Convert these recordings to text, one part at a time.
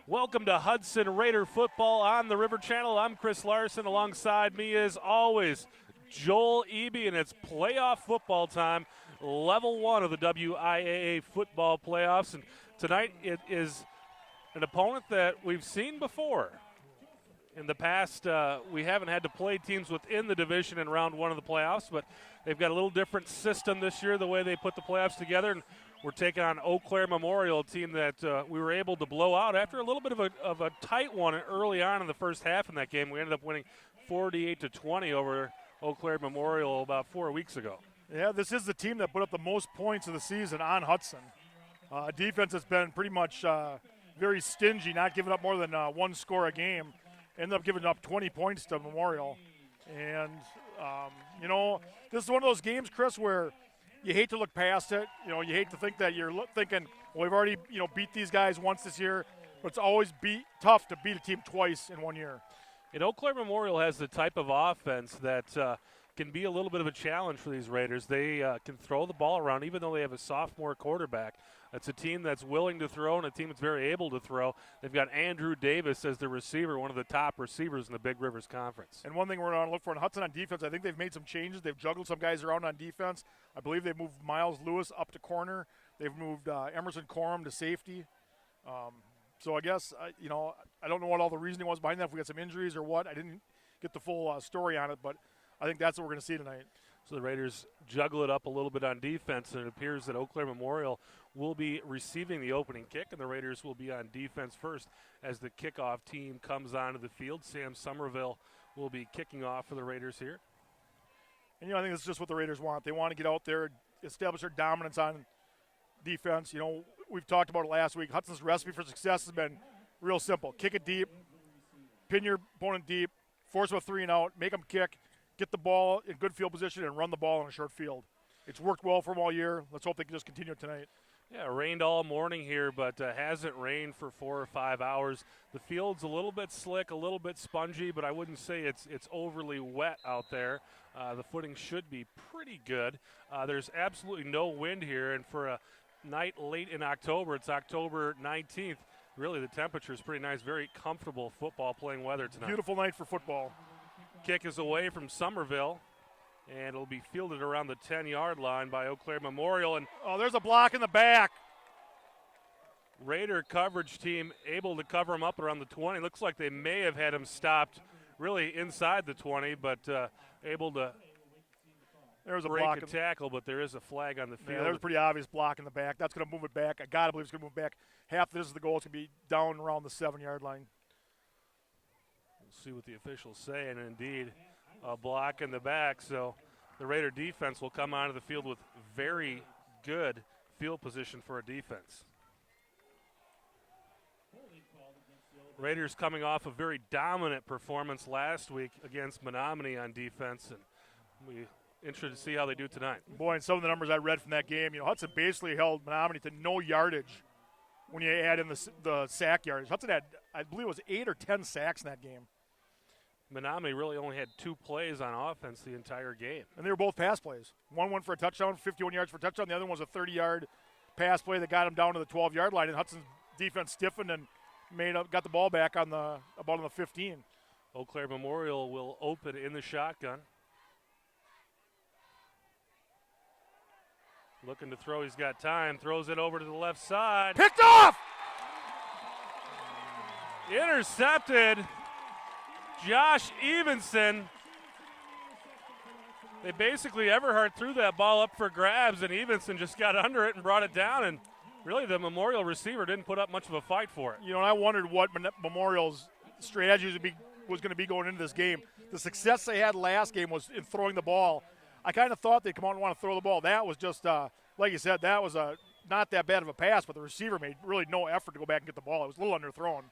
Welcome to Hudson Raider football on the River Channel. I'm Chris Larson. Alongside me, as always, Joel Eby, and it's playoff football time, level one of the WIAA football playoffs. And tonight it is an opponent that we've seen before. In the past, we haven't had to play teams within the division in round one of the playoffs, but they've got a little different system this year, the way they put the playoffs together. And we're taking on Eau Claire Memorial, a team that we were able to blow out after a little bit of a tight one early on in the first half in that game. We ended up winning 48-20 over Eau Claire Memorial about 4 weeks ago. Yeah, this is the team that put up the most points of the season on Hudson. Defense has been pretty much very stingy, not giving up more than one score a game. Ended up giving up 20 points to Memorial. And, this is one of those games, Chris, where you hate to look past it. You hate to think that you're thinking, well, we've already, beat these guys once this year. But it's always tough to beat a team twice in 1 year. And Eau Claire Memorial has the type of offense that can be a little bit of a challenge for these Raiders. They can throw the ball around, even though they have a sophomore quarterback. It's a team that's willing to throw and a team that's very able to throw. They've got Andrew Davis as the receiver, one of the top receivers in the Big Rivers Conference. And one thing we're going to look for in Hudson on defense, I think they've made some changes. They've juggled some guys around on defense. I believe they've moved Miles Lewis up to corner. They've moved Emerson Corum to safety. So I guess, I don't know what all the reasoning was behind that, if we got some injuries or what. I didn't get the full story on it, but I think that's what we're going to see tonight. So the Raiders juggle it up a little bit on defense, and it appears that Eau Claire Memorial will be receiving the opening kick, and the Raiders will be on defense first as the kickoff team comes onto the field. Sam Somerville will be kicking off for the Raiders here. And, I think this is just what the Raiders want. They want to get out there, establish their dominance on defense. We've talked about it last week. Hudson's recipe for success has been real simple. Kick it deep, pin your opponent deep, force them a 3 and out, make them kick, get the ball in good field position, and run the ball in a short field. It's worked well for them all year. Let's hope they can just continue it tonight. Yeah, it rained all morning here, but hasn't rained for 4 or 5 hours. The field's a little bit slick, a little bit spongy, but I wouldn't say it's overly wet out there. The footing should be pretty good. There's absolutely no wind here, and for a night late in October, it's October 19th. Really, the temperature is pretty nice, very comfortable football playing weather tonight. Beautiful night for football. Kick is away from Somerville, and it'll be fielded around the 10-yard line by Eau Claire Memorial. And there's a block in the back. Raider coverage team able to cover him up around the 20. Looks like they may have had him stopped really inside the 20, but able to break a tackle, but there is a flag on the field. Yeah, there's a pretty obvious block in the back. That's going to move it back. I got to believe it's going to move back. Half this is the goal. It's going to be down around the 7-yard line. We'll see what the officials say, and indeed a block in the back. So the Raider defense will come onto the field with very good field position for a defense. Raiders coming off a very dominant performance last week against Menominee on defense, and we interested to see how they do tonight. Boy, and some of the numbers I read from that game, Hudson basically held Menominee to no yardage when you add in the sack yardage. Hudson had, I believe it was 8 or 10 sacks in that game. Menominee really only had 2 plays on offense the entire game. And they were both pass plays. One went for a touchdown, 51 yards for a touchdown. The other one was a 30-yard pass play that got him down to the 12-yard line. And Hudson's defense stiffened and got the ball back about on the 15. Eau Claire Memorial will open in the shotgun. Looking to throw, he's got time, throws it over to the left side. Picked off! Intercepted. Josh Evenson. They basically, Everhart threw that ball up for grabs, and Evenson just got under it and brought it down, and really the Memorial receiver didn't put up much of a fight for it. And I wondered what Memorial's strategy was going to be going into this game. The success they had last game was in throwing the ball. I kind of thought they'd come out and want to throw the ball. That was just, like you said, that was not that bad of a pass, but the receiver made really no effort to go back and get the ball. It was a little underthrown.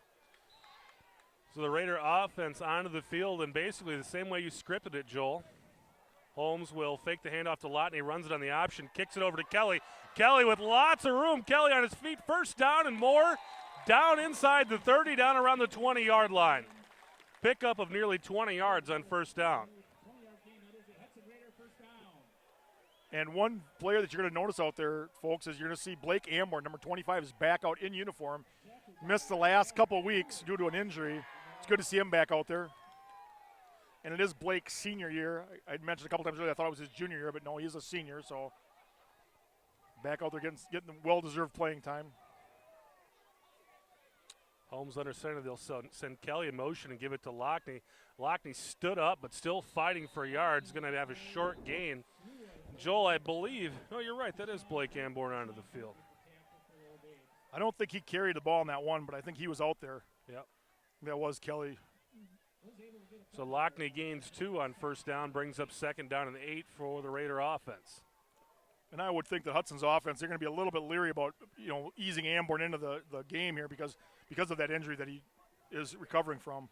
So the Raider offense onto the field, and basically the same way you scripted it, Joel. Holmes will fake the handoff to Lott, and he runs it on the option, kicks it over to Kelly. Kelly with lots of room. Kelly on his feet, first down and more. Down inside the 30, down around the 20-yard line. Pickup of nearly 20 yards on first down. And one player that you're going to notice out there, folks, is you're going to see Blake Amborn, number 25, is back out in uniform. Missed the last couple weeks due to an injury. It's good to see him back out there. And it is Blake's senior year. I mentioned a couple times earlier I thought it was his junior year, but no, he's a senior, so back out there getting well-deserved playing time. Holmes under center. They'll send Kelly in motion and give it to Lockney. Lockney stood up, but still fighting for yards. Going to have a short gain. Joel, I believe. Oh, you're right. That is Blake Amborn onto the field. I don't think he carried the ball in that one, but I think he was out there. Yep. That was Kelly. So Lockney gains 2 on first down, brings up second down and 8 for the Raider offense. And I would think that Hudson's offense, they're going to be a little bit leery about, easing Amborn into the game here because of that injury that he is recovering from.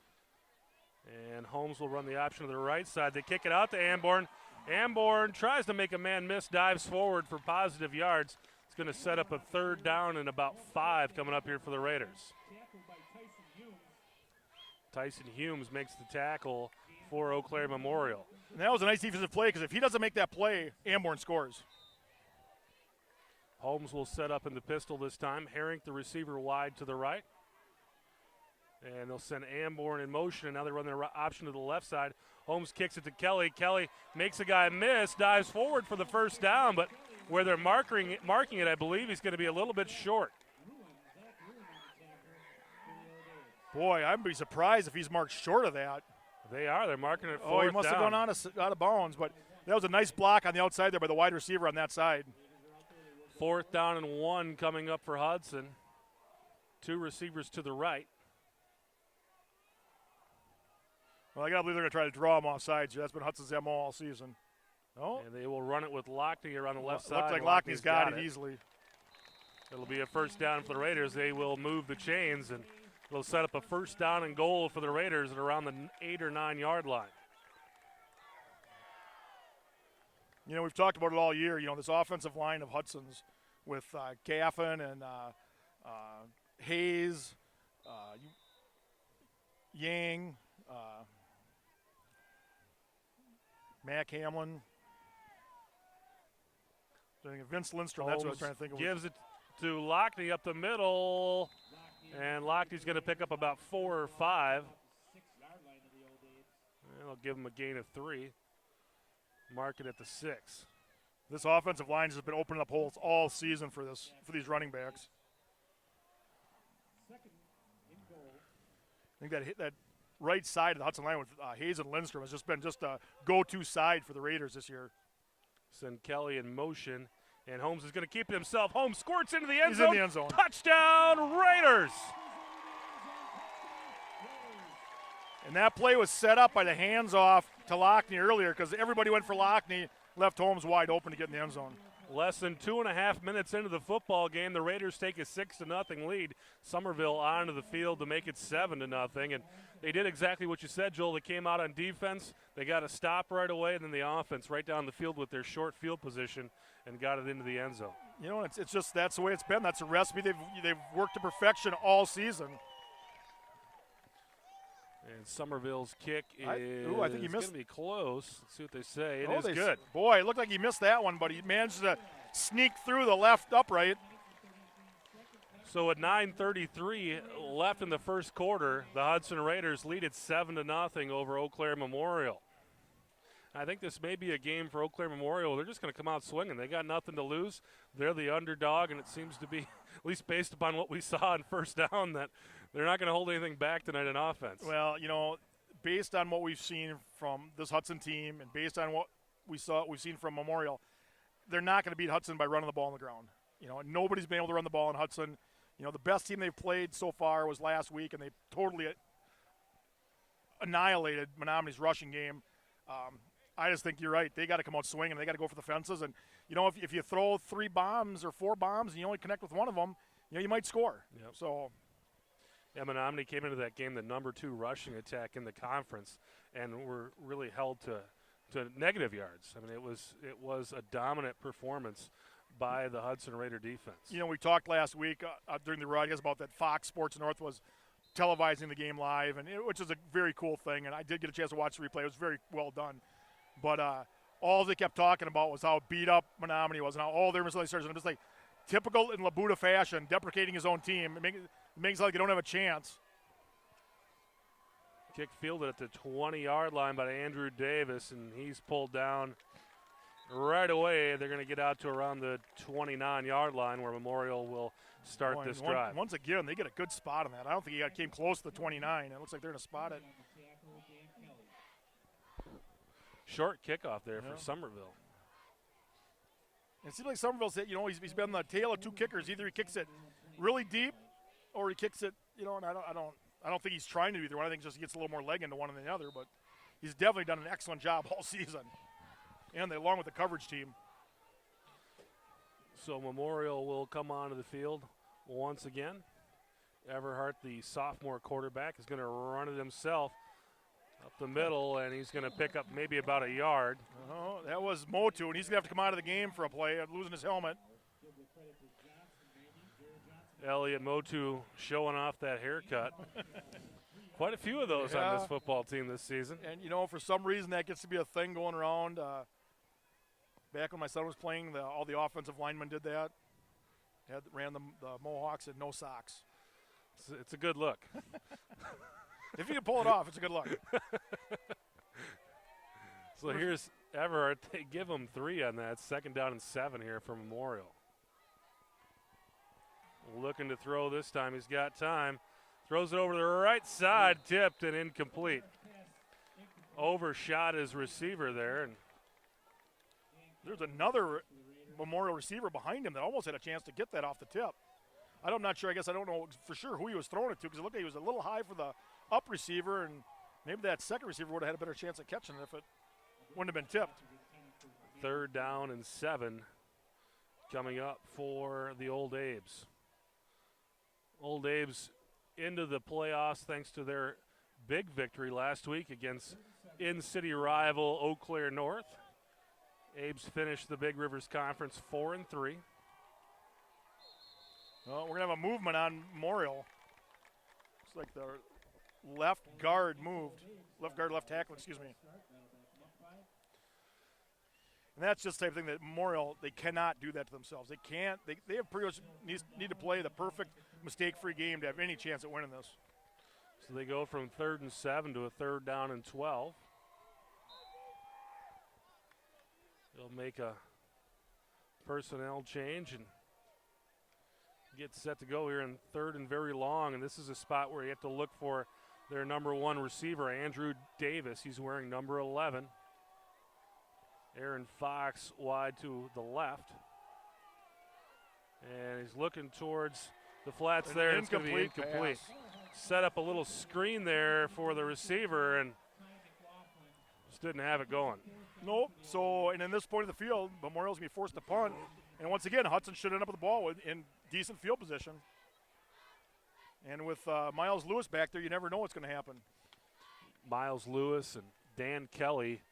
And Holmes will run the option to the right side. They kick it out to Amborn. Amborn tries to make a man miss, dives forward for positive yards. It's going to set up a third down and about 5 coming up here for the Raiders. Tyson Humes makes the tackle for Eau Claire Memorial. And that was a nice defensive play because if he doesn't make that play, Amborn scores. Holmes will set up in the pistol this time. Herring, the receiver, wide to the right. And they'll send Amborn in motion, and now they run their option to the left side. Holmes kicks it to Kelly. Kelly makes a guy miss, dives forward for the first down, but where they're marking it, I believe he's going to be a little bit short. Boy, I'd be surprised if he's marked short of that. They are. They're marking it fourth down. Oh, he must have gone out of bounds, but that was a nice block on the outside there by the wide receiver on that side. 4th down and 1 coming up for Hudson. 2 receivers to the right. Well, I got to believe they're going to try to draw him off sides. That's been Hudson's MO all season. Oh. And they will run it with Lockney around the left side. Looks like Lockney's got it easily. It'll be a first down for the Raiders. They will move the chains, and it'll set up a first down and goal for the Raiders at around the 8 or 9 yard line. We've talked about it all year. This offensive line of Hudson's with Gaffin and Hayes, Yang, Mac Hamlin. Vince Lindstrom, that's what I was trying to think of. Gives it to Lockney up the middle, and Lockney's going to pick up about 4 or 5. And I'll give him a gain of 3. Mark it at the 6. This offensive line has been opening up holes all season for these running backs. I think that right side of the Hudson line with Hayes and Lindstrom has just been a go-to side for the Raiders this year. Send Kelly in motion, and Holmes is going to keep it himself. Holmes squirts into the end zone. He's in the end zone. Touchdown, Raiders! And that play was set up by the hands-off to Lockney earlier because everybody went for Lockney, left Holmes wide open to get in the end zone. Less than 2.5 minutes into the football game, the Raiders take a 6-0 lead. Somerville onto the field to make it 7-0, and they did exactly what you said, Joel. They came out on defense, they got a stop right away, and then the offense right down the field with their short field position and got it into the end zone. It's just that's the way it's been. That's a recipe they've worked to perfection all season. And Somerville's kick is I think he missed. Going to be close. Let's see what they say. It is good. good. Boy, it looked like he missed that one, but he managed to sneak through the left upright. So at 9:33 left in the first quarter, the Hudson Raiders lead it 7-0 over Eau Claire Memorial. I think this may be a game for Eau Claire Memorial. They're just going to come out swinging. They got nothing to lose. They're the underdog, and it seems to be, at least based upon what we saw in first down, that they're not going to hold anything back tonight in offense. Well, based on what we've seen from this Hudson team and based on what we've seen from Memorial, they're not going to beat Hudson by running the ball on the ground. Nobody's been able to run the ball in Hudson. The best team they've played so far was last week, and they totally annihilated Menominey's rushing game. I just think you're right. They got to come out swinging. They got to go for the fences. And, if you throw 3 bombs or 4 bombs and you only connect with one of them, you might score. Yep. So, yeah, Menominee came into that game the number 2 rushing attack in the conference and were really held to negative yards. I mean, it was a dominant performance by the Hudson Raider defense. We talked last week during the broadcast about that Fox Sports North was televising the game live, which is a very cool thing. And I did get a chance to watch the replay. It was very well done. But all they kept talking about was how beat up Menominee was and how all their mistakes started. And I'm just like, typical in Labuda fashion, deprecating his own team. It makes it like they don't have a chance. Kick fielded at the 20-yard line by Andrew Davis, and he's pulled down right away. They're going to get out to around the 29-yard line where Memorial will start this drive. Once again, they get a good spot on that. I don't think he came close to the 29. It looks like they're going to spot it. Short kickoff there for Somerville. It seems like Somerville's hit, he's been the tail of two kickers. Either he kicks it really deep or he kicks it, and I don't think he's trying to do either one. I think just he gets a little more leg into one than the other, but he's definitely done an excellent job all season. And along with the coverage team. So Memorial will come onto the field once again. Everhart, the sophomore quarterback, is going to run it himself up the middle, and he's going to pick up maybe about a yard. Oh, that was Motu, and he's going to have to come out of the game for a play, losing his helmet. Elliot Motu showing off that haircut. Quite a few of those on this football team this season. And, for some reason that gets to be a thing going around. Back when my son was playing, all the offensive linemen did that. Ran the Mohawks and no socks. It's a good look. If you can pull it off, it's a good look. So here's Everhart. They give him 3 on that. 2nd down and 7 here for Memorial. Looking to throw this time. He's got time. Throws it over the right side, tipped and incomplete. Overshot his receiver there. And there's another Memorial receiver behind him that almost had a chance to get that off the tip. I'm not sure. I guess I don't know for sure who he was throwing it to because it looked like he was a little high for the up receiver, and maybe that second receiver would have had a better chance at catching it if it wouldn't have been tipped. 3rd down and 7 coming up for the Old Abes. Old Abes into the playoffs thanks to their big victory last week against in-city rival Eau Claire North. Abes finished the Big Rivers Conference 4-3. Well, we're going to have a movement on Memorial. Looks like the left guard moved. Left guard, left tackle, excuse me. And that's just the type of thing that Memorial, they cannot do that to themselves. They can't. They have pretty much need to play the perfect mistake-free game to have any chance at winning this. So they go from 3rd and 7 to a 3rd down and 12. They'll make a personnel change and get set to go here in 3rd and very long. And this is a spot where you have to look for their number 1 receiver, Andrew Davis. He's wearing number 11. Aaron Fox wide to the left. And he's looking towards the flats there. It's going to be incomplete. Set up a little screen there for the receiver and just didn't have it going. Nope. So, and in this point of the field, Memorial's going to be forced to punt. And once again, Hudson should end up with the ball in decent field position. And with Miles Lewis back there, you never know what's going to happen. Miles Lewis and Dan Kelly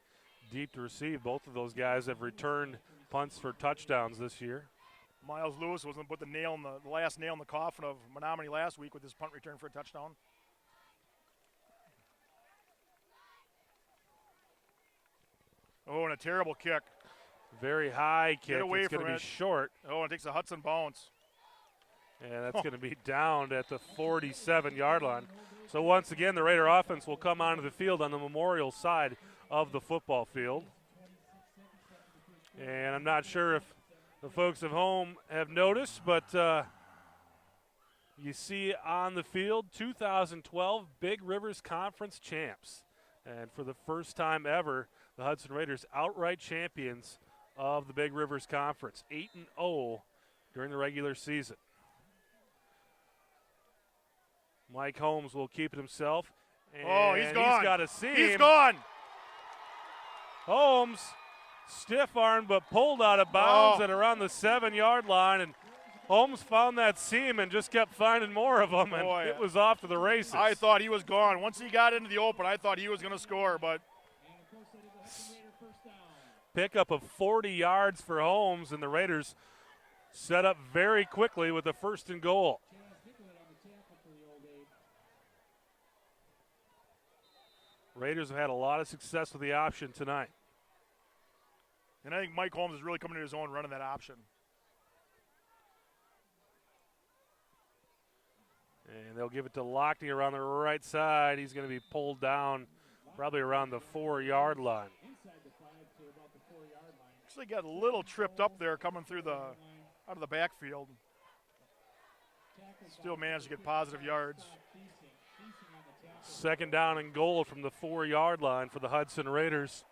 deep to receive. Both of those guys have returned punts for touchdowns this year. Miles Lewis was going to put the last nail in the coffin of Menominee last week with his punt return for a touchdown. Oh, and a terrible kick. Very high kick. Get away it's going to be short. Oh, and it takes a Hudson bounce. And that's going to be downed at the 47-yard line. So once again, the Raider offense will come onto the field on the Memorial side of the football field. And I'm not sure if the folks at home have noticed, but you see on the field 2012 Big Rivers Conference champs. And for the first time ever, the Hudson Raiders outright champions of the Big Rivers Conference, 8-0 during the regular season. Mike Holmes will keep it himself. And he's gone. He's got a seam. He's gone. Holmes, stiff arm, but pulled out of bounds at around the 7-yard line. And Holmes found that seam and just kept finding more of them, and it was off to the races. I thought he was gone. Once he got into the open, I thought he was going to score, but pickup of 40 yards for Holmes, and the Raiders set up very quickly with the 1st and goal. Raiders have had a lot of success with the option tonight. And I think Mike Holmes is really coming to his own running that option. And they'll give it to Lockney around the right side. He's going to be pulled down probably around the 4-yard line. Looks like he got a little tripped up there coming through out of the backfield. Still managed to get positive yards. 2nd down and goal from the 4-yard line for the Hudson Raiders.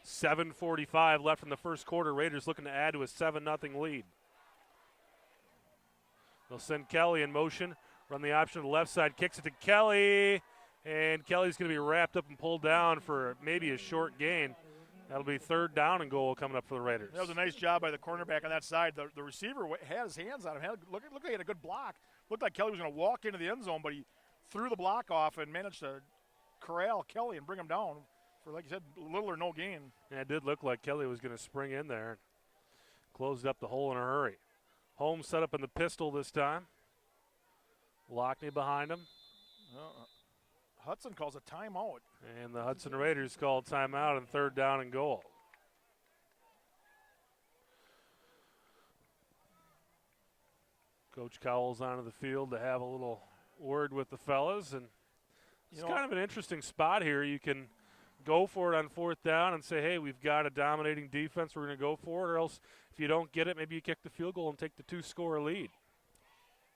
7:45 left in the first quarter. Raiders looking to add to a 7-0 lead. They'll send Kelly in motion. Run the option to the left side. Kicks it to Kelly. And Kelly's going to be wrapped up and pulled down for maybe a short gain. That'll be 3rd down and goal coming up for the Raiders. That was a nice job by the cornerback on that side. The receiver had his hands on him. Looked like he had a good block. Looked like Kelly was going to walk into the end zone, but he threw the block off and managed to corral Kelly and bring him down for, like you said, little or no gain. Yeah, it did look like Kelly was going to spring in there and closed up the hole in a hurry. Holmes set up in the pistol this time. Lockney behind him. Hudson calls a timeout. And the Hudson Raiders call timeout on 3rd down and goal. Coach Cowell's onto the field to have a little word with the fellas. And it's kind of an interesting spot here. You can go for it on 4th down and say, hey, we've got a dominating defense. We're going to go for it. Or else if you don't get it, maybe you kick the field goal and take the 2-score lead.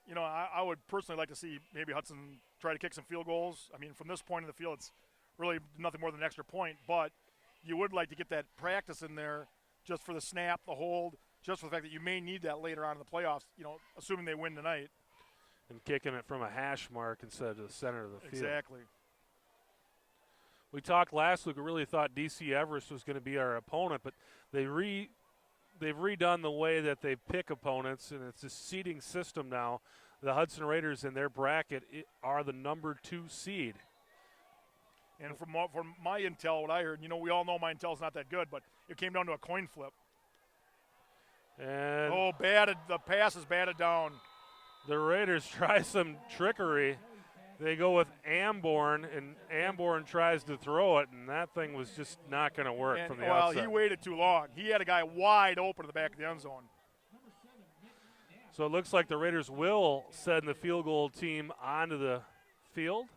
You know, I would personally like to see maybe Hudson try to kick some field goals. I mean, from this point in the field, it's really nothing more than an extra point. But you would like to get that practice in there just for the snap, the hold, just for the fact that you may need that later on in the playoffs, you know, assuming they win tonight. And kicking it from a hash mark instead of the center of the field. Exactly. We talked last week, we really thought D.C. Everest was going to be our opponent, but they've redone the way that they pick opponents, and it's a seeding system now. The Hudson Raiders in their bracket are the number 2 seed. And from my intel, what I heard, you know, we all know my intel's not that good, but it came down to a coin flip. And the pass is batted down. The Raiders try some trickery. They go with Amborn, and Amborn tries to throw it, and that thing was just not going to work from the outside. Well, he waited too long. He had a guy wide open to the back of the end zone. So it looks like the Raiders will send the field goal team onto the field.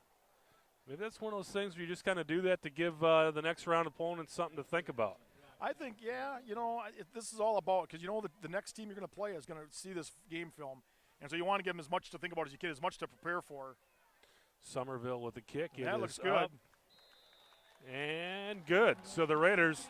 Maybe that's one of those things where you just kind of do that to give the next round opponents something to think about. I think, yeah, you know, this is all about, because you know the next team you're going to play is going to see this game film. And so you want to give them as much to think about as you can, as much to prepare for. Somerville with the kick. That looks good. Up. And good. So the Raiders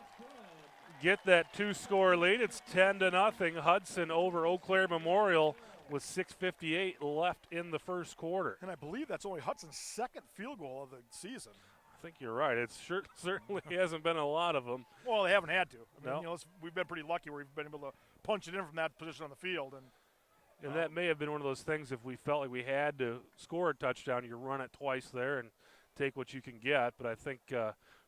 get that 2-score lead. It's 10-0. Hudson over Eau Claire Memorial with 6:58 left in the first quarter. And I believe that's only Hudson's 2nd field goal of the season. I think you're right. It certainly hasn't been a lot of them. Well, they haven't had to. I mean, No. you know, we've been pretty lucky where we've been able to punch it in from that position on the field. And that may have been one of those things, if we felt like we had to score a touchdown, you run it twice there and take what you can get. But I think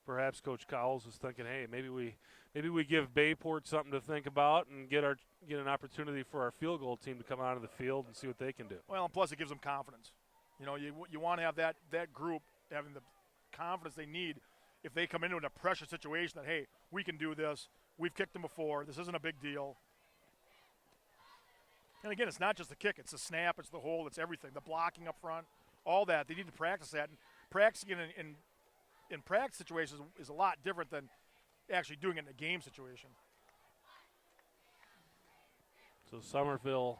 perhaps Coach Cowles was thinking, hey, maybe we give Bayport something to think about and get an opportunity for our field goal team to come out of the field and see what they can do. Well, and plus it gives them confidence. You know, you want to have that group having the confidence they need if they come into a pressure situation that, hey, we can do this. We've kicked them before. This isn't a big deal. And again, it's not just the kick. It's the snap. It's the hold. It's everything. The blocking up front, all that. They need to practice that. And practicing it in practice situations is a lot different than actually doing it in a game situation. So Somerville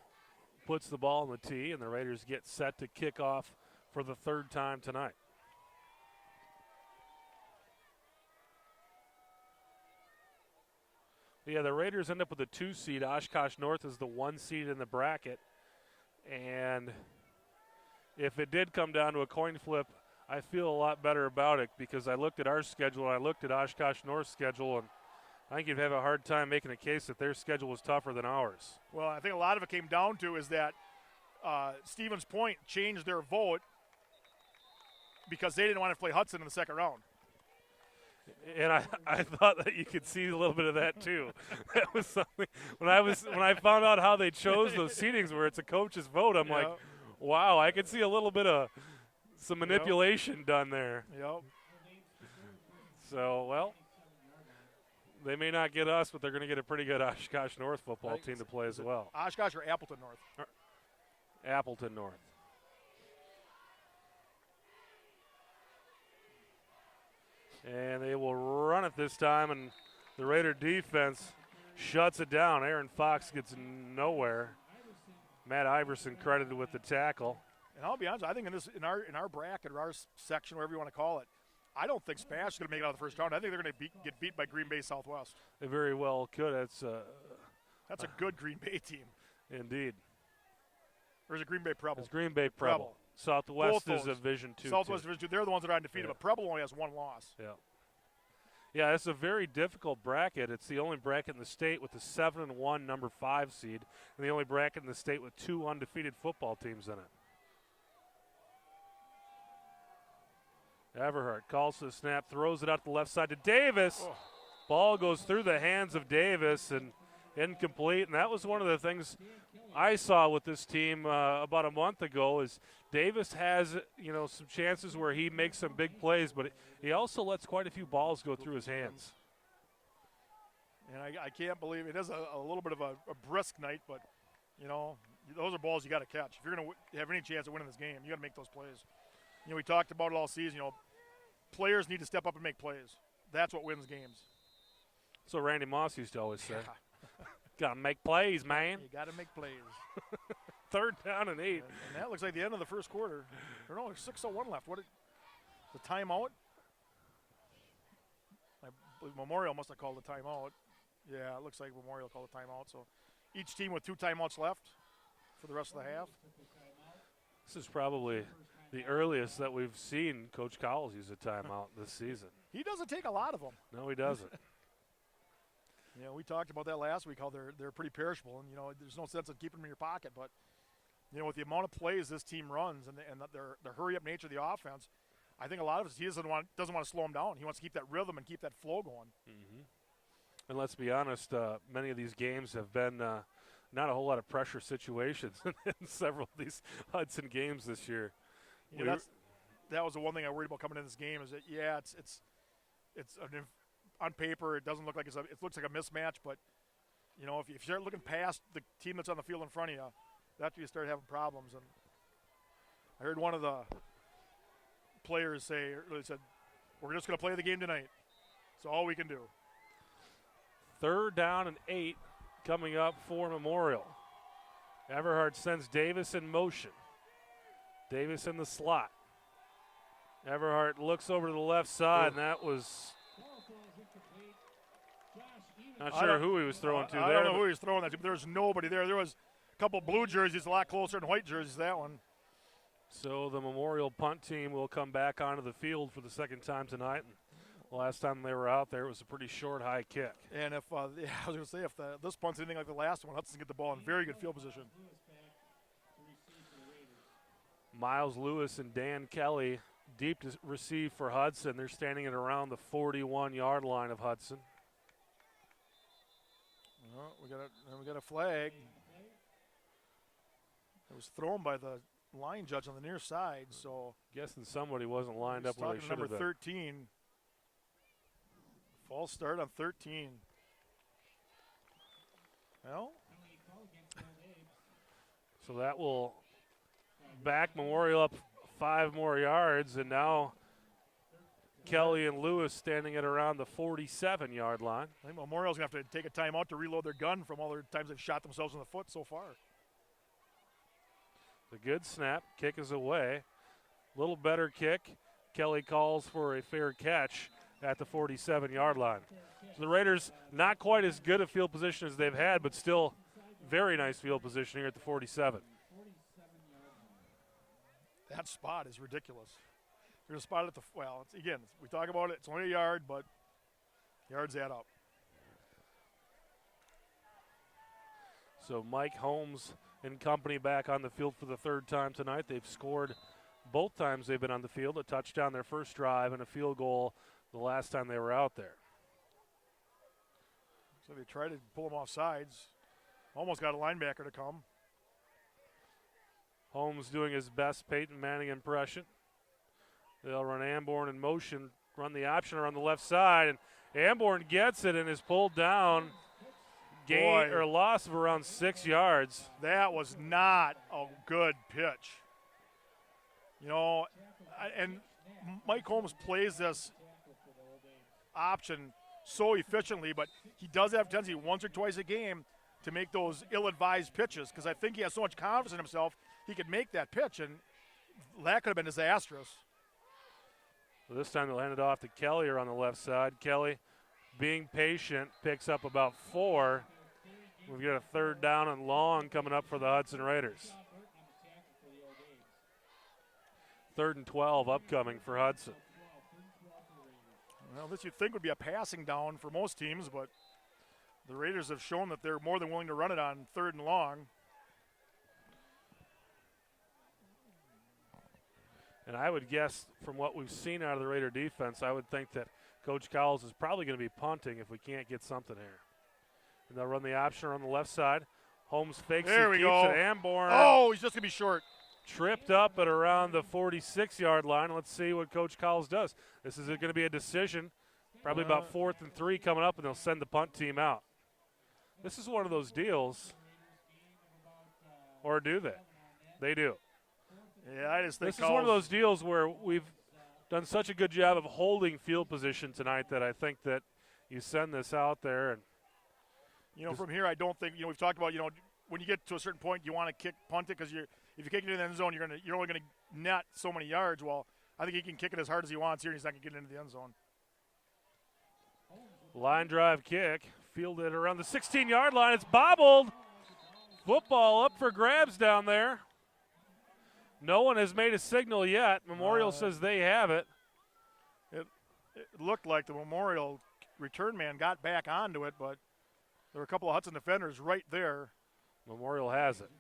puts the ball in the tee, and the Raiders get set to kick off for the 3rd time tonight. Yeah, the Raiders end up with a 2 seed. Oshkosh North is the 1 seed in the bracket. And if it did come down to a coin flip, I feel a lot better about it because I looked at our schedule and I looked at Oshkosh North's schedule, and I think you'd have a hard time making a case that their schedule was tougher than ours. Well, I think a lot of it came down to is that Stevens Point changed their vote because they didn't want to play Hudson in the 2nd round. And I thought that you could see a little bit of that too. That was something when I found out how they chose those seedings where it's a coach's vote. I'm like, wow, I could see a little bit of some manipulation done there. Yep. So, well, They may not get us, but they're going to get a pretty good Oshkosh North football team to play as well. Oshkosh or Appleton North? Appleton North. And they will run it this time, and the Raider defense shuts it down. Aaron Fox gets nowhere. Matt Iverson credited with the tackle. And I'll be honest, I think in our bracket or our section, whatever you want to call it, I don't think Spash is going to make it out of the first round. I think they're going to get beat by Green Bay Southwest. They very well could. That's a good Green Bay team. Indeed. Or is it Green Bay Preble? It's Green Bay Preble. Southwest is a Division 2. Southwest Division 2. They're the ones that are undefeated, but Preble only has one loss. Yeah. Yeah, it's a very difficult bracket. It's the only bracket in the state with the 7-1 number 5 seed, and the only bracket in the state with 2 undefeated football teams in it. Everhart calls for the snap, throws it out to the left side to Davis. Oh. Ball goes through the hands of Davis and incomplete. And that was one of the things I saw with this team about a month ago is Davis has, some chances where he makes some big plays, but he also lets quite a few balls go through his hands. And I can't believe it is a little bit of a brisk night, but, those are balls you got to catch. If you're going to have any chance of winning this game, you got to make those plays. We talked about it all season. Players need to step up and make plays. That's what wins games. So Randy Moss used to always say, got to make plays, man. You got to make plays. 3rd down and 8. And that looks like the end of the first quarter. There's 6:01 left. The timeout? I believe Memorial must have called the timeout. Yeah, it looks like Memorial called the timeout. So each team with 2 timeouts left for the rest of the half. This is probably the earliest that we've seen Coach Cowles use a timeout this season. He doesn't take a lot of them. No, he doesn't. We talked about that last week, how they're pretty perishable, and there's no sense in keeping them in your pocket. But with the amount of plays this team runs and the hurry-up nature of the offense, I think a lot of it he doesn't want to slow them down. He wants to keep that rhythm and keep that flow going. Mm-hmm. And let's be honest, many of these games have been not a whole lot of pressure situations in several of these Hudson games this year. That was the one thing I worried about coming in this game is that on paper it doesn't look like it looks like a mismatch, but if you start looking past the team that's on the field in front of you, that's when you start having problems. And I heard one of the players said, "We're just going to play the game tonight. It's all we can do." 3rd down and 8 coming up for Memorial. Everhart sends Davis in motion. Davis in the slot. Everhart looks over to the left side, and that was not sure who he was throwing to there. I don't know who he was throwing that to, but there was nobody there. There was a couple blue jerseys, a lot closer than white jerseys, that one. So the Memorial punt team will come back onto the field for the 2nd time tonight. And last time they were out there, it was a pretty short, high kick. And if I was going to say, if this punt's anything like the last one, Hudson get the ball in very good field position. Miles Lewis and Dan Kelly deep to receive for Hudson. They're standing at around the 41-yard line of Hudson. Well, we got a flag. It was thrown by the line judge on the near side, so guessing somebody wasn't lined up where they should have been. Number 13. False start on 13. Well, so that will back Memorial up 5 more yards, and now Kelly and Lewis standing at around the 47-yard line. I think Memorial's going to have to take a timeout to reload their gun from all their times they've shot themselves in the foot so far. The good snap. Kick is away. Little better kick. Kelly calls for a fair catch at the 47-yard line. So the Raiders not quite as good a field position as they've had, but still very nice field position here at the 47. That spot is ridiculous. They're going to spot it at the we talk about it. It's only a yard, but yards add up. So Mike Holmes and company back on the field for the 3rd time tonight. They've scored both times they've been on the field, a touchdown their first drive and a field goal the last time they were out there. So they tried to pull him off sides. Almost got a linebacker to come. Holmes doing his best Peyton Manning impression. They'll run Amborn in motion, run the option around the left side, and Amborn gets it and is pulled down. Gain or loss of around 6 yards. That was not a good pitch. You know, and Mike Holmes plays this option so efficiently, but he does have a tendency once or twice a game to make those ill-advised pitches because I think he has so much confidence in himself he could make that pitch, and that could have been disastrous. So this time they'll hand it off to Kelly on the left side. Kelly, being patient, picks up about 4. We've got a 3rd down and long coming up for the Hudson Raiders. 3rd and 12 upcoming for Hudson. Well, this you'd think would be a passing down for most teams, but the Raiders have shown that they're more than willing to run it on 3rd and long. And I would guess from what we've seen out of the Raider defense, I would think that Coach Cowles is probably going to be punting if we can't get something here. And they'll run the option on the left side. Holmes fakes it, keeps it. Amborn. Oh, he's just going to be short. Tripped up at around the 46-yard line. Let's see what Coach Cowles does. This is going to be a decision, probably about 4th and 3 coming up, and they'll send the punt team out. This is one of those deals, or do they? They do. Yeah, I just think this is one of those deals where we've done such a good job of holding field position tonight that I think that you send this out there. And you know, from here, I don't think, we've talked about, when you get to a certain point, you want to punt it because if you kick it in the end zone, you're only going to net so many yards. Well, I think he can kick it as hard as he wants here, and he's not going to get into the end zone. Line drive kick, fielded around the 16-yard line. It's bobbled. Football up for grabs down there. No one has made a signal yet. Memorial says they have it. It looked like the Memorial return man got back onto it, but there were a couple of Hudson defenders right there. Memorial has it.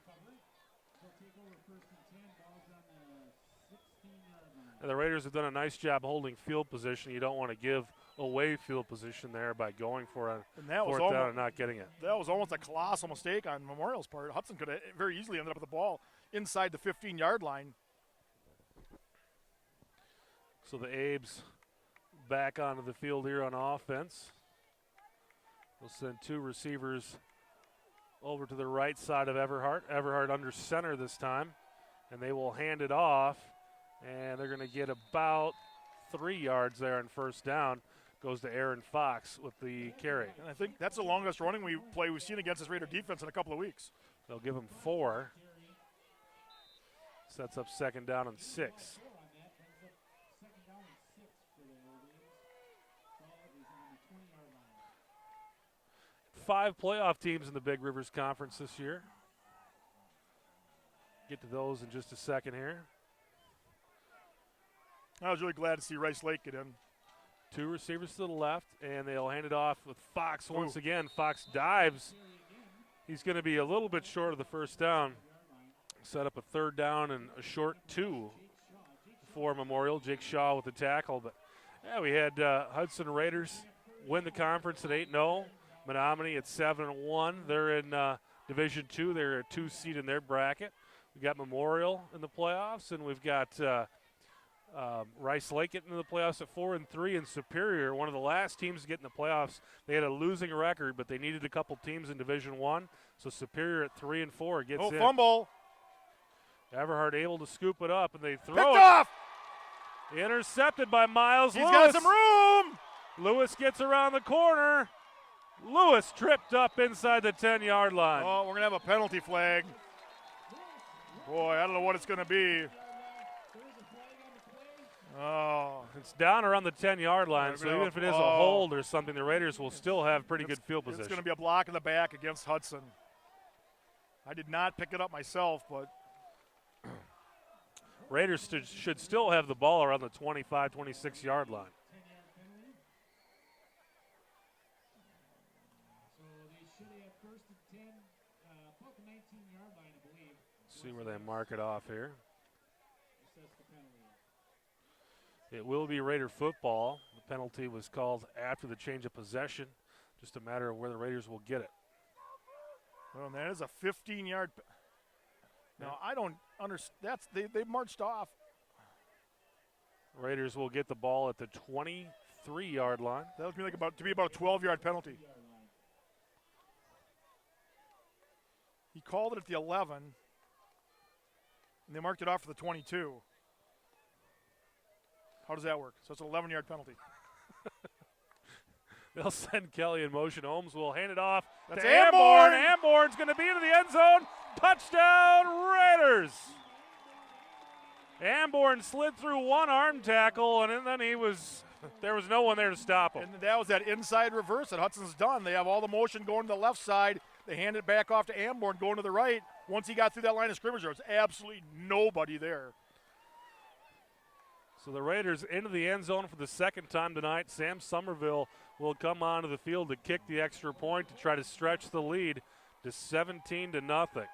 And the Raiders have done a nice job holding field position. You don't want to give away field position there by going for a 4th down and not getting it. That was almost a colossal mistake on Memorial's part. Hudson could have very easily ended up with the ball inside the 15-yard line. So the Abes back onto the field here on offense. We'll send 2 receivers over to the right side of Everhart. Everhart under center this time, and they will hand it off, and they're going to get about 3 yards there on 1st down. Goes to Aaron Fox with the carry. And I think that's the longest running we've seen against this Raider defense in a couple of weeks. They'll give him 4. Sets up 2nd down and 6. 5 playoff teams in the Big Rivers Conference this year. Get to those in just a second here. I was really glad to see Rice Lake get in. 2 receivers to the left, and they'll hand it off with Fox once again. Fox dives. He's going to be a little bit short of the 1st down. Set up a 3rd down and a short 2 for Memorial. Jake Shaw with the tackle. But, yeah, we had Hudson Raiders win the conference at 8-0. Menominee at 7-1. They're in Division II. They're a 2 seed in their bracket. We've got Memorial in the playoffs, and we've got Rice Lake getting into the playoffs at 4-3, and Superior, one of the last teams to get in the playoffs. They had a losing record, but they needed a couple teams in Division I. So Superior at 3-4 gets in. Fumble. Everhart able to scoop it up, and they throw Picked it. Off. Intercepted by Miles He's Lewis. got some room. Lewis gets around the corner. Lewis tripped up inside the 10-yard line. Oh, we're going to have a penalty flag. Boy, I don't know what it's going to be. Oh. It's down around the 10-yard line, so even if it is a hold or something, the Raiders will still have pretty good field position. It's going to be a block in the back against Hudson. I did not pick it up myself, but Raiders should still have the ball around the 25, 26-yard line. See where they mark it off here. It will be Raider football. The penalty was called after the change of possession. Just a matter of where the Raiders will get it. Well, that is a 15-yard. Now, I don't understand. They marched off. Raiders will get the ball at the 23 3-yard line. That would be like about a 12-yard penalty. He called it at the 11, and they marked it off for the 22. How does that work? So it's an 11-yard penalty. They'll send Kelly in motion. Holmes will hand it off That's to Amborn. Amborn's going to be into the end zone. Touchdown, Raiders. Amborn slid through one arm tackle, and then there was no one there to stop him. And that was that inside reverse that Hudson's done. They have all the motion going to the left side. They hand it back off to Amborn going to the right. Once he got through that line of scrimmage, there was absolutely nobody there. So the Raiders into the end zone for the second time tonight. Sam Somerville will come onto the field to kick the extra point to try to stretch the lead to 17-0.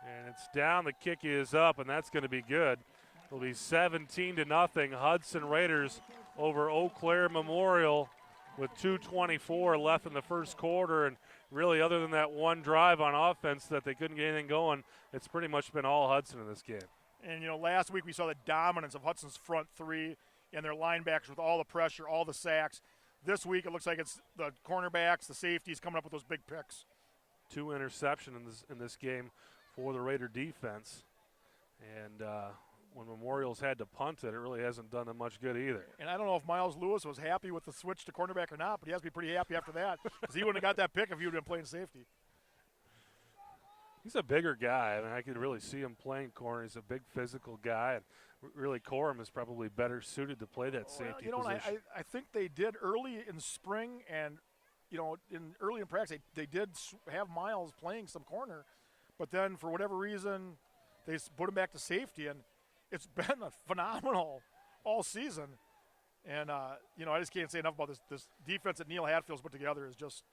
And it's down, the kick is up, and that's going to be good. It'll be 17-0. Hudson Raiders over Eau Claire Memorial with 2:24 left in the first quarter. And really, other than that one drive on offense that they couldn't get anything going, it's pretty much been all Hudson in this game. And, last week we saw the dominance of Hudson's front three and their linebackers with all the pressure, all the sacks. This week it looks like it's the cornerbacks, the safeties coming up with those big picks. 2 interceptions in this game for the Raider defense. And when Memorial's had to punt it really hasn't done them much good either. And I don't know if Miles Lewis was happy with the switch to cornerback or not, but he has to be pretty happy after that because he wouldn't have got that pick if he would have been playing safety. He's a bigger guy. I mean, I could really see him playing corner. He's a big physical guy. And really, Corum is probably better suited to play that safety position. I think they did early in spring and, early in practice, they did have Miles playing some corner. But then, for whatever reason, they put him back to safety. And it's been phenomenal all season. And, I just can't say enough about this defense that Neil Hatfield's put together is just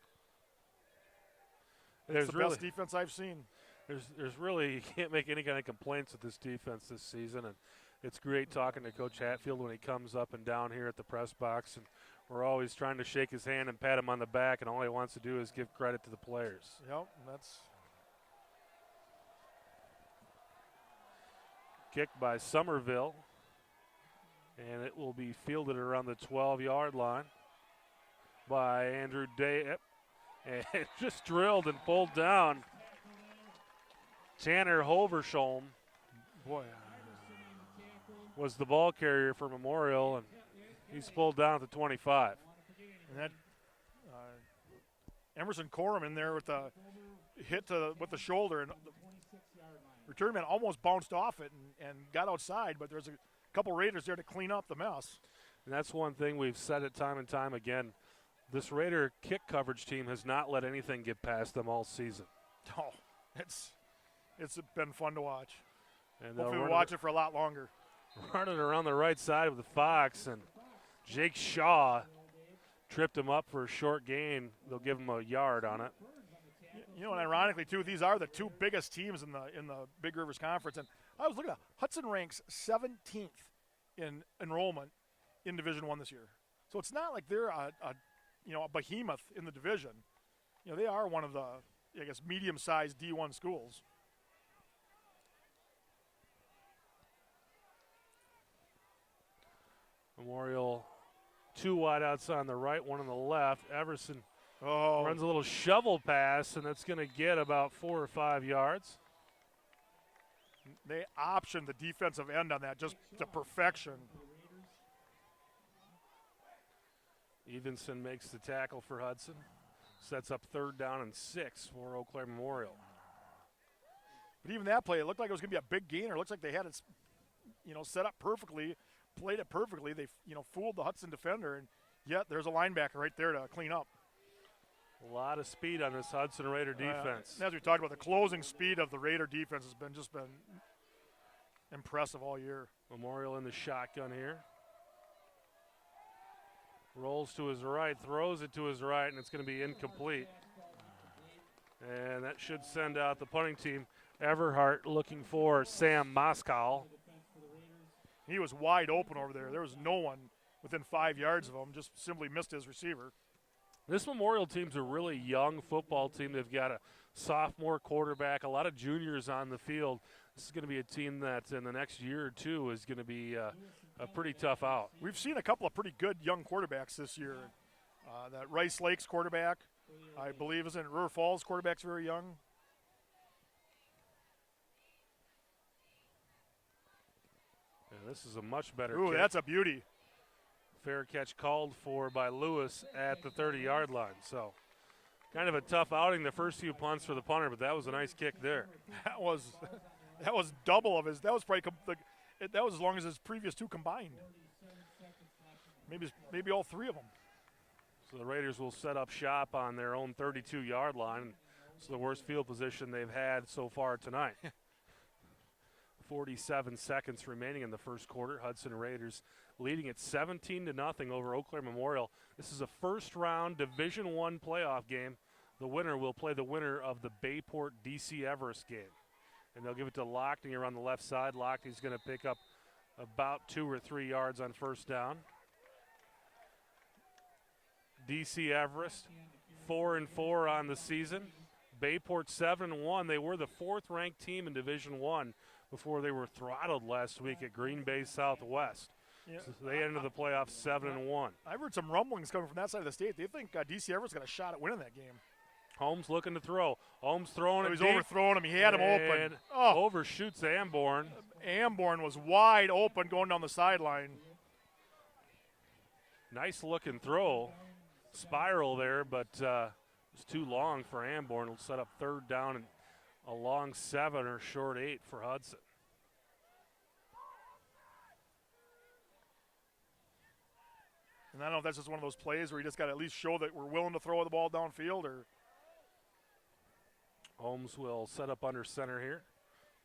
it's the best defense I've seen. There's really, you can't make any kind of complaints with this defense this season. And it's great talking to Coach Hatfield when he comes up and down here at the press box. And we're always trying to shake his hand and pat him on the back. And all he wants to do is give credit to the players. Yep, that's kicked by Somerville. And it will be fielded around the 12-yard line by Andrew Day. And just drilled and pulled down. Tanner Hoversholm was the ball carrier for Memorial, and he's pulled down at the 25. And that Emerson Corum in there with the hit with the shoulder, and the return man almost bounced off it and got outside, but there's a couple Raiders there to clean up the mess. And that's one thing we've said it time and time again. This Raider kick coverage team has not let anything get past them all season. Oh, it's been fun to watch. And hopefully we'll watch it for a lot longer. Running around the right side of the Fox, and Jake Shaw tripped him up for a short gain. They'll give him a yard on it. And ironically, too, these are the two biggest teams in the Big Rivers Conference. And I was looking at Hudson ranks 17th in enrollment in Division I this year. So it's not like they're a behemoth in the division. They are one of the, medium-sized D1 schools. Memorial 2 wideouts on the right, 1 on the left. Everson runs a little shovel pass, and that's going to get about 4 or 5 yards. They optioned the defensive end on that just to perfection. Evenson makes the tackle for Hudson. Sets up 3rd down and 6 for Eau Claire Memorial. But even that play, it looked like it was going to be a big gainer. It looks like they had it, set up perfectly, played it perfectly. They, fooled the Hudson defender, and yet there's a linebacker right there to clean up. A lot of speed on this Hudson Raider defense. As we talked about, the closing speed of the Raider defense has been impressive all year. Memorial in the shotgun here. Rolls to his right, throws it to his right, and it's going to be incomplete. And that should send out the punting team. Everhart looking for Sam Moskow. He was wide open over there. There was no one within 5 yards of him, just simply missed his receiver. This Memorial team's a really young football team. They've got a sophomore quarterback, a lot of juniors on the field. This is going to be a team that in the next year or two is going to be a pretty tough out. We've seen a couple of pretty good young quarterbacks this year. That Rice Lakes quarterback, I believe, isn't it? River Falls quarterback's very young. And this is a much better Ooh, kick. that's a beauty. Fair catch called for by Lewis at the 30-yard line. So kind of a tough outing the first few punts for the punter, but that was a nice kick there. That was double of his. That was probably that was as long as his previous two combined. Maybe all three of them. So the Raiders will set up shop on their own 32-yard line. It's the worst field position they've had so far tonight. 47 seconds remaining in the first quarter. Hudson Raiders leading at 17-0 over Eau Claire Memorial. This is a first-round Division I playoff game. The winner will play the winner of the Bayport DC Everest game. And they'll give it to Lockney around the left side. Lockney's going to pick up about 2 or 3 yards on first down. DC Everest 4-4 on the season. Bayport 7-1. They were the 4th-ranked team in Division I before they were throttled last week at Green Bay Southwest. Yeah. So they entered the playoffs 7-1. I've heard some rumblings coming from that side of the state. They think DC Everett's got a shot at winning that game. Holmes looking to throw. Holmes throwing it He's deep. overthrowing him. He had him open. Overshoots Amborn. Amborn was wide open going down the sideline. Nice looking throw. Spiral there, but it's too long for Amborn. It'll set up 3rd down and a long 7 or short 8 for Hudson. And I don't know if that's just one of those plays where you just got to at least show that we're willing to throw the ball downfield. Or Holmes will set up under center here.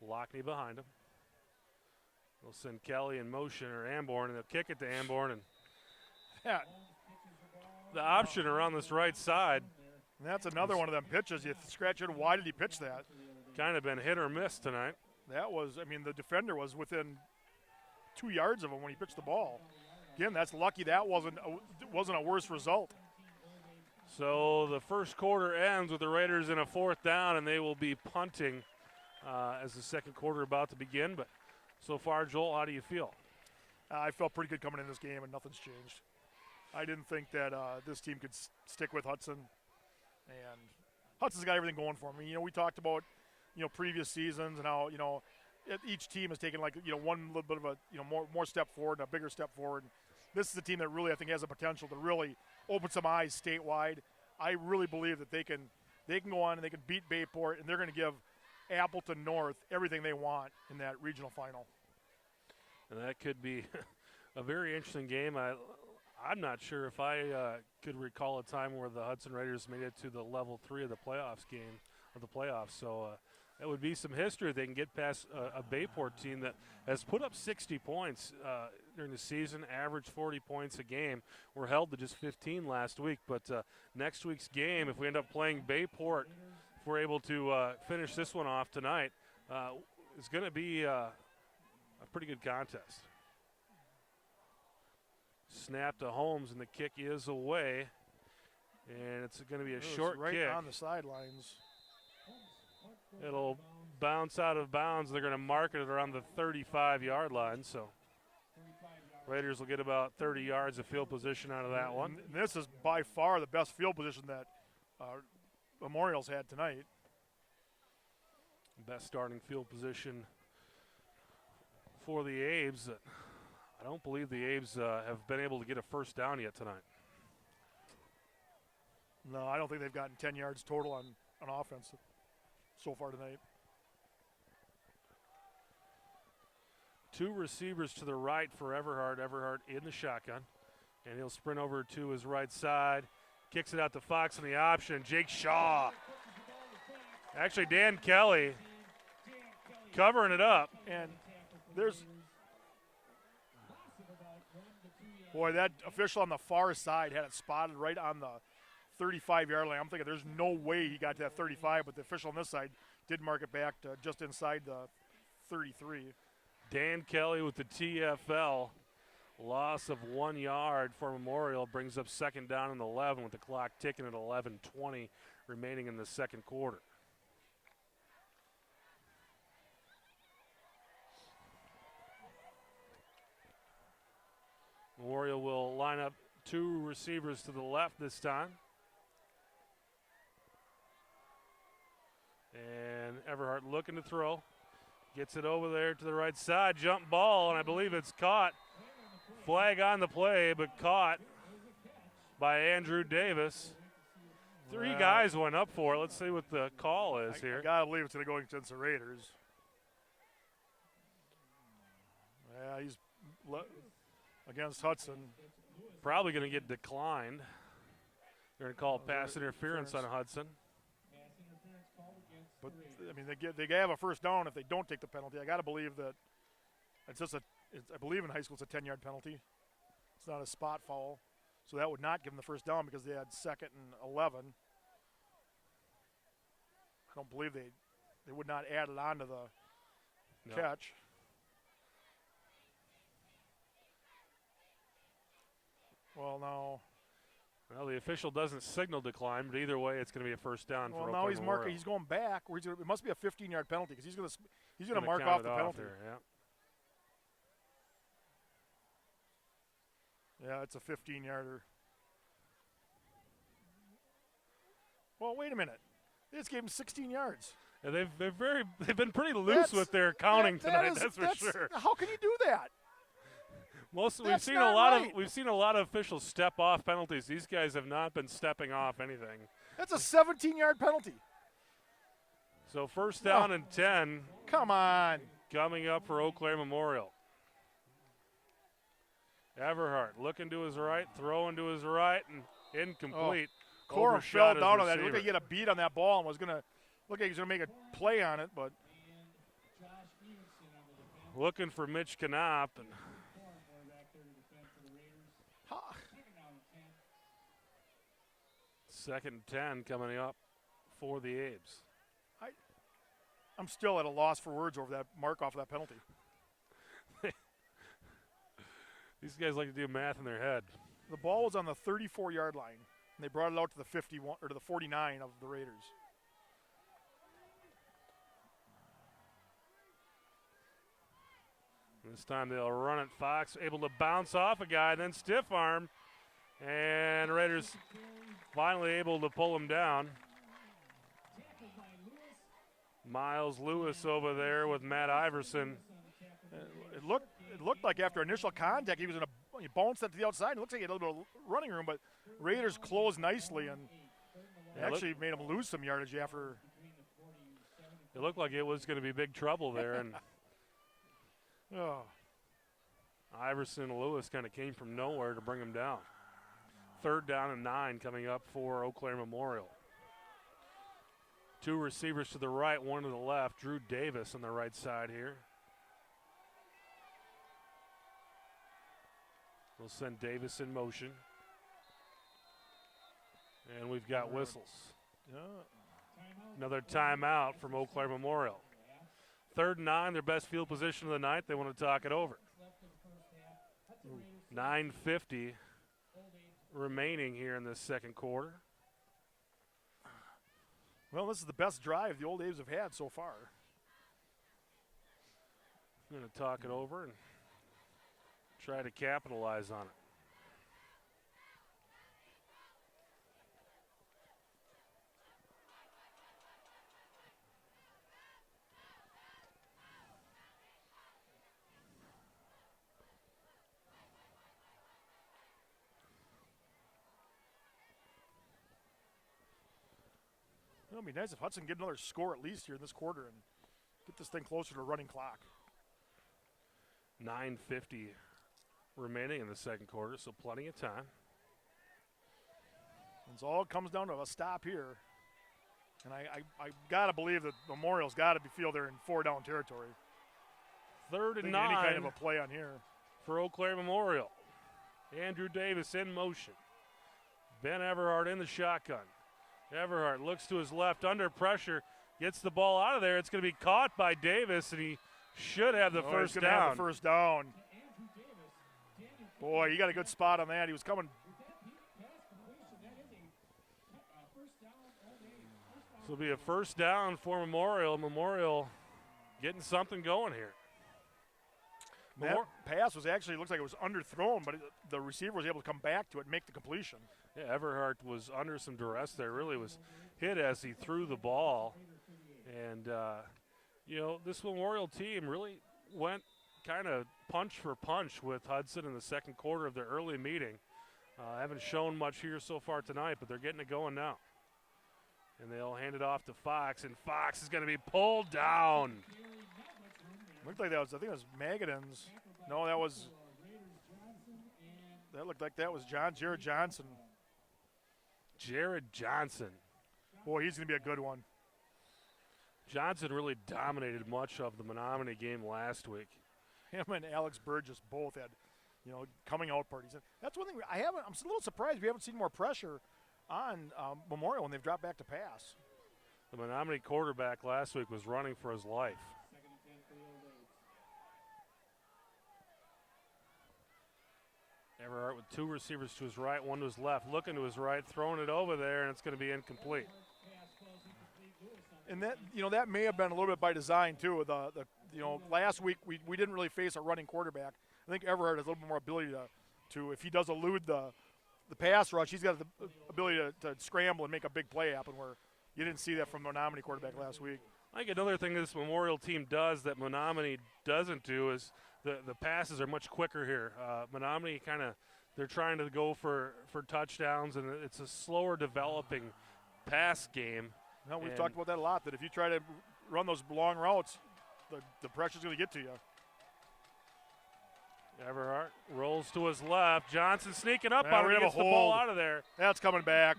Lockney behind him. They'll send Kelly in motion, or Amborn, and they'll kick it to Amborn. And yeah, the option around this right side. and that's another one of them pitches. You scratch your head, why did he pitch that? Kind of been hit or miss tonight. That was, I mean, the defender was within 2 yards of him when he pitched the ball. Again, that's lucky that wasn't a worse result. So the first quarter ends with the Raiders in a 4th down, and they will be punting as the second quarter about to begin. But so far, Joel, how do you feel? I felt pretty good coming in this game, and nothing's changed. I didn't think that this team could stick with Hudson, and Hudson's got everything going for him. I mean, you know, we talked about, you know, previous seasons and how, you know, each team has taken, like, you know, one little bit of a, you know, more step forward and a bigger step forward. This is a team that really, I think, has the potential to really open some eyes statewide. I really believe that they can go on and they can beat Bayport, and they're going to give Appleton North everything they want in that regional final. And that could be a very interesting game. I'm not sure if I could recall a time where the Hudson Raiders made it to the level 3 of the playoffs game of the playoffs. So that would be some history if they can get past a Bayport team that has put up 60 points during the season, averaged 40 points a game. We're held to just 15 last week. But next week's game, if we end up playing Bayport, if we're able to finish this one off tonight, it's going to be a pretty good contest. Snap to Holmes, and the kick is away. And it's going to be a short right kick. On the sidelines. It'll bounce out of bounds. They're going to mark it around the 35-yard line. So Raiders will get about 30 yards of field position out of that one. And this is by far the best field position that Memorial's had tonight. Best starting field position for the Abes. I don't believe the Abes have been able to get a first down yet tonight. No, I don't think they've gotten 10 yards total on offense so far tonight. 2 receivers to the right for Everhart. Everhart in the shotgun. And he'll sprint over to his right side. Kicks it out to Fox on the option. Jake Shaw. Actually, Dan Kelly covering it up. And there's... Boy, that official on the far side had it spotted right on the 35-yard line. I'm thinking there's no way he got to that 35, but the official on this side did mark it back to just inside the 33. Dan Kelly with the TFL. Loss of 1 yard for Memorial brings up second down and 11 with the clock ticking at 11:20 remaining in the second quarter. Memorial will line up 2 receivers to the left this time. And Everhart looking to throw. Gets it over there to the right side. Jump ball, and I believe it's caught. Flag on the play, but caught by Andrew Davis. 3 guys went up for it. Let's see what the call is here. I gotta believe it's going to go against the Raiders. Yeah, he's against Hudson. Probably going to get declined. They're going to call pass interference on Hudson. But I mean, they have a first down if they don't take the penalty. I got to believe that it's just I believe in high school it's a 10-yard penalty. It's not a spot foul, so that would not give them the first down because they had 2nd and 11. I don't believe they would not add it on to the catch. Well, now. Well, the official doesn't signal decline, but either way, it's going to be a first down. Well, for now Oakland he's Memorial. marking. He's going back. It must be a 15-yard penalty because he's going to mark off the penalty. There, yeah, it's a 15-yarder. Well, wait a minute. They just gave him 16 yards. Yeah, they've been pretty loose with their counting tonight. That's for sure. How can you do that? We've seen a lot of officials step off penalties. These guys have not been stepping off anything. That's a 17-yard penalty. So first down and 10. Come on. Coming up for Eau Claire Memorial. Everhart looking to his right, throwing to his right, and incomplete. Corum fell down on that. He looked like he had a beat on that ball and was going to look like he was going to make a play on it, but. Looking for Mitch Knopp. And second and 10 coming up for the Abes. I'm still at a loss for words over that mark off of that penalty. These guys like to do math in their head. The ball was on the 34-yard line, and they brought it out to the 51 or to the 49 of the Raiders. This time they'll run it. Fox able to bounce off a guy, then stiff arm, and the Raiders finally able to pull him down. Miles Lewis over there with Matt Iverson. It looked like after initial contact he bounced it to the outside. It looks like he had a little bit of running room, but Raiders closed nicely and actually made him lose some yardage after. It looked like it was going to be big trouble there, and Iverson and Lewis kind of came from nowhere to bring him down. Third down and 9 coming up for Eau Claire Memorial. 2 receivers to the right, 1 to the left. Drew Davis on the right side here. We'll send Davis in motion. And we've got whistles. Another timeout from Eau Claire Memorial. 3rd and 9, their best field position of the night. They want to talk it over. 9:50 remaining here in this second quarter. Well, this is the best drive the Old A's have had so far. I'm going to talk it over and try to capitalize on it. It would be nice if Hudson get another score at least here in this quarter and get this thing closer to a running clock. 9:50 remaining in the second quarter, so plenty of time. And so all comes down to a stop here. And I got to believe that Memorial's got to feel they're in 4-down territory. 3rd and 9. Any kind of a play on here. For Eau Claire Memorial. Andrew Davis in motion. Ben Everhart in the shotgun. Everhart looks to his left under pressure, gets the ball out of there. It's going to be caught by Davis, and he should have the first down. Have the first down. Boy, he got a good spot on that. He was coming. This will be a first down for Memorial. Memorial getting something going here. That pass was actually, looks like it was underthrown, but the receiver was able to come back to it and make the completion. Yeah, Everhart was under some duress there. Really was hit as he threw the ball. And, this Memorial team really went kind of punch for punch with Hudson in the second quarter of their early meeting. Haven't shown much here so far tonight, but they're getting it going now. And they'll hand it off to Fox, and Fox is going to be pulled down. Looked like that was, I think it was Magadin's. No, that looked like that was Jared Johnson. Jared Johnson. Boy, he's going to be a good one. Johnson really dominated much of the Menominee game last week. Him and Alex Burgess both had, coming out parties. That's one thing I'm a little surprised we haven't seen more pressure on Memorial when they've dropped back to pass. The Menominee quarterback last week was running for his life. Everhart with two receivers to his right, one to his left, looking to his right, throwing it over there, and it's going to be incomplete. And that may have been a little bit by design too. Last week we didn't really face a running quarterback. I think Everhart has a little bit more ability to if he does elude the pass rush, he's got the ability to scramble and make a big play happen. Where you didn't see that from the Menominee quarterback last week. I think another thing this Memorial team does that Menominee doesn't do is the passes are much quicker here. Menominee they're trying to go for touchdowns, and it's a slower developing pass game. No, we've talked about that a lot, that if you try to run those long routes, the pressure's going to get to you. Everhart rolls to his left. Johnson sneaking up on him, gets the ball out of there. That's coming back.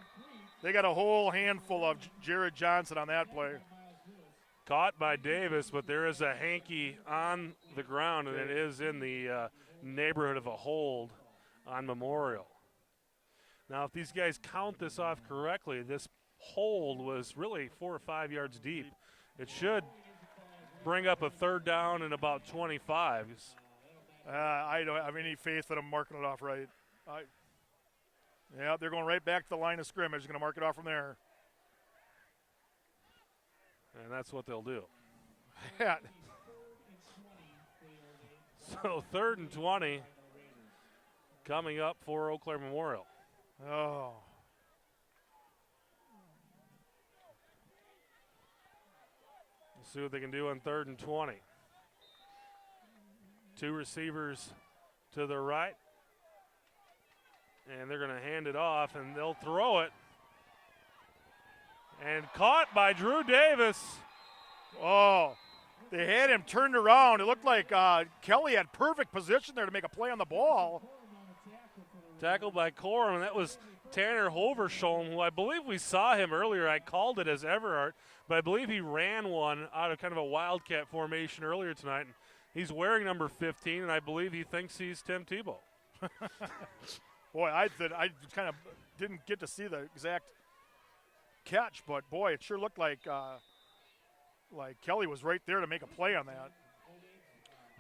They got a whole handful of Jared Johnson on that play. Caught by Davis, but there is a hanky on the ground, and it is in the neighborhood of a hold on Memorial. Now, if these guys count this off correctly, this hold was really 4 or 5 yards deep. It should bring up a third down and about 25. I don't have any faith that I'm marking it off right. They're going right back to the line of scrimmage. They're going to mark it off from there. And that's what they'll do. Yeah. So 3rd and 20 coming up for Eau Claire Memorial. Oh. We'll see what they can do on 3rd and 20. Two receivers to the right. And they're going to hand it off, and they'll throw it. And caught by Drew Davis. Oh, they had him turned around. It looked like Kelly had perfect position there to make a play on the ball. Tackled by Corum, and that was Tanner Hoversholm, who I believe we saw him earlier. I called it as Everhart, but I believe he ran one out of kind of a wildcat formation earlier tonight. And he's wearing number 15, and I believe he thinks he's Tim Tebow. Boy, I kind of didn't get to see the exact catch, but boy, it sure looked like Kelly was right there to make a play on that.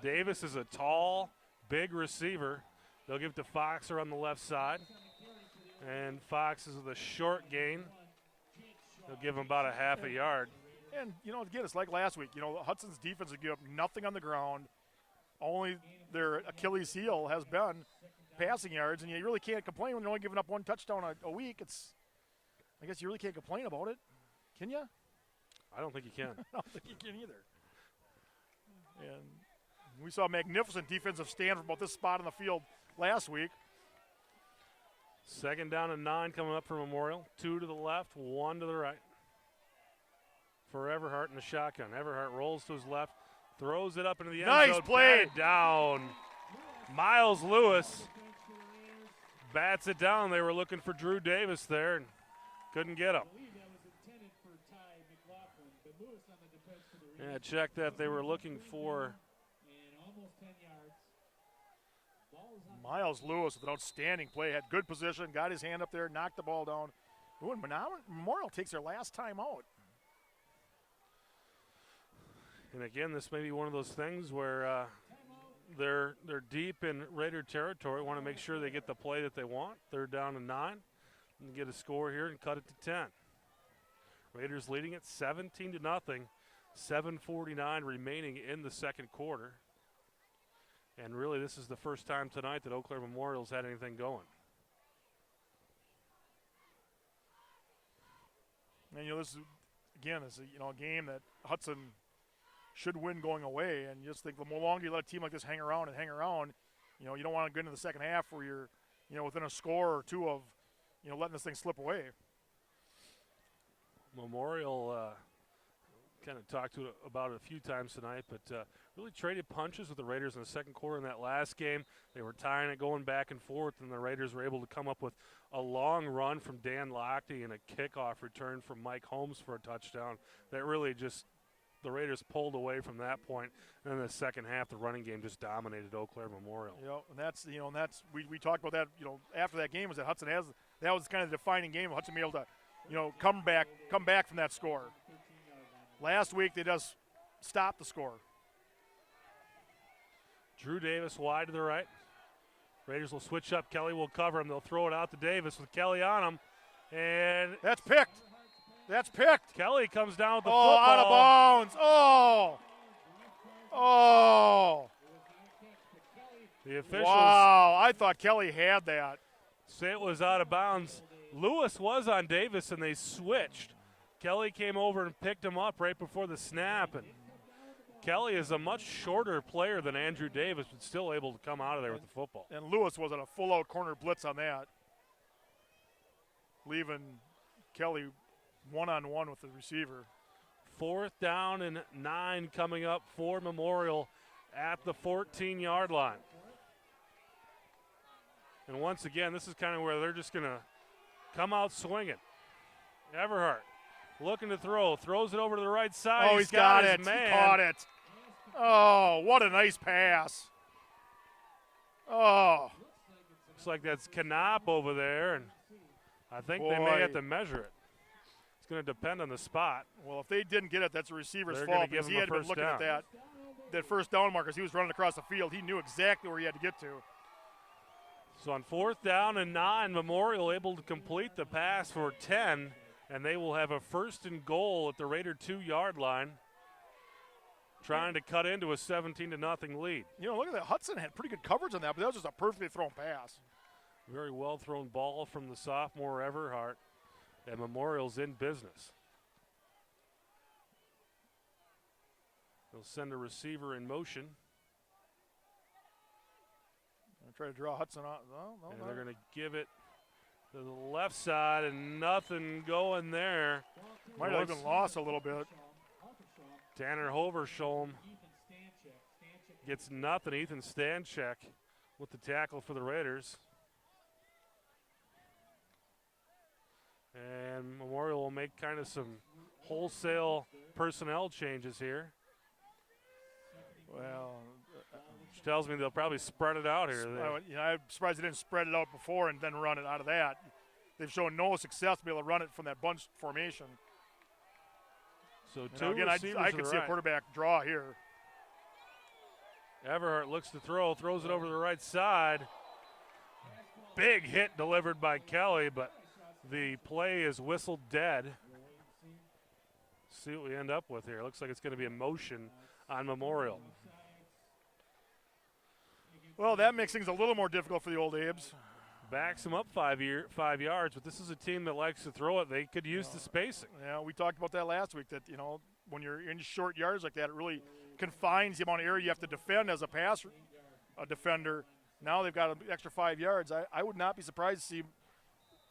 Davis is a tall, big receiver. They'll give it to Foxer on the left side, and Fox is the short gain. They'll give him about a half a yard. And again, it's like last week. Hudson's defense will give up nothing on the ground. Only their Achilles heel has been passing yards, and you really can't complain when you're only giving up one touchdown a week. I guess you really can't complain about it, can you? I don't think you can. I don't think you can either. And we saw a magnificent defensive stand from about this spot on the field last week. 2nd down and 9 coming up for Memorial. 2 to the left, 1 to the right. For Everhart in the shotgun. Everhart rolls to his left, throws it up into the end zone. Nice play. Down. Miles Lewis bats it down. They were looking for Drew Davis there and couldn't get him. Yeah, check that. They were looking for Miles Lewis with an outstanding play. Had good position, got his hand up there, knocked the ball down. Ooh, and Memorial takes their last time out. And again, this may be one of those things where they're deep in Raider territory. Want to make sure they get the play that they want. 3rd down and 9. And get a score here and cut it to 10. Raiders leading it 17-0. 7:49 remaining in the second quarter. And really, this is the first time tonight that Eau Claire Memorial's had anything going. And this is, again, is a game that Hudson should win going away. And you just think the more longer you let a team like this hang around, you don't want to get into the second half where you're, within a score or two of, letting this thing slip away. Memorial kind of talked about it a few times tonight, but really traded punches with the Raiders in the second quarter in that last game. They were tying it, going back and forth, and the Raiders were able to come up with a long run from Dan Lochte and a kickoff return from Mike Holmes for a touchdown. That really just, the Raiders pulled away from that point. And in the second half, the running game just dominated Eau Claire Memorial. And that's, we talked about that, after that game was that Hudson that was kind of the defining game of Hudson being able to, come back from that score. Last week, they just stopped the score. Drew Davis wide to the right. Raiders will switch up. Kelly will cover him. They'll throw it out to Davis with Kelly on him. And that's picked. That's picked. Kelly comes down with the football. Out of bounds. Oh. The officials. Wow, I thought Kelly had that. Say it was out of bounds. Lewis was on Davis, and they switched. Kelly came over and picked him up right before the snap. And Kelly is a much shorter player than Andrew Davis, but still able to come out of there with the football. And Lewis was on a full-out corner blitz on that, leaving Kelly one-on-one with the receiver. 4th down and 9 coming up for Memorial at the 14-yard line. And once again, this is kind of where they're just going to come out swinging. Everhart looking to throw, throws it over to the right side. Oh, he's got it. Man. He caught it. Oh, what a nice pass. Oh. Looks like that's Knopp over there, and I think they may have to measure it. It's going to depend on the spot. Well, if they didn't get it, that's a receiver's They're fault because he had been looking down. at that first down marker as he was running across the field. He knew exactly where he had to get to. So on 4th down and 9, Memorial able to complete the pass for 10, and they will have a 1st and goal at the Raider 2-yard line, trying to cut into a 17-0 lead. Look at that. Hudson had pretty good coverage on that, but that was just a perfectly thrown pass. Very well thrown ball from the sophomore Everhart, and Memorial's in business. They'll send a receiver in motion. Try to draw Hudson out. No. They're going to give it to the left side, and nothing going there. Might have even lost a little bit. Tanner Hoversholm gets nothing. Ethan Stanchek with the tackle for the Raiders. And Memorial will make kind of some wholesale personnel changes here. Well, which tells me they'll probably spread it out here. I'm surprised they didn't spread it out before and then run it out of that. They've shown no success to be able to run it from that bunch formation. So again, I can see a quarterback draw here. Everhart looks to throw, throws it over to the right side. Big hit delivered by Kelly, but the play is whistled dead. See what we end up with here. Looks like it's going to be a motion on Memorial. Well, that makes things a little more difficult for the Old Abes. Backs them up 5 yards, but this is a team that likes to throw it. They could use the spacing. Yeah, we talked about that last week, that, when you're in short yards like that, it really confines the amount of area you have to defend as a defender. Now they've got an extra 5 yards. I would not be surprised to see,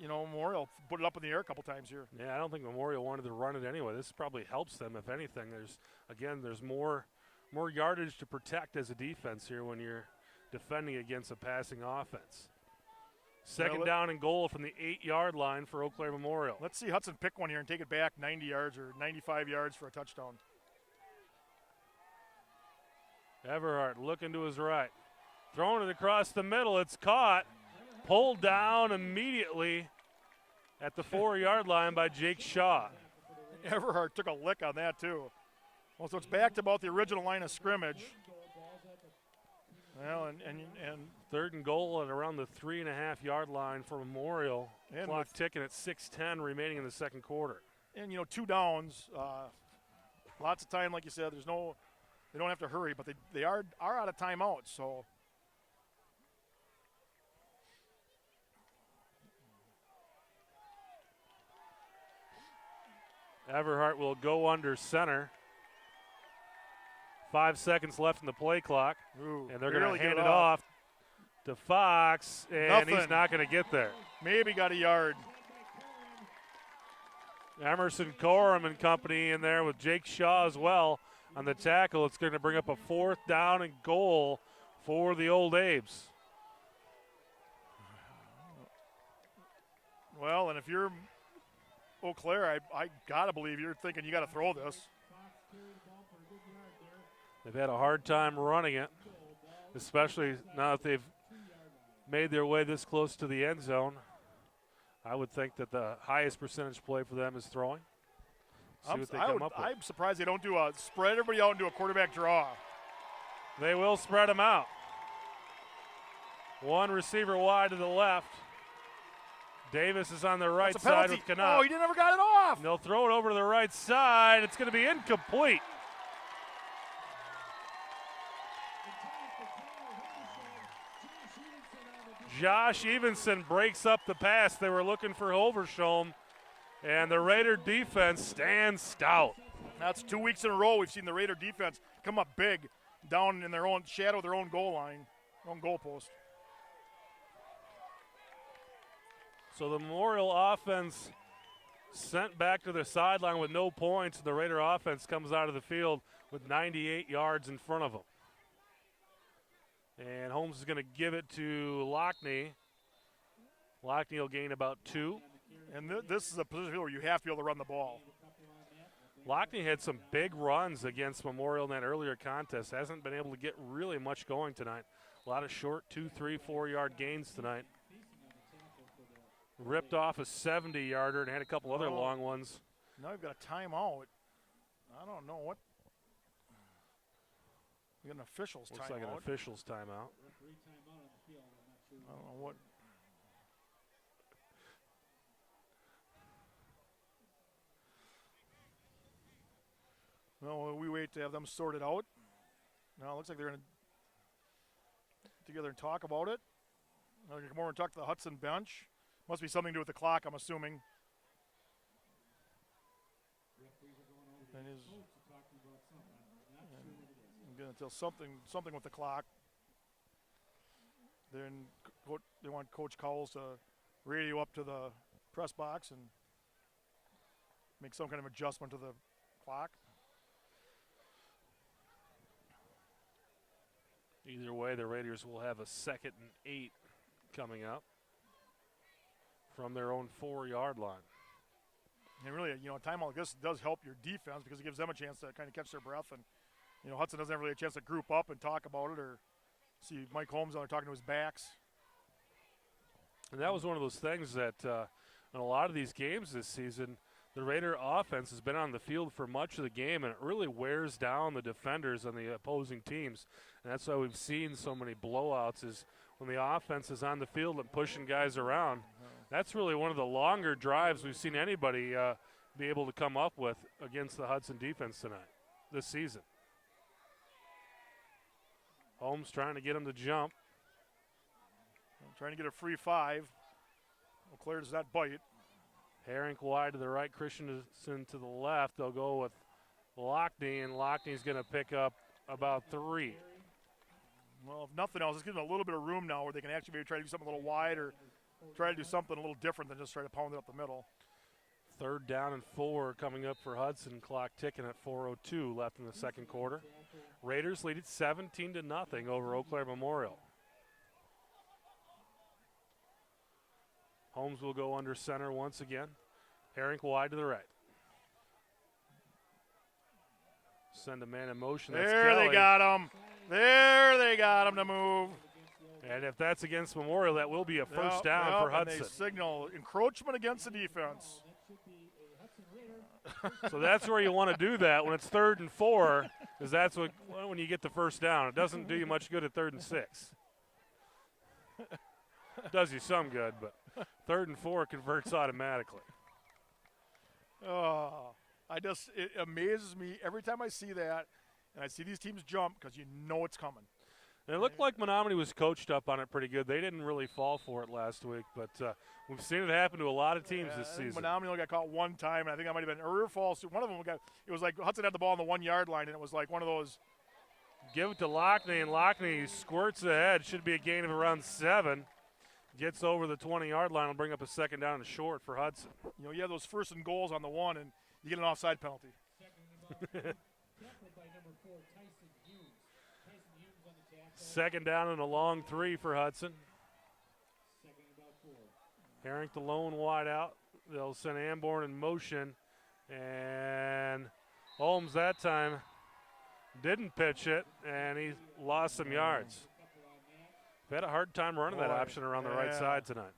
Memorial put it up in the air a couple times here. Yeah, I don't think Memorial wanted to run it anyway. This probably helps them, if anything. There's more yardage to protect as a defense here when you're defending against a passing offense. Second down and goal from the 8-yard line for Eau Claire Memorial. Let's see Hudson pick one here and take it back 90 yards or 95 yards for a touchdown. Everhart looking to his right. Throwing it across the middle. It's caught. Pulled down immediately at the 4-yard line by Jake Shaw. Everhart took a lick on that, too. Well, so it's back to about the original line of scrimmage. Well, and 3rd and goal at around the 3.5-yard line for Memorial. And clock ticking at 6:10 remaining in the second quarter. And 2 downs. Lots of time, like you said. There's no They don't have to hurry, but they are out of timeout, so. Everhart will go under center. 5 seconds left in the play clock. Ooh, and they're going to hand it off to Fox, and he's not going to get there. Maybe got a yard. Emerson Corum and company in there with Jake Shaw as well on the tackle. It's going to bring up a 4th down and goal for the Old Abes. Well, and if you're Eau Claire, I got to believe you're thinking you got to throw this. They've had a hard time running it, especially now that they've made their way this close to the end zone. I would think that the highest percentage play for them is throwing. See what they come up with. I'm surprised they don't do a spread everybody out and do a quarterback draw. They will spread them out. One receiver wide to the left. Davis is on the right side with Canott. Oh, he never got it off. And they'll throw it over to the right side. It's going to be incomplete. Josh Evenson breaks up the pass. They were looking for Oversholm, and the Raider defense stands stout. That's 2 weeks in a row we've seen the Raider defense come up big down in their own shadow, their own goal line, own goal post. So the Memorial offense sent back to the sideline with no points. The Raider offense comes out of the field with 98 yards in front of them. And Holmes is going to give it to Lockney. Lockney will gain about 2. And this is a position where you have to be able to run the ball. Lockney had some big runs against Memorial in that earlier contest. Hasn't been able to get really much going tonight. A lot of short 2, 3, 4-yard gains tonight. Ripped off a 70-yarder and had a couple other long ones. Now we've got a timeout. I don't know what. We got an official's timeout. Looks like an official's timeout. I don't know what. Well, we wait to have them sorted out. Now it looks like they're going to get together and talk about it. They're going to come over and talk to the Hudson bench. Must be something to do with the clock, I'm assuming. I'm going to tell something with the clock. Then they want Coach Cowles to radio up to the press box and make some kind of adjustment to the clock. Either way, the Raiders will have a 2nd and 8 coming up from their own 4-yard line. And really, a timeout like this does help your defense because it gives them a chance to kind of catch their breath. And, Hudson doesn't have really a chance to group up and talk about it or see Mike Holmes on there talking to his backs. And that was one of those things that in a lot of these games this season, the Raider offense has been on the field for much of the game, and it really wears down the defenders on the opposing teams. And that's why we've seen so many blowouts is when the offense is on the field and pushing guys around. That's really one of the longer drives we've seen anybody be able to come up with against the Hudson defense tonight, this season. Holmes trying to get him to jump. Trying to get a free 5. Eau Claire does not bite. Herink wide to the right, Christensen to the left. They'll go with Lockney, and Lockney's going to pick up about 3. Well, if nothing else, let's give them a little bit of room now where they can actually maybe try to do something a little wide or try to do something a little different than just try to pound it up the middle. 3rd down and 4 coming up for Hudson. Clock ticking at 4:02 left in the second quarter. Raiders lead it 17-0 over Eau Claire Memorial. Holmes will go under center once again. Herink wide to the right. Send a man in motion. That's there Kelly. They got him. There they got him to move. And if that's against Memorial, that will be a first down for Hudson. And they signal encroachment against the defense. So that's where you want to do that when it's 3rd and 4, because that's when you get the first down. It doesn't do you much good at 3rd and 6. Does you some good, but 3rd and 4 converts automatically. It amazes me every time I see that. and I see these teams jump because you know it's coming. And it looked like Menominee was coached up on it pretty good. They didn't really fall for it last week, but we've seen it happen to a lot of teams this season. Menominee only got caught one time, and I think that might have been River Falls. One of them it was like Hudson had the ball on the 1 yard line, and it was like one of those. Give it to Lockney, and Lockney squirts ahead. Should be a gain of around 7. Gets over the 20-yard line. Will bring up a second down and short for Hudson. You know, you have those first and goals on the 1, and you get an offside penalty. Second down and a long 3 for Hudson. Harrington lone wide out. They'll send Amborn in motion, and Holmes that time didn't pitch it, and he lost some yards. They had a hard time running that option around the right side tonight.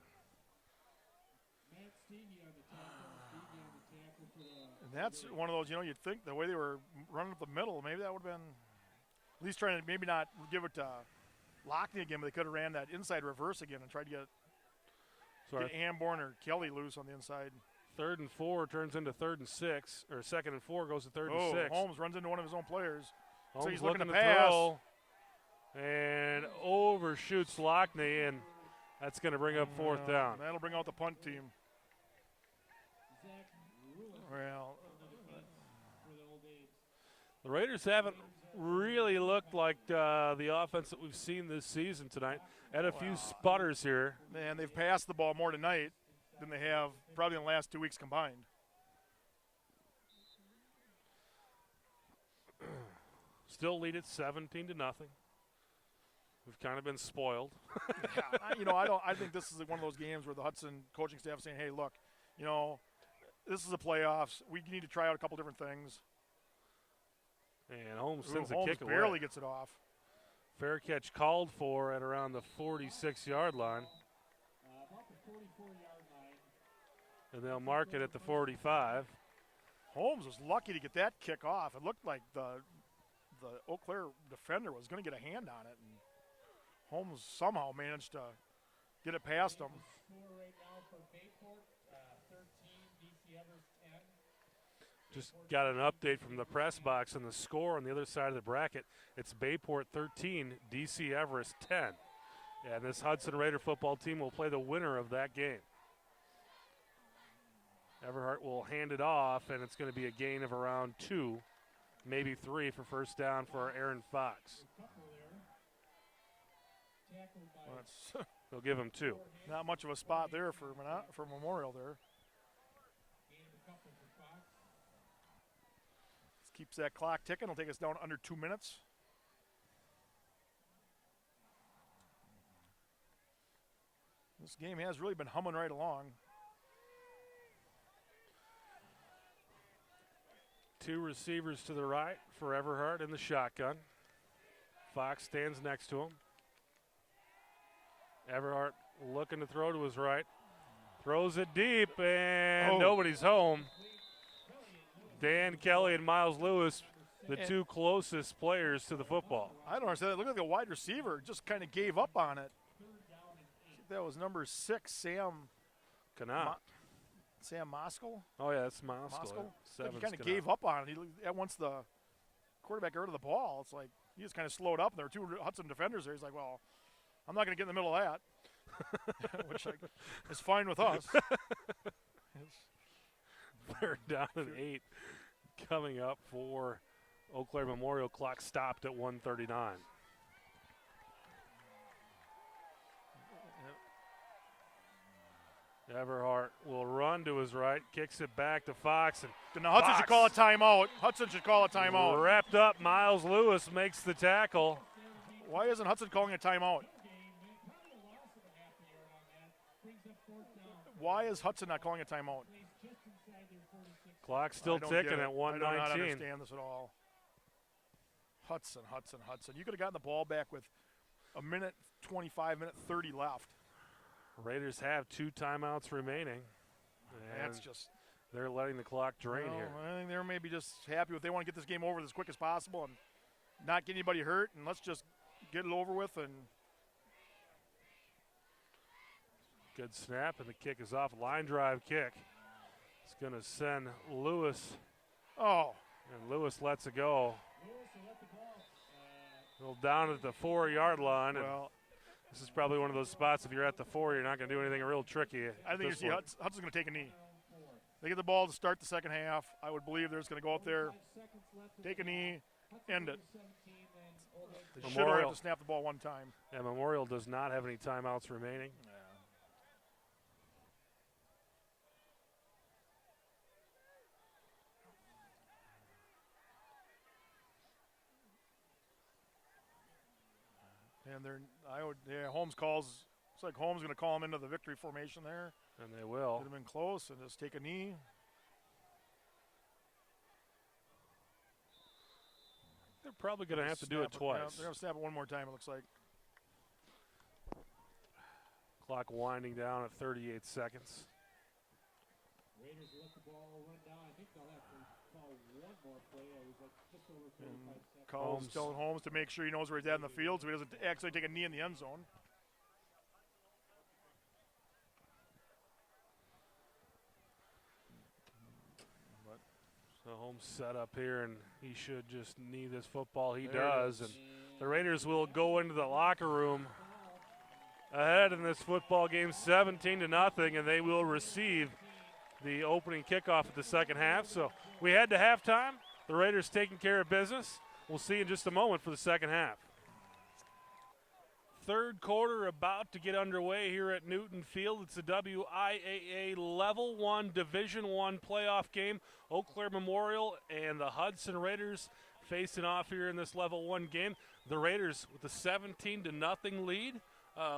And that's one of those, you know, you'd think the way they were running up the middle, maybe that would have been at least trying to maybe not give it to Lockney again, but they could have ran that inside reverse again and tried to get Amborn or Kelly loose on the inside. 3rd and 4 turns into 3rd and 6, or 2nd and 4 goes to 3rd and 6. Holmes runs into one of his own players. Holmes so he's looking to pass. Throw and overshoots Lockney, and that's going to bring up 4th down. That'll bring out the punt team. Well, the Raiders haven't really looked like the offense that we've seen this season tonight. Had a few sputters here. Man, they've passed the ball more tonight than they have probably in the last 2 weeks combined. Still lead it 17-0. We've kind of been spoiled. I think this is one of those games where the Hudson coaching staff is saying, hey, look, you know, this is the playoffs. We need to try out a couple different things. And Holmes sends a kick away. Barely gets it off. Fair catch called for at around the 46-yard line. And they'll mark it at the 45. Holmes was lucky to get that kick off. It looked like the Eau Claire defender was going to get a hand on it, and Holmes somehow managed to get it past him. Just got an update from the press box, and the score on the other side of the bracket, it's Bayport 13, DC Everest 10. And this Hudson Raider football team will play the winner of that game. Everhart will hand it off, and it's going to be a gain of around 2, maybe 3 for first down for Aaron Fox. They'll give him 2. Not much of a spot there for Memorial there. Keeps that clock ticking. It'll take us down under 2 minutes. This game has really been humming right along. 2 receivers to the right for Everhart in the shotgun. Fox stands next to him. Everhart looking to throw to his right. Throws it deep, and nobody's home. Dan Kelly and Miles Lewis, the 2 closest players to the football. I don't understand. It looked like the wide receiver just kind of gave up on it. That was number 6, Sam Moskal. Oh, yeah, that's Moskal. He kind of gave up on it. Once the quarterback got rid of the ball, it's like he just kind of slowed up. And there were 2 Hudson defenders there. He's like, well, I'm not going to get in the middle of that, which is fine with us. 3rd down and 8 coming up for Eau Claire Memorial. Clock stopped at 1:39. Everhart will run to his right, kicks it back to Fox. And now Hudson should call a timeout. Hudson should call a timeout. Wrapped up, Miles Lewis makes the tackle. Why isn't Hudson calling a timeout? Why is Hudson not calling a timeout? Clock still ticking at 1:19. I do not understand this at all. Hudson. You could have gotten the ball back with a minute 25, minute 30 left. Raiders have 2 timeouts remaining. That's just. They're letting the clock drain here. I think they're maybe just happy with they want to get this game over as quick as possible and not get anybody hurt, and let's just get it over with. And good snap, and the kick is off. Line drive kick. It's going to send Lewis. Oh. And Lewis lets it go. Well, down at the 4-yard line. Well, this is probably one of those spots, if you're at the 4, you're not going to do anything real tricky. I think you see Hudson's going to take a knee. They get the ball to start the second half. I would believe they're just going to go out there, take a knee, end it. They should only have to snap the ball one time. Yeah, Memorial does not have any timeouts remaining. And Holmes calls. Looks like Holmes going to call him into the victory formation there. And they will. Could have been close and just take a knee. They're probably going to have to do it twice. Yeah, they're going to snap it one more time, it looks like. Clock winding down at 38 seconds. Raiders let the ball run down. I think they'll have to call one more play. It was like just over 45 seconds. Calls telling Holmes to make sure he knows where he's at in the field so he doesn't actually take a knee in the end zone. So Holmes set up here, and he should just knee this football. He does, and the Raiders will go into the locker room ahead in this football game 17-0, and they will receive the opening kickoff of the second half. So we head to halftime. The Raiders taking care of business. We'll see in just a moment for the second half. Third quarter about to get underway here at Newton Field. It's the WIAA Level 1 Division I playoff game. Eau Claire Memorial and the Hudson Raiders facing off here in this Level 1 game. The Raiders with a 17-0 lead.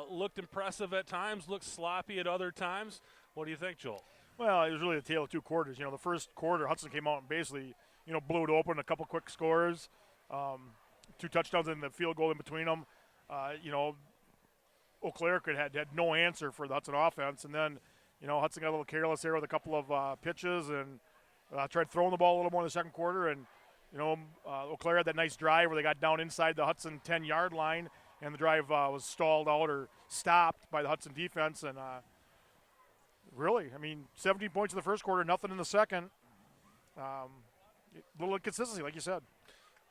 Looked impressive at times, looked sloppy at other times. What do you think, Joel? Well, it was really a tale of two quarters. The first quarter, Hudson came out and basically, blew it open, a couple quick scores, 2 touchdowns and the field goal in between them. Eau Claire had no answer for the Hudson offense. And then, Hudson got a little careless there with a couple of pitches and tried throwing the ball a little more in the second quarter. And, Eau Claire had that nice drive where they got down inside the Hudson 10-yard line, and the drive was stalled out or stopped by the Hudson defense. And really, 17 points in the first quarter, nothing in the second. Little inconsistency, like you said.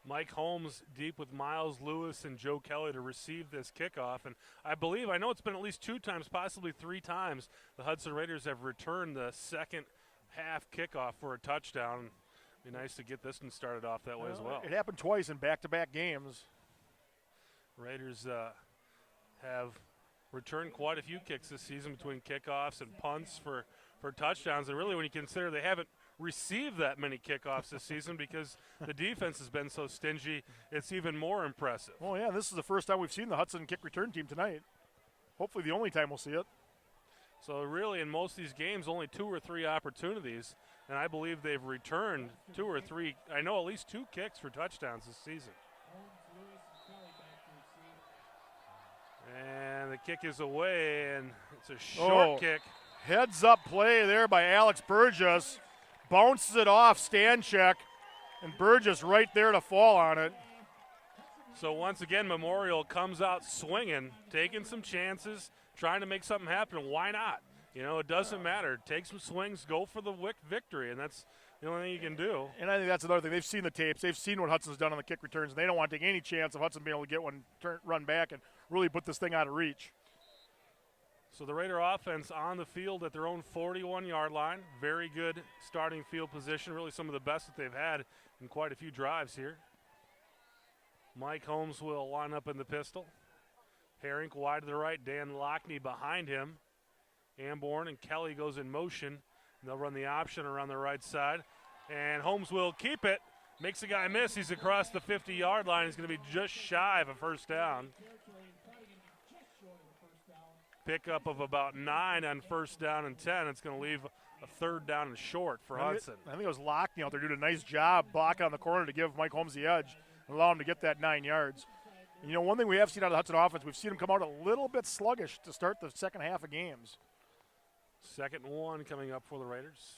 Mike Holmes deep with Miles Lewis and Joe Kelly to receive this kickoff. And I know it's been at least 2 times, possibly 3 times, the Hudson Raiders have returned the second half kickoff for a touchdown. It'd be nice to get this one started off that way as well. It happened twice in back-to-back games. Raiders have returned quite a few kicks this season between kickoffs and punts for touchdowns. And really, when you consider they haven't received that many kickoffs this season because the defense has been so stingy, it's even more impressive. Oh, yeah, this is the first time we've seen the Hudson kick return team tonight. Hopefully the only time we'll see it. So really, in most of these games, only 2 or 3 opportunities, and I believe they've returned 2 or 3, I know at least 2 kicks for touchdowns this season. And the kick is away, and it's a short kick. Heads-up play there by Alex Burgess. Bounces it off Stanchek, and Burgess right there to fall on it. So once again, Memorial comes out swinging, taking some chances, trying to make something happen. Why not? It doesn't matter. Take some swings, go for the victory, and that's the only thing you can do. And I think that's another thing. They've seen the tapes. They've seen what Hudson's done on the kick returns, and they don't want to take any chance of Hudson being able to get one, run back, and really put this thing out of reach. So the Raider offense on the field at their own 41-yard line. Very good starting field position, really some of the best that they've had in quite a few drives here. Mike Holmes will line up in the pistol. Herink wide to the right, Dan Lockney behind him. Amborn and Kelly goes in motion, and they'll run the option around the right side. And Holmes will keep it. Makes the guy miss. He's across the 50-yard line. He's going to be just shy of a first down. Pickup of about 9 on first down and 10. It's going to leave a third down and short for Hudson. I think it was Lockney out there doing a nice job blocking on the corner to give Mike Holmes the edge and allow him to get that 9 yards. And one thing we have seen out of the Hudson offense, we've seen them come out a little bit sluggish to start the second half of games. 2nd and 1 coming up for the Raiders.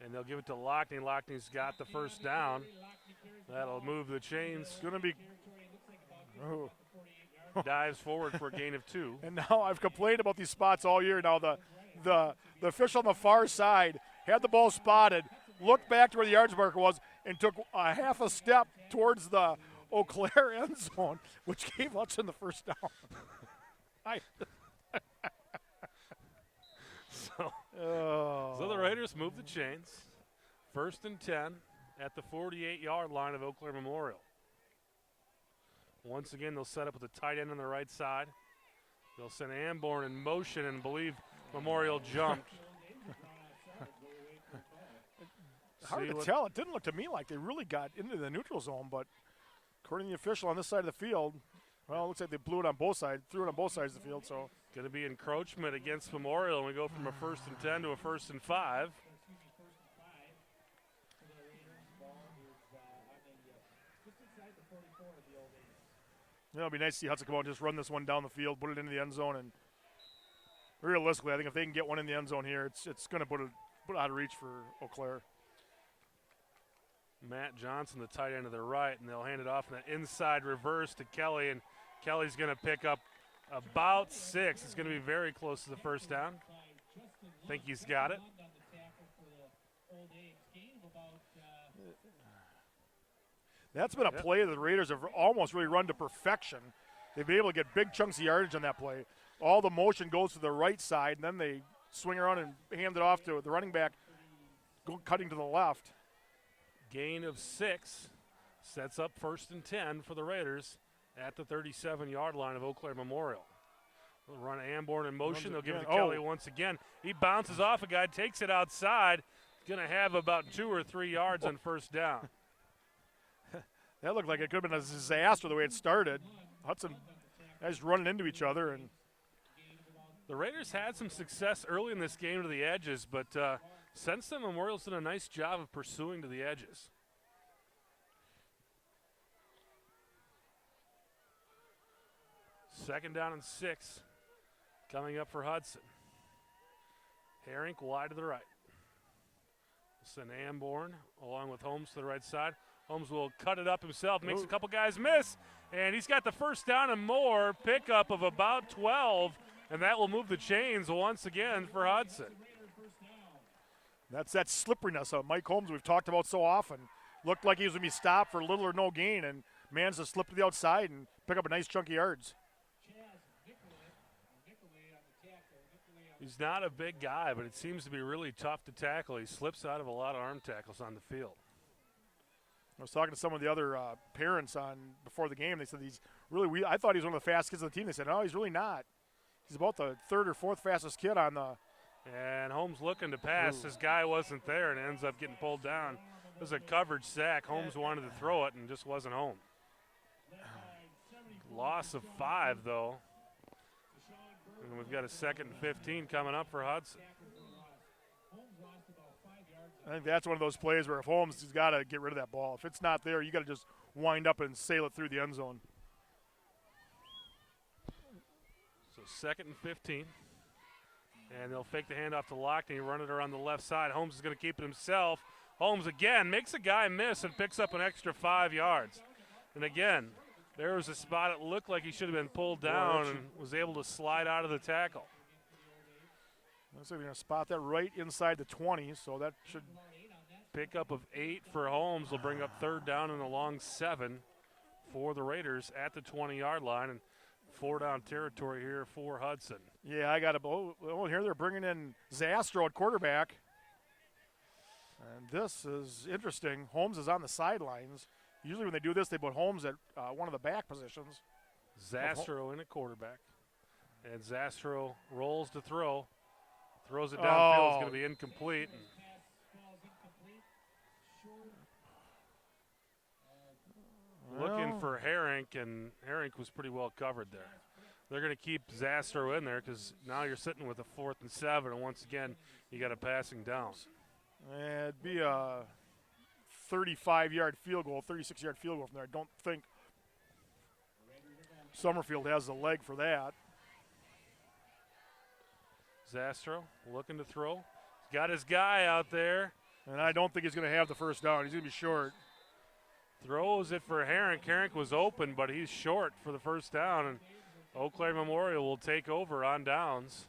And they'll give it to Lockney. Lockney's got the first down. That'll move the chains. It's going to be dives forward for a gain of 2. And now I've complained about these spots all year. Now the official on the far side had the ball spotted, looked back to where the yards marker was, and took a half a step towards the Eau Claire end zone, which gave Hudson the first down. So the Raiders move the chains. 1st and 10 at the 48-yard line of Eau Claire Memorial. Once again, they'll set up with a tight end on the right side. They'll send Amborn in motion and believe Memorial jumped. Hard to tell. It didn't look to me like they really got into the neutral zone, but according to the official on this side of the field, well, it looks like they blew it on both sides, threw it on both sides of the field. So going to be encroachment against Memorial, and we go from a 1st and 10 to a 1st and 5. It'll be nice to see Hudson come out and just run this one down the field, put it into the end zone, and realistically, I think if they can get one in the end zone here, it's going to put it out of reach for Eau Claire. Matt Johnson, the tight end to the right, and they'll hand it off in an inside reverse to Kelly, and Kelly's going to pick up about 6. It's going to be very close to the first down. I think he's got it. That's been a play that the Raiders have almost really run to perfection. They've been able to get big chunks of yardage on that play. All the motion goes to the right side, and then they swing around and hand it off to the running back, cutting to the left. Gain of 6 sets up 1st and 10 for the Raiders at the 37-yard line of Eau Claire Memorial. They'll run Amborn in motion. They'll give it to Kelly once again. He bounces off a guy, takes it outside. Going to have about 2 or 3 yards on first down. That looked like it could have been a disaster the way it started. Hudson guys running into each other. And the Raiders had some success early in this game to the edges, but since then, Memorial's done a nice job of pursuing to the edges. Second down and 6 coming up for Hudson. Herink wide to the right. Send Amborn along with Holmes to the right side. Holmes will cut it up himself, makes a couple guys miss, and he's got the first down and more, pickup of about 12, and that will move the chains once again for Hudson. That's that slipperiness of Mike Holmes we've talked about so often. Looked like he was going to be stopped for little or no gain, and managed to slip to the outside and pick up a nice chunk of yards. He's not a big guy, but it seems to be really tough to tackle. He slips out of a lot of arm tackles on the field. I was talking to some of the other parents before the game. They said he's really. I thought he was one of the fastest kids on the team. They said, no, he's really not. He's about the 3rd or 4th fastest kid on the. And Holmes looking to pass. His guy wasn't there and ends up getting pulled down. It was a coverage sack. Holmes wanted to throw it and just wasn't home. Loss of 5, though. And we've got a 2nd and 15 coming up for Hudson. I think that's one of those plays where if Holmes has got to get rid of that ball. If it's not there, you got to just wind up and sail it through the end zone. So 2nd and 15. And they'll fake the handoff to Lockney, run it around the left side. Holmes is going to keep it himself. Holmes again makes a guy miss and picks up an extra 5 yards. And again, there was a spot it looked like he should have been pulled down and was able to slide out of the tackle. Looks like they're going to spot that right inside the 20, so that should. Pickup of 8 for Holmes will bring up 3rd down and a long 7 for the Raiders at the 20-yard line, and 4-down territory here for Hudson. Yeah, I got here they're bringing in Zastro at quarterback. And this is interesting. Holmes is on the sidelines. Usually when they do this, they put Holmes at one of the back positions. Zastro in at quarterback. And Zastro rolls to throw. Throws it downfield. It's going to be incomplete. Looking for Herink, and Herink was pretty well covered there. They're going to keep Zastro in there because now you're sitting with a 4th and 7, and once again, you got a passing down. It'd be a 35-yard field goal, 36-yard field goal from there. I don't think Summerfield has the leg for that. Zastro looking to throw. He's got his guy out there. And I don't think he's going to have the first down. He's going to be short. Throws it for Herink. Herink was open, but he's short for the first down. And Eau Claire Memorial will take over on downs.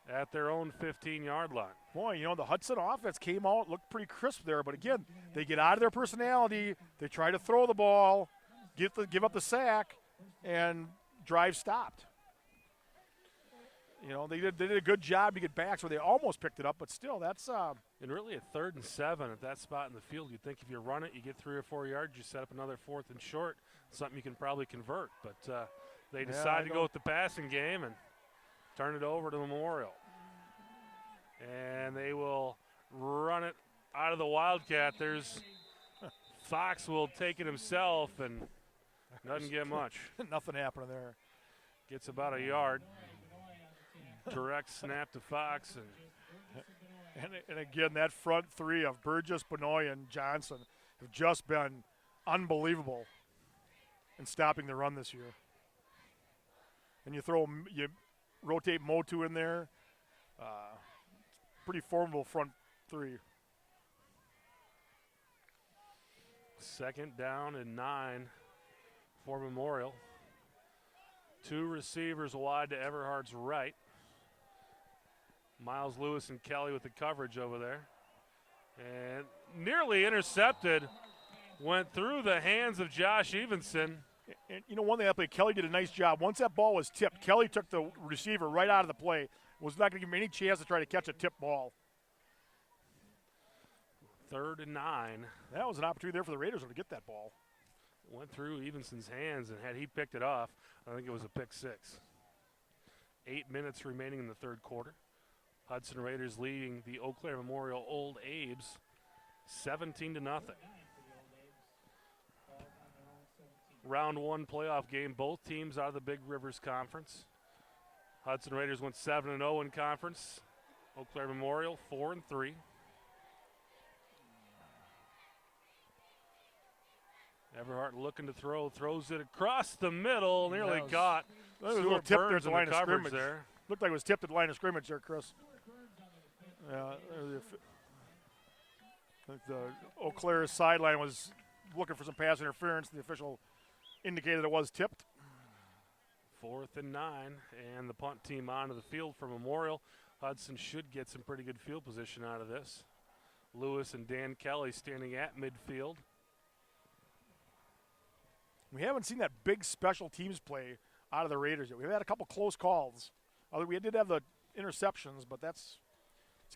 at their own 15-yard line. Boy, you know, the Hudson offense came out, looked pretty crisp there, but again, they get out of their personality, they try to throw the ball, give up the sack, and drive stopped. You know, they did a good job to get back, so they almost picked it up, but still, that's And really at 3rd and 7 at that spot in the field, you'd think if you run it, you get 3 or 4 yards, you set up another 4th and short, something you can probably convert. But they decide to go with the passing game and turn it over to Memorial. And they will run it out of the Wildcat. There's Fox will take it himself and doesn't get much. nothing happening there. Gets about a yard. Direct snap to Fox. And again, that front three of Burgess, Benoit, and Johnson have just been unbelievable in stopping the run this year. And you rotate Motu in there. Pretty formidable front three. 2nd down and 9 for Memorial. 2 receivers wide to Everhart's right. Miles Lewis and Kelly with the coverage over there. And nearly intercepted. Went through the hands of Josh Evenson. And you know, one thing I played, Kelly did a nice job. Once that ball was tipped, Kelly took the receiver right out of the play. Was not going to give him any chance to try to catch a tip ball. 3rd and 9. That was an opportunity there for the Raiders to get that ball. Went through Evenson's hands, and had he picked it off, I think it was a pick 6. 8 minutes remaining in the 3rd quarter. Hudson Raiders leading the Eau Claire Memorial Old Abe's 17-0. Round 1 playoff game, both teams out of the Big Rivers Conference. Hudson Raiders went 7-0 in conference. Eau Claire Memorial 4-3. Everhart looking to throw, throws it across the middle, nearly caught. There was a little tip there at Burns the in line of coverage scrimmage. there. Looked like it was tipped at the line of scrimmage there, Chris. I think the Eau Claire sideline was looking for some pass interference. The official indicated it was tipped. 4th and 9, and the punt team onto the field for Memorial. Hudson should get some pretty good field position out of this. Lewis and Dan Kelly standing at midfield. We haven't seen that big special teams play out of the Raiders yet. We've had a couple close calls. Although we did have the interceptions, but let's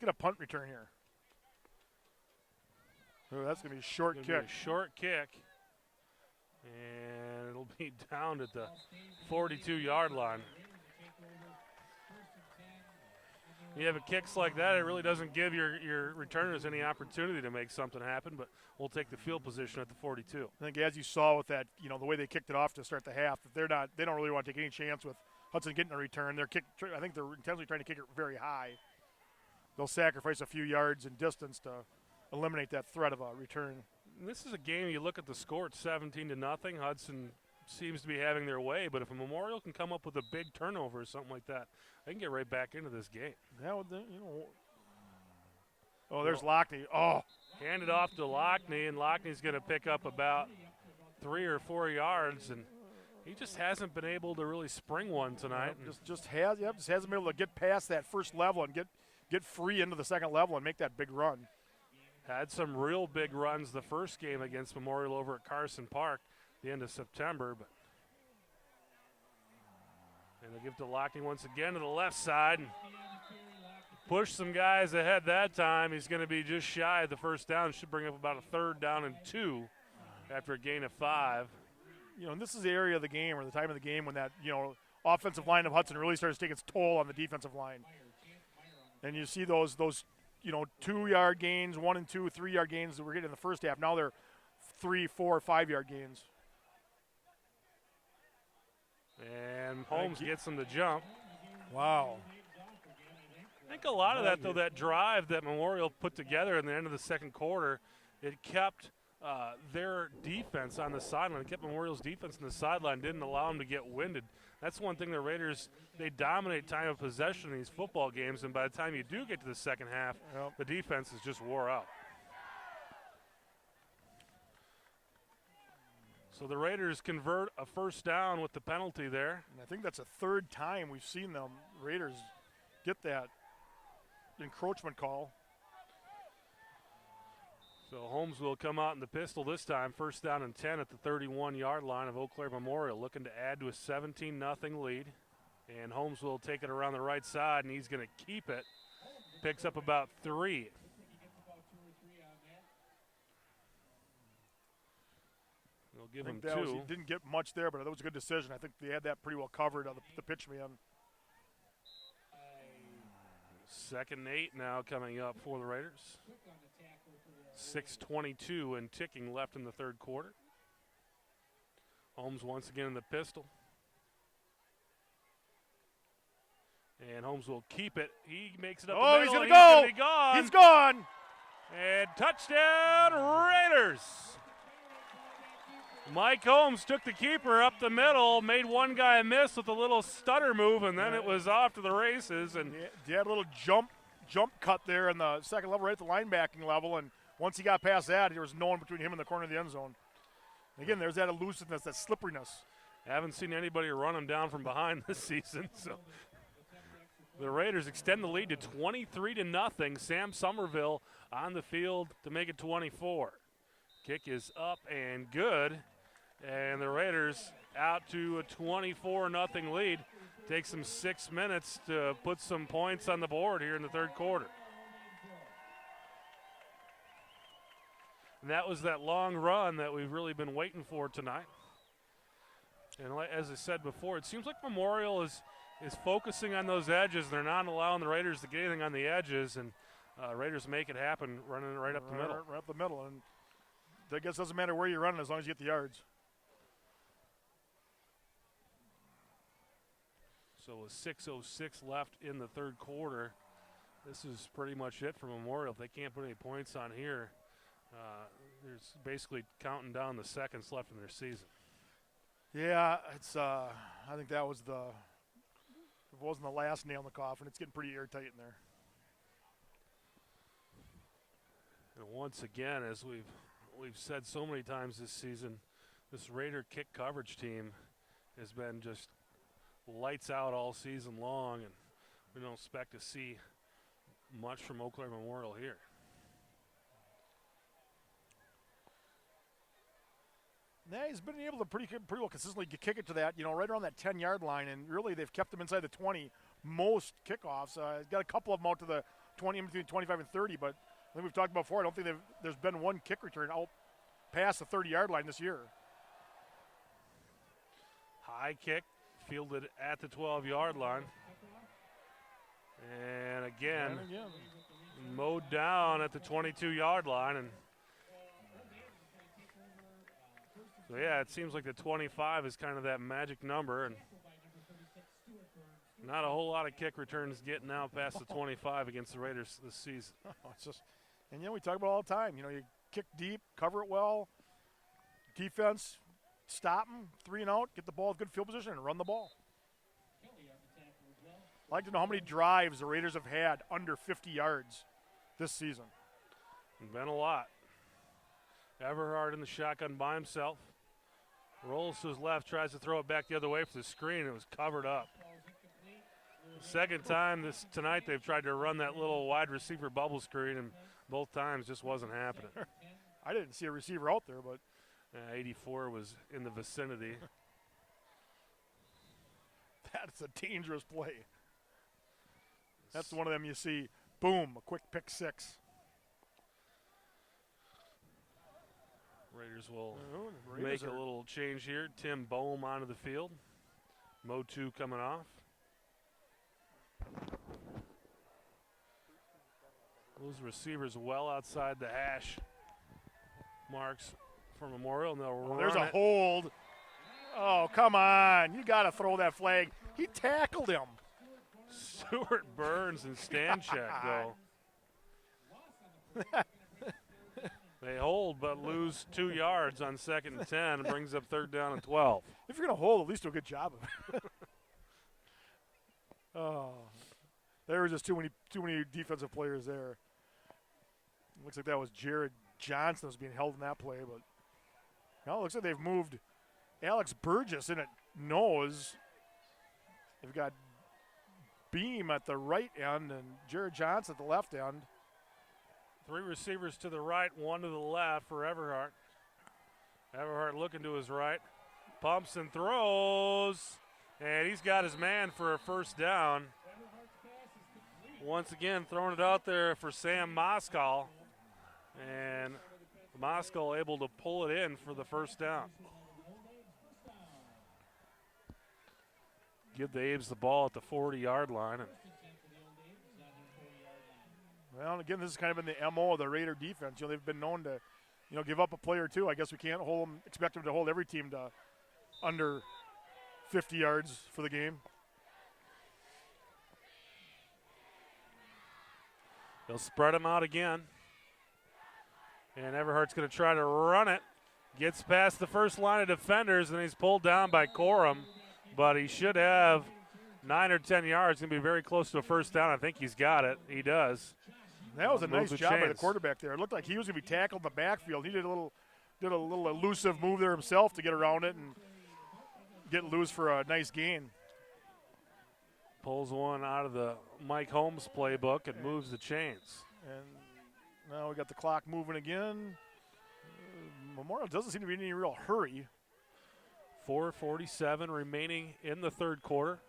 get a punt return here. Oh, that's going to be a short kick. Short kick. And it'll be down at the 42-yard line. You have kicks like that, it really doesn't give your returners any opportunity to make something happen, but we'll take the field position at the 42. I think as you saw with that, you know, the way they kicked it off to start the half, that they don't really want to take any chance with Hudson getting a return. I think they're intentionally trying to kick it very high. They'll sacrifice a few yards in distance to eliminate that threat of a return. And this is a game, you look at the score, it's 17-0. Hudson seems to be having their way, but if a Memorial can come up with a big turnover or something like that, they can get right back into this game. Yeah, you know. Oh, there's Lockney. Oh. Hand it off to Lockney, and Lockney's going to pick up about 3 or 4 yards, and he just hasn't been able to really spring one tonight. Just hasn't been able to get past that first level and get free into the second level and make that big run. Had some real big runs the first game against Memorial over at Carson Park the end of September, but and they'll give to Lockney once again to the left side and push some guys ahead that time. He's going to be just shy of the first down. Should bring up about a 3rd down and 2 after a gain of 5. You know, and this is the area of the game or the time of the game when that, you know, offensive line of Hudson really starts to take its toll on the defensive line. And you see those you know, 2-yard gains, 1 and 2, 3-yard gains that we're getting in the first half. Now they're 3, 4, 5-yard gains. And Holmes gets him to jump. Wow. I think a lot of that, though, that drive that Memorial put together in the end of the second quarter, it kept their defense on the sideline. It kept Memorial's defense on the sideline, didn't allow them to get winded. That's one thing the Raiders, they dominate time of possession in these football games, and by the time you do get to the second half, the defense is just wore out. So the Raiders convert a first down with the penalty there. And I think that's the 3rd time we've seen them, Raiders, get that encroachment call. So Holmes will come out in the pistol this time. First down and 10 at the 31-yard line of Eau Claire Memorial, looking to add to a 17-0 lead. And Holmes will take it around the right side, and he's going to keep it. Picks up about 3. They'll give him 2. He didn't get much there, but that was a good decision. I think they had that pretty well covered on the pitch man. Second and 8 now coming up for the Raiders. 6:22 and ticking left in the third quarter. Holmes once again in the pistol. And Holmes will keep it. He makes it up the middle. He's going to go. Be gone. He's gone. And touchdown, Raiders. Mike Holmes took the keeper up the middle, made one guy miss with a little stutter move, and then it was off to the races. And he had a little jump cut there in the second level, right at the linebacking level, and once he got past that, there was no one between him and the corner of the end zone. And again, there's that elusiveness, that slipperiness. Haven't seen anybody run him down from behind this season. So the Raiders extend the lead to 23-0. Sam Somerville on the field to make it 24. Kick is up and good. And the Raiders out to a 24-0 lead. Takes them 6 minutes to put some points on the board here in the third quarter. And that was that long run that we've really been waiting for tonight. And as I said before, it seems like Memorial is focusing on those edges. They're not allowing the Raiders to get anything on the edges, and Raiders make it happen running right up the middle. Right up the middle. And I guess it doesn't matter where you're running as long as you get the yards. So with 6:06 left in the third quarter, this is pretty much it for Memorial. If they can't put any points on here, there's basically counting down the seconds left in their season. Yeah, it's. I think that was it wasn't the last nail in the coffin. It's getting pretty airtight in there. And once again, as we've said so many times this season, this Raider kick coverage team has been just lights out all season long, and we don't expect to see much from Eau Claire Memorial here. Yeah, he's been able to pretty well consistently kick it to that, right around that 10-yard line, and really they've kept him inside the 20 most kickoffs. He's got a couple of them out to the 20, in between 25 and 30, but I think we've talked about before, I don't think there's been one kick return out past the 30-yard line this year. High kick, fielded at the 12-yard line. And again, mowed down at the 22-yard line. And so, yeah, it seems like the 25 is kind of that magic number. And not a whole lot of kick returns getting out past the 25 against the Raiders this season. And, we talk about it all the time. You kick deep, cover it well, defense, stop them, 3 and out, get the ball with good field position, and run the ball. I'd like to know how many drives the Raiders have had under 50 yards this season. Been a lot. Everhard in the shotgun by himself. Rolls to his left, tries to throw it back the other way for the screen. It was covered up. Second time tonight they've tried to run that little wide receiver bubble screen, and both times just wasn't happening. I didn't see a receiver out there, but 84 was in the vicinity. That's a dangerous play. That's one of them you see, boom, a quick pick six. Raiders will make a little change here. Tim Boehm onto the field. Motu coming off. Those receivers well outside the hash marks for Memorial. And they'll there's run a hold. Oh, come on. You got to throw that flag. He tackled him. Stuart Burns and Stanchek go. They hold but lose 2 yards on 2nd and 10 and brings up 3rd down and 12. If you're going to hold, at least do a good job of it. Oh, there were just too many defensive players there. Looks like that was Jared Johnson that was being held in that play, but now it looks like they've moved Alex Burgess in at nose. They've got Beam at the right end and Jared Johnson at the left end. 3 receivers to the right, 1 to the left for Everhart. Everhart looking to his right. Pumps and throws. And he's got his man for a first down. Once again, throwing it out there for Sam Moskal. And Moskal able to pull it in for the first down. Give the Abe's the ball at the 40-yard line. Well, again, this has kind of been the MO of the Raider defense. You know, they've been known to, you know, give up a play or two. I guess we can't hold them, expect them to hold every team to under 50 yards for the game. They'll spread them out again. And Everhart's going to try to run it. Gets past the first line of defenders, and he's pulled down by Corum. But he should have 9 or 10 yards. Going to be very close to a first down. I think he's got it. He does. That was a nice job by the chains. quarterback there. It looked like he was going to be tackled in the backfield. He did a little elusive move there himself to get around it and get loose for a nice gain. Pulls one out of the Mike Holmes playbook and moves the chains. And now we got the clock moving again. Memorial doesn't seem to be in any real hurry. 4:47 remaining in the third quarter.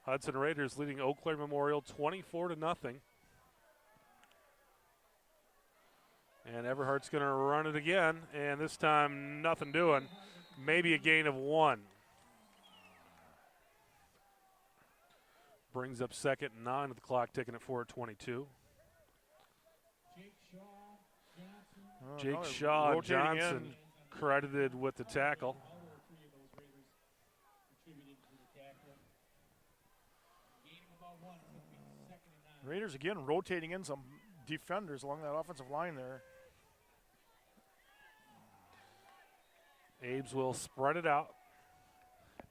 Hudson Raiders leading Eau Claire Memorial 24-0. And Everhart's going to run it again, and this time nothing doing. Maybe a gain of 1. Brings up 2nd and 9 with the clock ticking at 4:22. Jake Shaw and Johnson credited with the tackle. Raiders again rotating in some defenders along that offensive line there. Abe's will spread it out.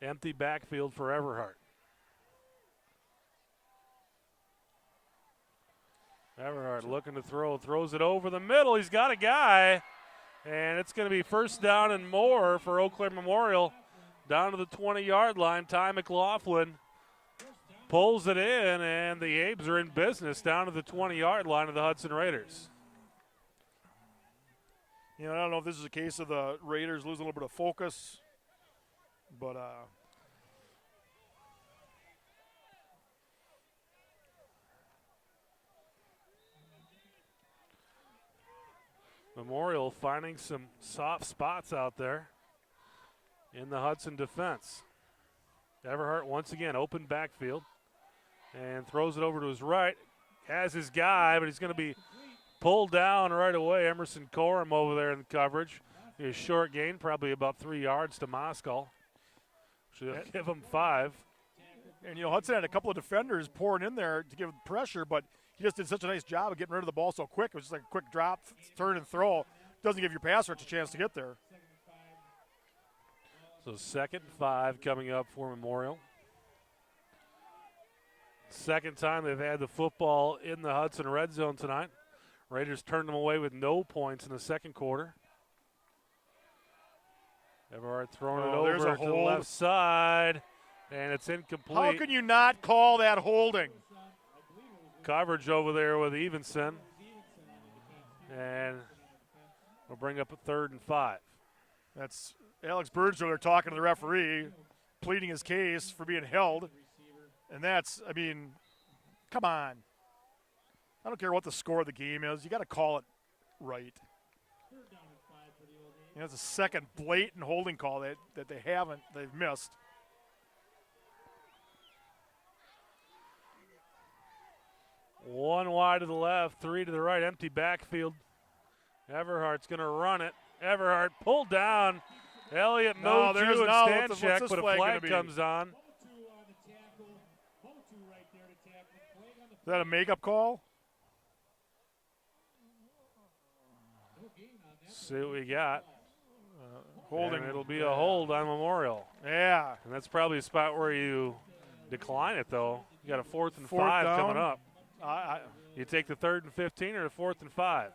Empty backfield for Everhart. Everhart looking to throw, throws it over the middle. He's got a guy, and it's going to be first down and more for Eau Claire Memorial. Down to the 20-yard line, Ty McLaughlin pulls it in, and the Abes are in business down to the 20-yard line of the Hudson Raiders. You know, I don't know if this is a case of the Raiders losing a little bit of focus, but Memorial finding some soft spots out there in the Hudson defense. Everhart once again open backfield and throws it over to his right. Has his guy, but he's going to be pulled down right away. Emerson Corum over there in the coverage. A short gain, probably about 3 yards to Moskal. Should give him 5. And, you know, Hudson had a couple of defenders pouring in there to give pressure, but he just did such a nice job of getting rid of the ball so quick. It was just like a quick drop, turn, and throw. Doesn't give your passer a chance to get there. So 2nd and 5 coming up for Memorial. Second time they've had the football in the Hudson red zone tonight. Raiders turned them away with no points in the second quarter. Everhart throwing it over to the left side, and it's incomplete. How can you not call that holding? Coverage over there with Evenson. And we'll bring up a 3rd and 5. That's Alex Berger talking to the referee, pleading his case for being held. And that's, I mean, come on. I don't care what the score of the game is. You got to call it right. You know, it's a second blatant holding call that they've missed. One wide to the left, 3 to the right, empty backfield. Everhart's going to run it. Everhart pulled down. Elliott Moju and Stanchek, but a flag comes on. Is that a makeup call? See what we got. Holding. And it'll be a hold on Memorial. Yeah. And that's probably a spot where you decline it, though. You got a 4th and 5 down. coming up. I You take the 3rd and 15 or the 4th and 5?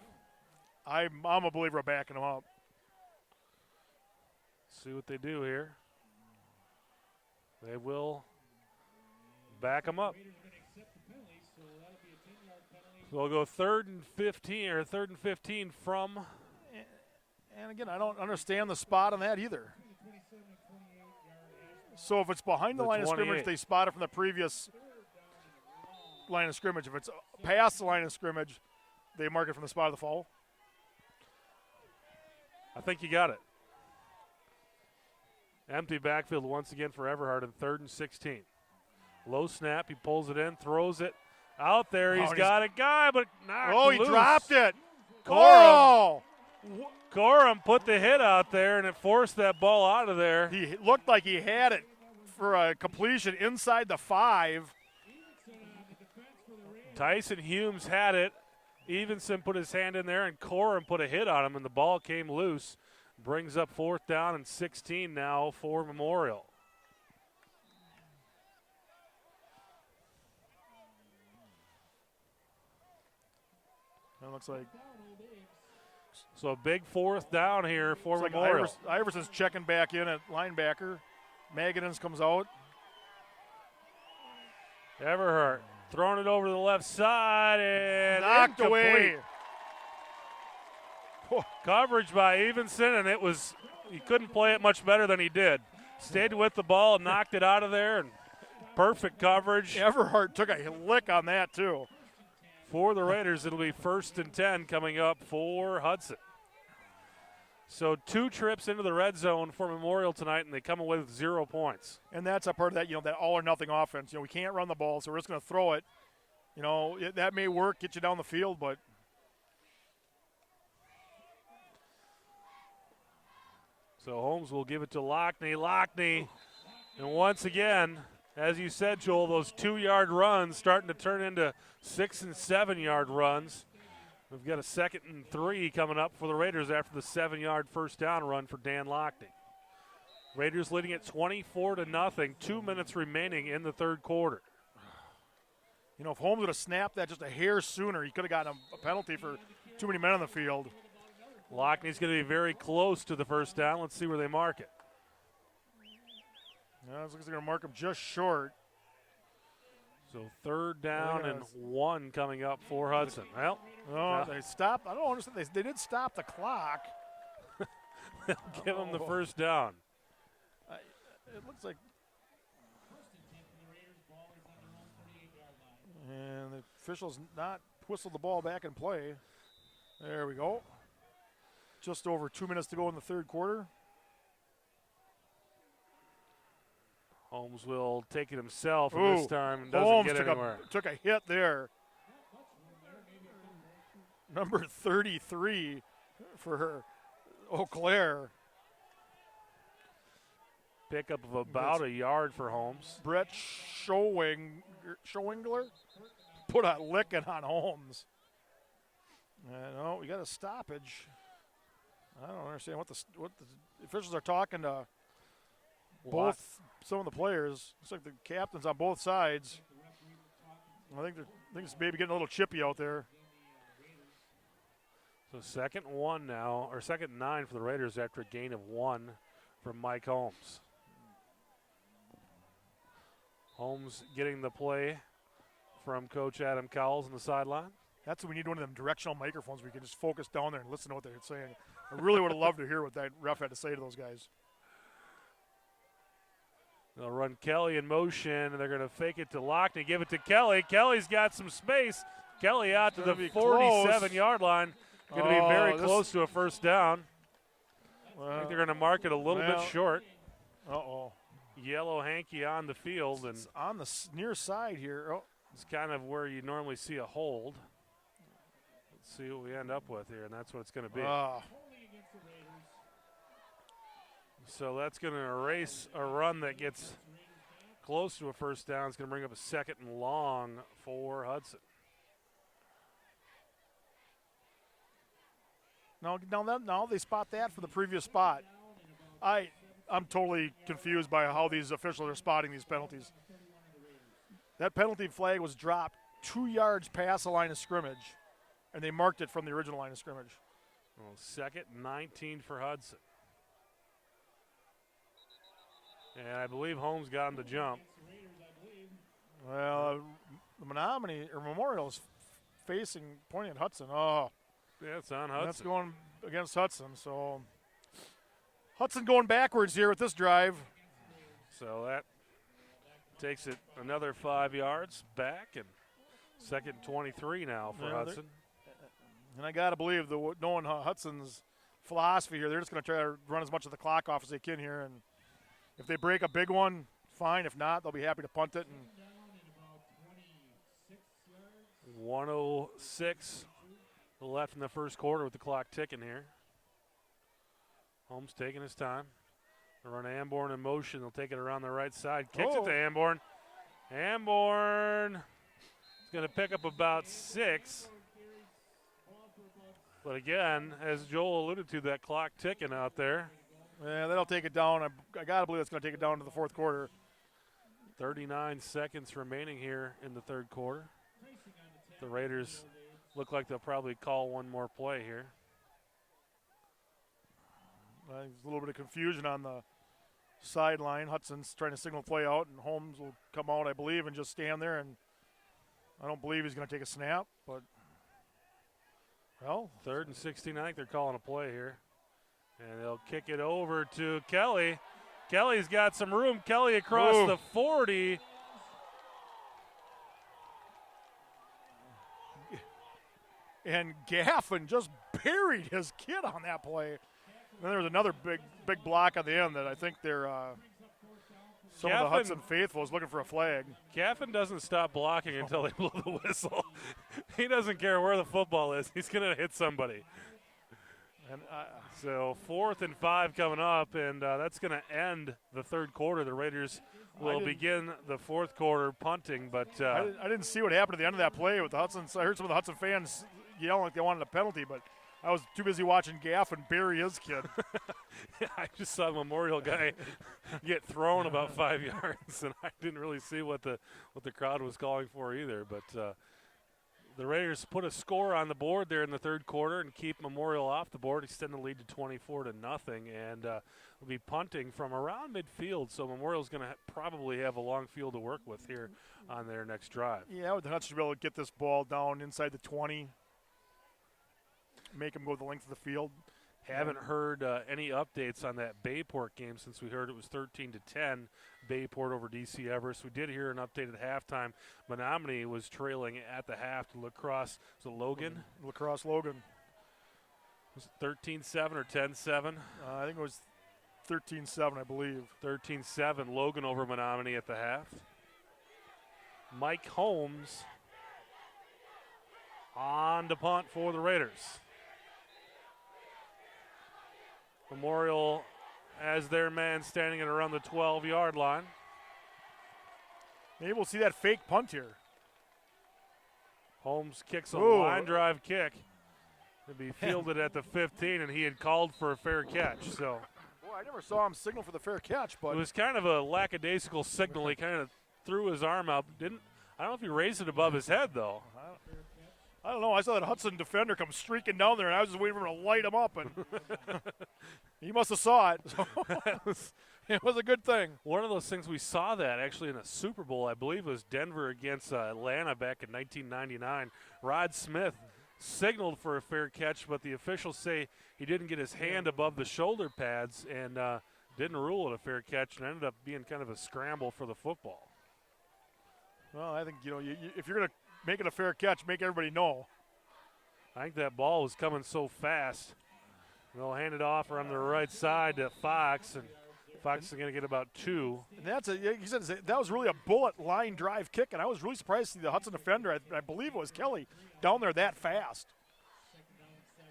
I'm a believer of backing them up. See what they do here. They will back them up. Raiders are going to accept the penalty, so that'll be a 10-yard penalty. So we'll go 3rd and 15 from. And again, I don't understand the spot on that either. 27 and 28-yard So if it's behind the line of 28. scrimmage, they spot it from the previous line of scrimmage. If it's past the line of scrimmage, they mark it from the spot of the foul. I think you got it. Empty backfield once again for Everhart in 3rd and 16. Low snap, he pulls it in, throws it out there. He's got a guy, but knocked Oh, he loose. dropped it. Corum. Oh! Corum put the hit out there, and it forced that ball out of there. He looked like he had it for a completion inside the 5. Tyson Humes had it. Evenson put his hand in there, and Corum put a hit on him, and the ball came loose. Brings up 4th down and 16 now for Memorial. That looks like So a big 4th down here for it's like Memorial. Iverson's checking back in at linebacker. Magadens comes out. Everhart throwing it over to the left side and Knocked incomplete. away. Coverage by Evenson, and he couldn't play it much better than he did. Stayed with the ball, knocked it out of there, and perfect coverage. Everhart took a lick on that too. For the Raiders, it'll be 1st and 10 coming up for Hudson. So 2 trips into the red zone for Memorial tonight, and they come away with 0 points. And that's a part of that, that all or nothing offense. We can't run the ball, so we're just going to throw it. That may work, get you down the field, but so Holmes will give it to Lockney. Lockney, and once again, as you said, Joel, those 2-yard runs starting to turn into 6- and 7-yard runs. We've got a 2nd and 3 coming up for the Raiders after the 7-yard first down run for Dan Lockney. Raiders leading at 24-0, 2 minutes remaining in the 3rd quarter. if Holmes would have snapped that just a hair sooner, he could have gotten a penalty for too many men on the field. Lockney's going to be very close to the first down. Let's see where they mark it. Yeah, it looks like they're going to mark him just short. So 3rd down and 1 coming up for Hudson. Well, they stopped. I don't understand. They did stop the clock. they'll give him the first down. It looks like. And the officials not whistled the ball back in play. There we go. Just over 2 minutes to go in the 3rd quarter. Holmes will take it himself and this time and doesn't Holmes get anywhere. took a hit there. Number 33 for Eau Claire. Pickup of about a yard for Holmes. Brett Schowingler put a licking on Holmes. No, we got a stoppage. I don't understand what the officials are talking to some of the players. Looks like the captains on both sides. I think it's maybe getting a little chippy out there. So 2nd and 1 now, or 2nd and 9 for the Raiders after a gain of 1 from Mike Holmes. Holmes getting the play from Coach Adam Cowles on the sideline. That's what we need, one of them directional microphones where we can just focus down there and listen to what they're saying. I really would have loved to hear what that ref had to say to those guys. They'll run Kelly in motion, and they're going to fake it to Lockney, give it to Kelly. Kelly's got some space. Kelly out to the 47-yard line. Going to be very close to a first down. I think they're going to mark it a little bit short. Uh-oh. Yellow hanky on the field. And it's on the near side here. Oh. It's kind of where you normally see a hold. Let's see what we end up with here, and that's what it's going to be. So that's going to erase a run that gets close to a first down. It's going to bring up a 2nd and long for Hudson. Now they spot that for the previous spot. I'm totally confused by how these officials are spotting these penalties. That penalty flag was dropped 2 yards past the line of scrimmage, and they marked it from the original line of scrimmage. Well, 2nd and 19 for Hudson. And I believe Holmes got him to jump. Well, the Menominee or Memorial is pointing at Hudson. Oh, Yeah, it's on Hudson. that's going against Hudson. So Hudson going backwards here with this drive. So that takes it another 5 yards back, and second 23 now for Yeah, Hudson. And I got to believe, knowing Hudson's philosophy here, they're just going to try to run as much of the clock off as they can here. And if they break a big one, fine. If not, they'll be happy to punt it. And 1:06 left in the first quarter with the clock ticking here. Holmes taking his time. They run Amborn in motion. They'll take it around the right side. Kicks it to Amborn. Amborn is going to pick up about 6. But again, as Joel alluded to, that clock ticking out there. Yeah, that'll take it down. I got to believe it's going to take it down to the fourth quarter. 39 seconds remaining here in the third quarter. The Raiders look like they'll probably call one more play here. There's a little bit of confusion on the sideline. Hudson's trying to signal play out, and Holmes will come out, I believe, and just stand there. And I don't believe he's going to take a snap, but, well. 3rd and 16, I think they're calling a play here. And they'll kick it over to Kelly. Kelly's got some room. Kelly across the 40. And Gaffin just buried his kid on that play. Then there was another big block on the end that I think they're some of the Hudson faithful is looking for a flag. Gaffin doesn't stop blocking until they blow the whistle. He doesn't care where the football is. He's going to hit somebody. And so 4th and 5 coming up, and that's going to end the third quarter. The Raiders will begin the fourth quarter punting, but I didn't see what happened at the end of that play with the Hudson. I heard some of the Hudson fans yelling like they wanted a penalty, but I was too busy watching Gaffin bury his kid. I just saw the Memorial guy get thrown about 5 yards, and I didn't really see what the crowd was calling for either. But the Raiders put a score on the board there in the third quarter and keep Memorial off the board, extend the lead to 24-0, and will be punting from around midfield. So Memorial's going to probably have a long field to work with here on their next drive. Yeah, the Hudson should be able to get this ball down inside the 20. Make them go the length of the field. Haven't heard any updates on that Bayport game since we heard it was 13-10 Bayport over DC Everest. We did hear an update at halftime. Menominee was trailing at the half to La Crosse. Was it Logan? La Crosse Logan. Was it 13-7 or 10-7? I think it was 13-7, I believe. 13-7, Logan over Menominee at the half. Mike Holmes on to punt for the Raiders. Memorial as their man standing at around the 12-yard line. Maybe we'll see that fake punt here. Holmes kicks a line drive kick to be fielded at the 15, and he had called for a fair catch. So, boy, I never saw him signal for the fair catch, but it was kind of a lackadaisical signal. He kind of threw his arm up. I don't know if he raised it above his head though. I don't know. I saw that Hudson defender come streaking down there, and I was just waiting for him to light him up, and he must have saw it. So it was a good thing. One of those things we saw that actually in a Super Bowl, I believe, was Denver against Atlanta back in 1999. Rod Smith signaled for a fair catch, but the officials say he didn't get his hand above the shoulder pads and didn't rule it a fair catch, and ended up being kind of a scramble for the football. Well, I think, if you're going to make it a fair catch, make everybody know. I think that ball was coming so fast. They'll hand it off around the right side to Fox, and Fox is going to get about 2. And he said that was really a bullet line drive kick, and I was really surprised to see the Hudson defender, I believe it was Kelly, down there that fast.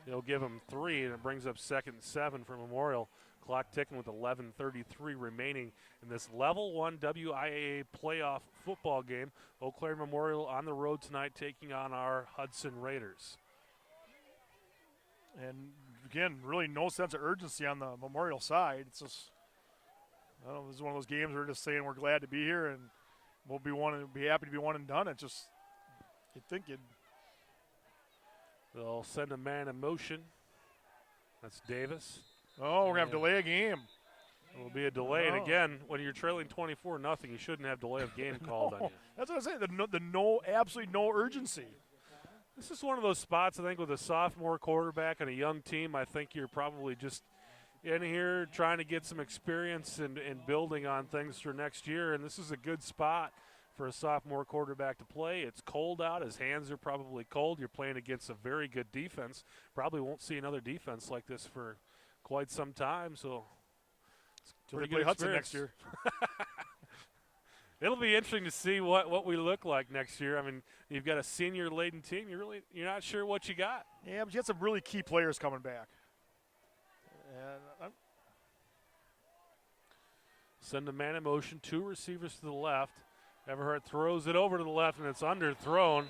They'll give him 3, and it brings up 2nd and 7 for Memorial. Clock ticking with 11:33 remaining in this Level 1 WIAA playoff football game. Eau Claire Memorial on the road tonight taking on our Hudson Raiders. And, again, really no sense of urgency on the Memorial side. It's just, I don't know, this is one of those games we're just saying we're glad to be here and we'll be happy to be one and done. It's just, you'd think they'll send a man in motion. That's Davis. Oh, we're going to have to delay a game. It will be a delay, and Oh. again, when you're trailing 24-0, you shouldn't have delay of game called on you. That's what I'm saying. Absolutely no urgency. This is one of those spots, I think, with a sophomore quarterback and a young team. I think you're probably just in here trying to get some experience and building on things for next year, and this is a good spot for a sophomore quarterback to play. It's cold out. His hands are probably cold. You're playing against a very good defense. Probably won't see another defense like this for quite some time, so it's Till pretty they play good Hudson experience. next year. It'll be interesting to see what we look like next year. I mean, you've got a senior-laden team. You're not sure what you got. Yeah, but you had some really key players coming back. And Send a man in motion, 2 receivers to the left. Everhart throws it over to the left, and it's underthrown.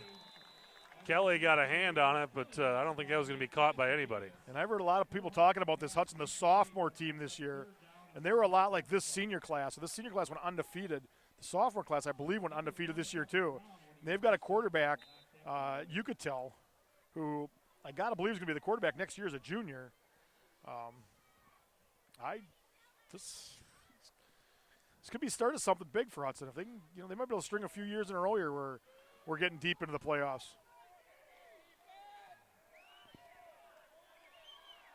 Kelly got a hand on it, but I don't think that was going to be caught by anybody. And I've heard a lot of people talking about this Hudson, the sophomore team this year, and they were a lot like this senior class. So this senior class went undefeated. The sophomore class, I believe, went undefeated this year too. And they've got a quarterback, you could tell, who I got to believe is going to be the quarterback next year as a junior. This could be started something big for Hudson. If they can, they might be able to string a few years in a row here where we're getting deep into the playoffs.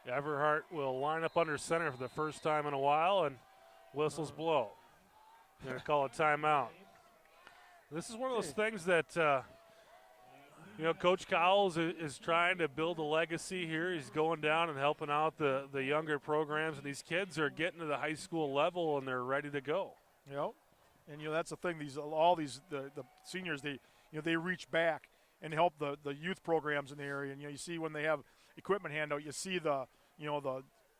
Everhart will line up under center for the first time in a while, and whistles blow. They're going to call a timeout. This is one of those things that, Coach Cowles is trying to build a legacy here. He's going down and helping out the younger programs, and these kids are getting to the high school level, and they're ready to go. Yep. And that's the thing. The seniors, they reach back and help the youth programs in the area. And you see when they have equipment handout, you see the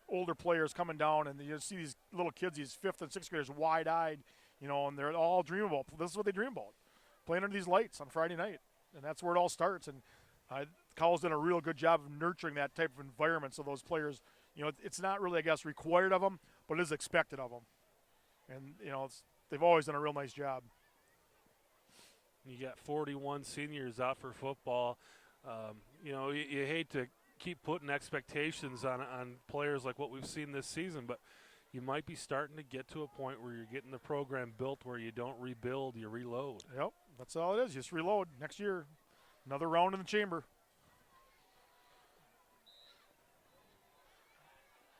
older players coming down, and you see these little kids, these 5th and 6th graders, wide-eyed, and they're all dream about. This is what they dream about, playing under these lights on Friday night, and that's where it all starts. And Cowles done a real good job of nurturing that type of environment, so those players, it's not really, I guess, required of them, but it is expected of them. And they've always done a real nice job. You got 41 seniors out for football. You hate to keep putting expectations on players like what we've seen this season, but you might be starting to get to a point where you're getting the program built where you don't rebuild, you reload. Yep, that's all it is. You just reload. Next year, another round in the chamber.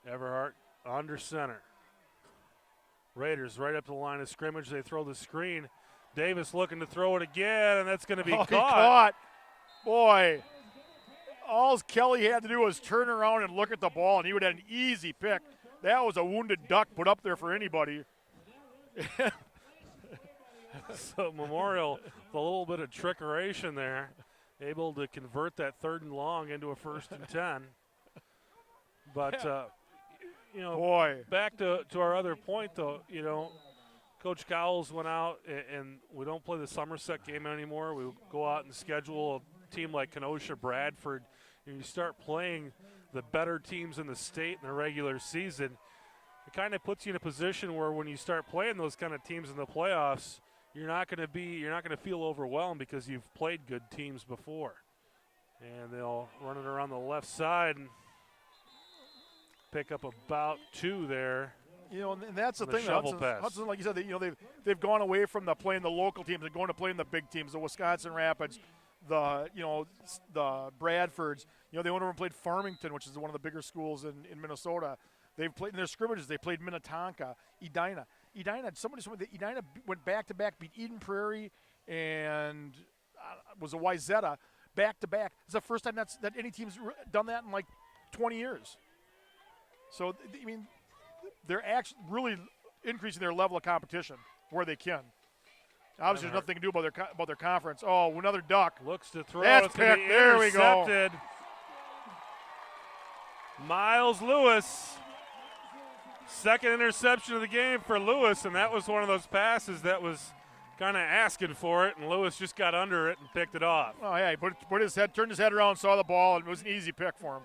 Everhart under center. Raiders right up to the line of scrimmage. They throw the screen. Davis looking to throw it again, and that's going to be caught. He caught. Boy, all Kelly had to do was turn around and look at the ball, and he would have an easy pick. That was a wounded duck put up there for anybody. So Memorial, with a little bit of trickeration there, able to convert that 3rd and long into a 1st and 10. But, boy, back to our other point, though, Coach Cowles went out, and we don't play the Somerset game anymore. We go out and schedule a team like Kenosha, Bradford. And you start playing the better teams in the state in the regular season. It kind of puts you in a position where when you start playing those kind of teams in the playoffs, you're not going to feel overwhelmed because you've played good teams before. And they'll run it around the left side and pick up about 2 there. And that's the thing. Pass. Hudson, like you said, they've gone away from playing the local teams and going to playing the big teams, the Wisconsin Rapids, the Bradfords. They went over and played Farmington, which is one of the bigger schools in Minnesota. They've played in their scrimmages. They played Minnetonka, Edina. Edina went back-to-back, beat Eden Prairie, and was a Wyzetta back-to-back. It's the first time that any team's done that in like 20 years. So, they're actually really increasing their level of competition where they can. Obviously, there's nothing to do about their conference. Oh, another duck. Looks to throw. That's it's going to be there we go. intercepted. Miles Lewis. Second interception of the game for Lewis, and that was one of those passes that was kind of asking for it, and Lewis just got under it and picked it off. Oh, yeah, he turned his head around, saw the ball, and it was an easy pick for him.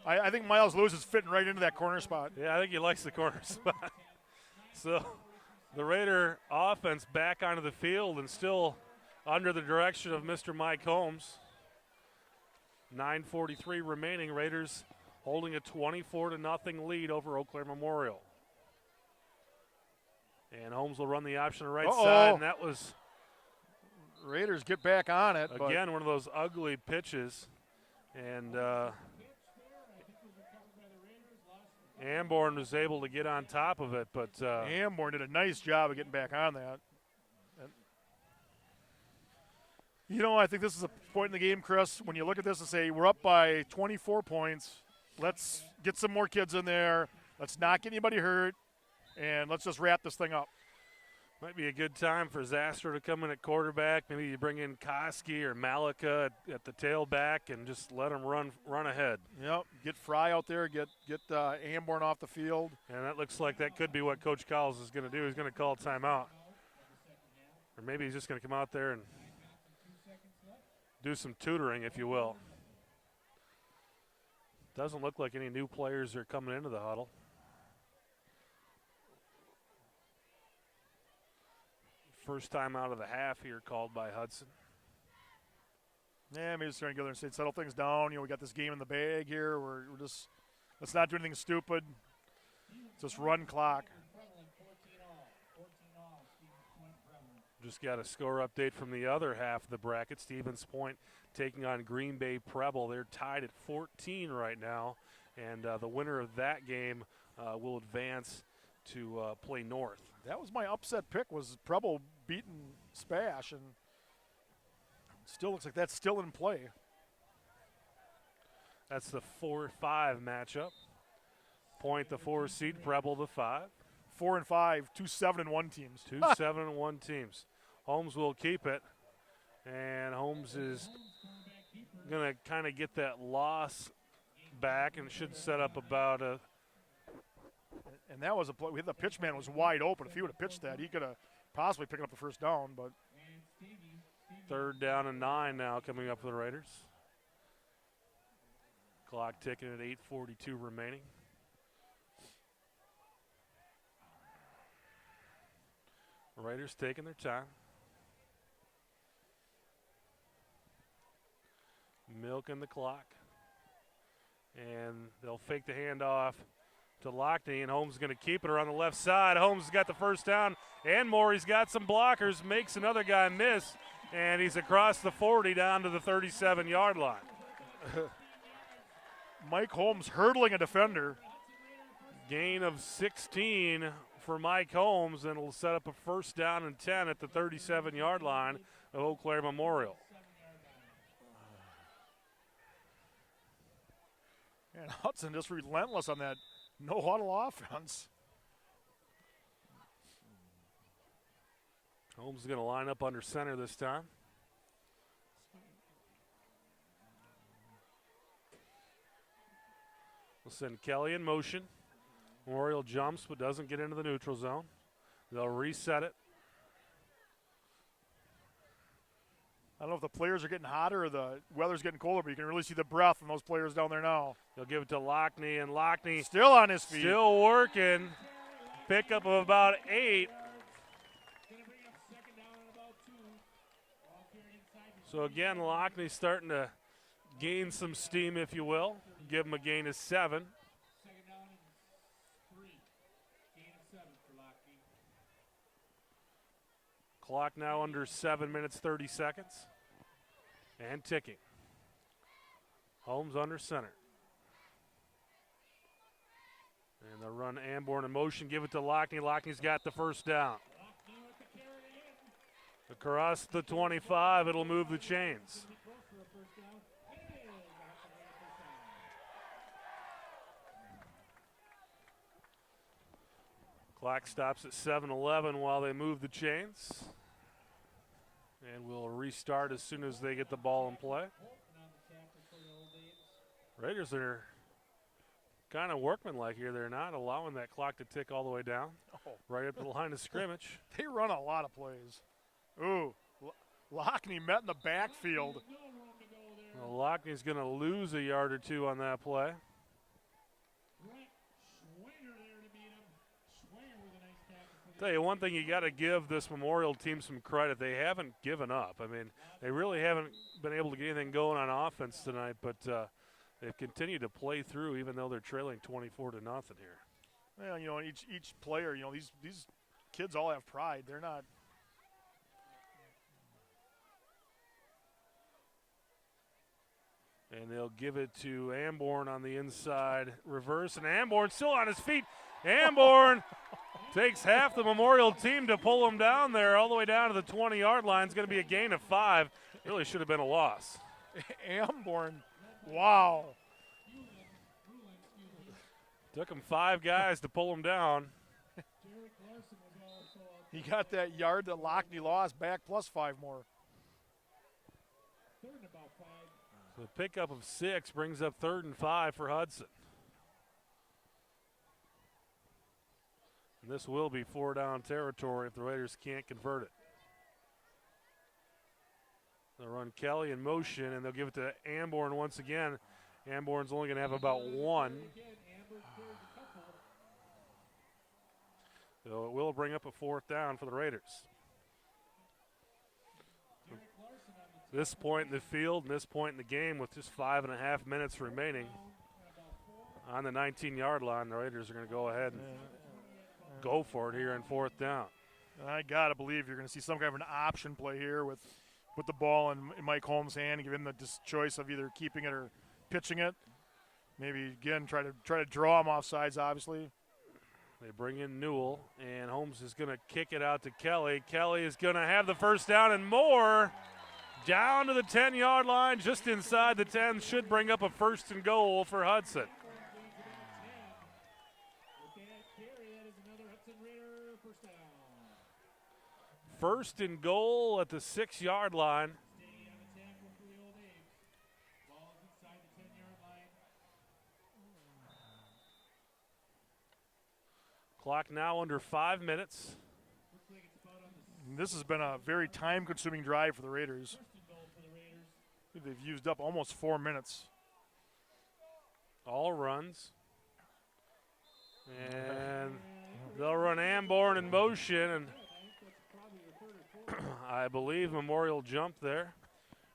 I think Miles Lewis is fitting right into that corner spot. Yeah, I think he likes the corner spot. So the Raider offense back onto the field and still under the direction of Mr. Mike Holmes. 9:43 remaining. Raiders holding a 24-0 lead over Eau Claire Memorial. And Holmes will run the option on the right Uh-oh. side, and that was, Raiders get back on it. again, one of those ugly pitches. And Amborn was able to get on top of it, but Amborn did a nice job of getting back on that. You know, I think this is a point in the game, Chris, when you look at this and say, we're up by 24 points. Let's get some more kids in there. Let's not get anybody hurt, and let's just wrap this thing up. might be a good time for Zastor to come in at quarterback. Maybe you bring in Koski or Malika at the tailback and just let them run ahead. Yep, get Fry out there, get Amborn off the field. And that looks like that could be what Coach Collins is going to do. He's going to call timeout. Or maybe he's just going to come out there and do some tutoring, if you will. Doesn't look like any new players are coming into the huddle. First time out of the half here called by Hudson. Yeah, maybe just trying to go there and say, settle things down. You know, we got this game in the bag here. We're just, let's not do anything stupid. Just run clock. Just got a score update from the other half of the bracket. Stevens Point taking on Green Bay Preble. They're tied at 14 right now, and the winner of that game will advance to play North. That was my upset pick, was Preble beating Spash, and still looks like that's still in play. That's the 4-5 matchup. Point the 4 seed, Preble the 5. 4 and 5, 2 7-1 teams. 2 7-1 teams. Holmes will keep it, and Holmes is going to kind of get that loss back and should set up about a. And that was a play. The pitch man was wide open. If he would have pitched that, he could have possibly picked up the first down. But 3rd down and 9 now coming up for the Raiders. Clock ticking at 8:42 remaining. Raiders taking their time. Milking the clock. And they'll fake the handoff to Lockney, and Holmes is going to keep it around the left side. Holmes has got the first down, and Morey's got some blockers, makes another guy miss, and he's across the 40 down to the 37-yard line. Mike Holmes hurdling a defender. Gain of 16 for Mike Holmes, and it'll set up a 1st down and 10 at the 37-yard line of Eau Claire Memorial. And Hudson just relentless on that no-huddle offense. Holmes is going to line up under center this time. We'll send Kelly in motion. Memorial jumps but doesn't get into the neutral zone. They'll reset it. I don't know if the players are getting hotter or the weather's getting colder, but you can really see the breath in those players down there now. They'll give it to Lockney, and Lockney still on his feet. Still working. Pickup of about 8. So again, Lockney starting to gain some steam, if you will. Give him a gain of 7. Clock now under 7 minutes, 30 seconds. And ticking. Holmes under center. And they'll run Amborn in motion, give it to Lockney. Lockney's got the first down. Across the 25, it'll move the chains. Clock stops at 7:11 while they move the chains. And we'll restart as soon as they get the ball in play. Raiders are kind of workmanlike here. They're not allowing that clock to tick all the way down. Right up to the line of scrimmage. They run a lot of plays. Ooh, Lockney met in the backfield. Well, Lockney's going to lose a yard or 2 on that play. Tell you one thing, you got to give this Memorial team some credit. They haven't given up. I mean, they really haven't been able to get anything going on offense tonight, but they've continued to play through even though they're trailing 24-0 here. Well, you know, each player, you know, these kids all have pride. They're not. And they'll give it to Amborn on the inside reverse, and Amborn still on his feet. Amborn takes half the Memorial team to pull him down there, all the way down to the 20-yard line. It's going to be a gain of 5. Really should have been a loss. Amborn, wow. Took him 5 guys to pull him down. He got that yard that Lockney lost back plus 5 more. Third and about 5. So the pickup of 6 brings up 3rd and 5 for Hudson. And this will be 4-down territory if the Raiders can't convert it. They'll run Kelly in motion, and they'll give it to Amborn once again. Amborn's only going to have about 1. So it will bring up a 4th down for the Raiders. This point in the field, and this point in the game with just 5.5 minutes remaining on the 19-yard line, the Raiders are going to go ahead and go for it here in 4th down. I got to believe you're going to see some kind of an option play here with the ball in Mike Holmes' hand and give him the choice of either keeping it or pitching it. Maybe, again, try to draw him off sides, obviously. They bring in Newell, and Holmes is going to kick it out to Kelly. Kelly is going to have the 1st down and more. Down to the 10-yard line, just inside the 10, should bring up a 1st and goal for Hudson. First and goal at the 6-yard line. Clock now under 5 minutes. This has been a very time-consuming drive for the Raiders. They've used up almost 4 minutes. All runs. And they'll run Amborn in motion, and I believe Memorial jumped there.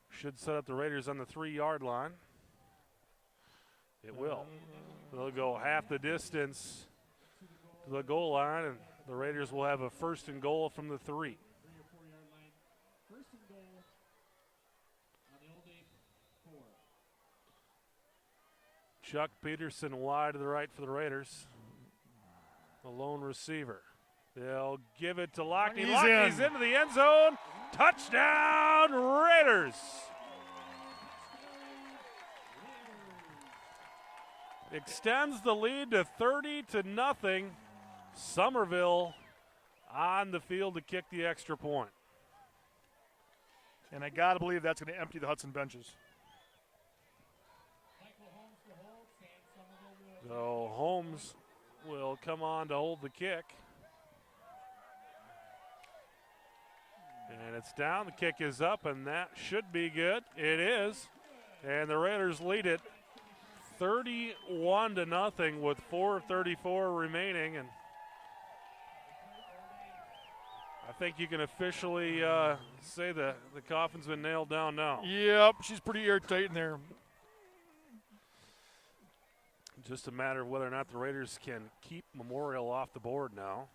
Should set up the Raiders on the 3-yard line. It will. They'll go half the distance to the goal line, and the Raiders will have a 1st and goal from the 3. Chuck Peterson wide to the right for the Raiders. A lone receiver. They'll give it to Lockney. Lockney's into the end zone. Touchdown, Raiders. Extends the lead to 30-0. Somerville on the field to kick the extra point. And I got to believe that's going to empty the Hudson benches. So Holmes will come on to hold the kick. And it's down. The kick is up, and that should be good. It is. And the Raiders lead it 31-0 with 4:34 remaining. And I think you can officially say the coffin's been nailed down now. Yep, she's pretty airtight in there. Just a matter of whether or not the Raiders can keep Memorial off the board now.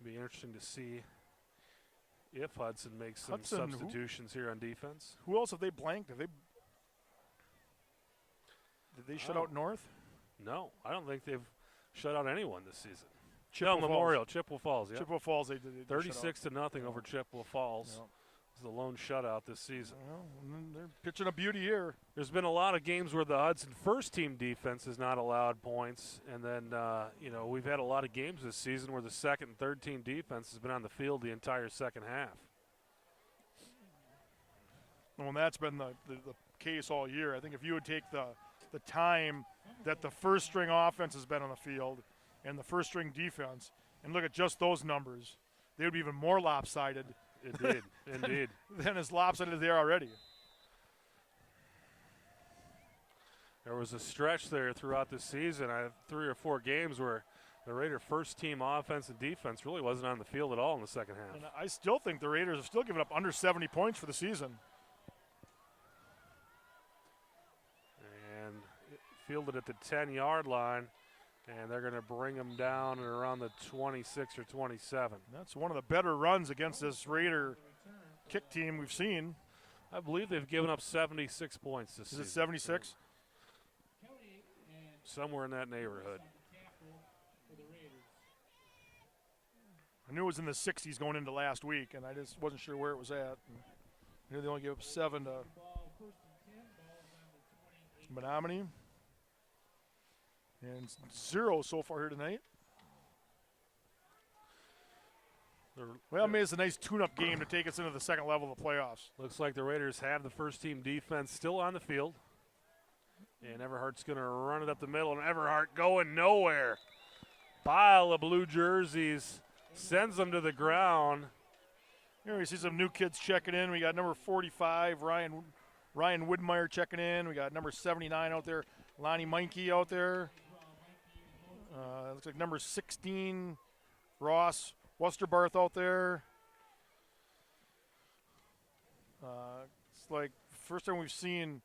Be interesting to see if Hudson makes some substitutions here on defense. Who else have they blanked? Did they shut out North? No, I don't think they've shut out anyone this season. Chippewa Falls, yeah. Chippewa Falls, they 36-0 over Chippewa Falls. Yep. It's the lone shutout this season. Well, they're pitching a beauty here. There's been a lot of games where the Hudson first-team defense has not allowed points, and then we've had a lot of games this season where the second and third-team defense has been on the field the entire second half. Well, and that's been the case all year. I think if you would take the time that the first-string offense has been on the field and the first-string defense and look at just those numbers, they would be even more lopsided. Indeed. Than as lopsided as they are already. There was a stretch there throughout the season, 3 or 4 games where the Raider first-team offense and defense really wasn't on the field at all in the second half. And I still think the Raiders have still given up under 70 points for the season. And fielded at the 10-yard line. And they're going to bring them down at around the 26 or 27. That's one of the better runs against this Raider kick team we've seen. I believe they've given up 76 points this season. Is it 76? Somewhere in that neighborhood. I knew it was in the 60s going into last week, and I just wasn't sure where it was at. I knew they only gave up 7 to Menominee. And 0 so far here tonight. Well, maybe it's a nice tune-up game to take us into the second level of the playoffs. Looks like the Raiders have the first-team defense still on the field. And Everhart's going to run it up the middle, and Everhart going nowhere. Pile of blue jerseys sends them to the ground. Here we see some new kids checking in. We got number 45, Ryan Widmeyer checking in. We got number 79 out there, Lonnie Meinke out there. Looks like number 16, Ross Westerbarth out there. It's like first time we've seen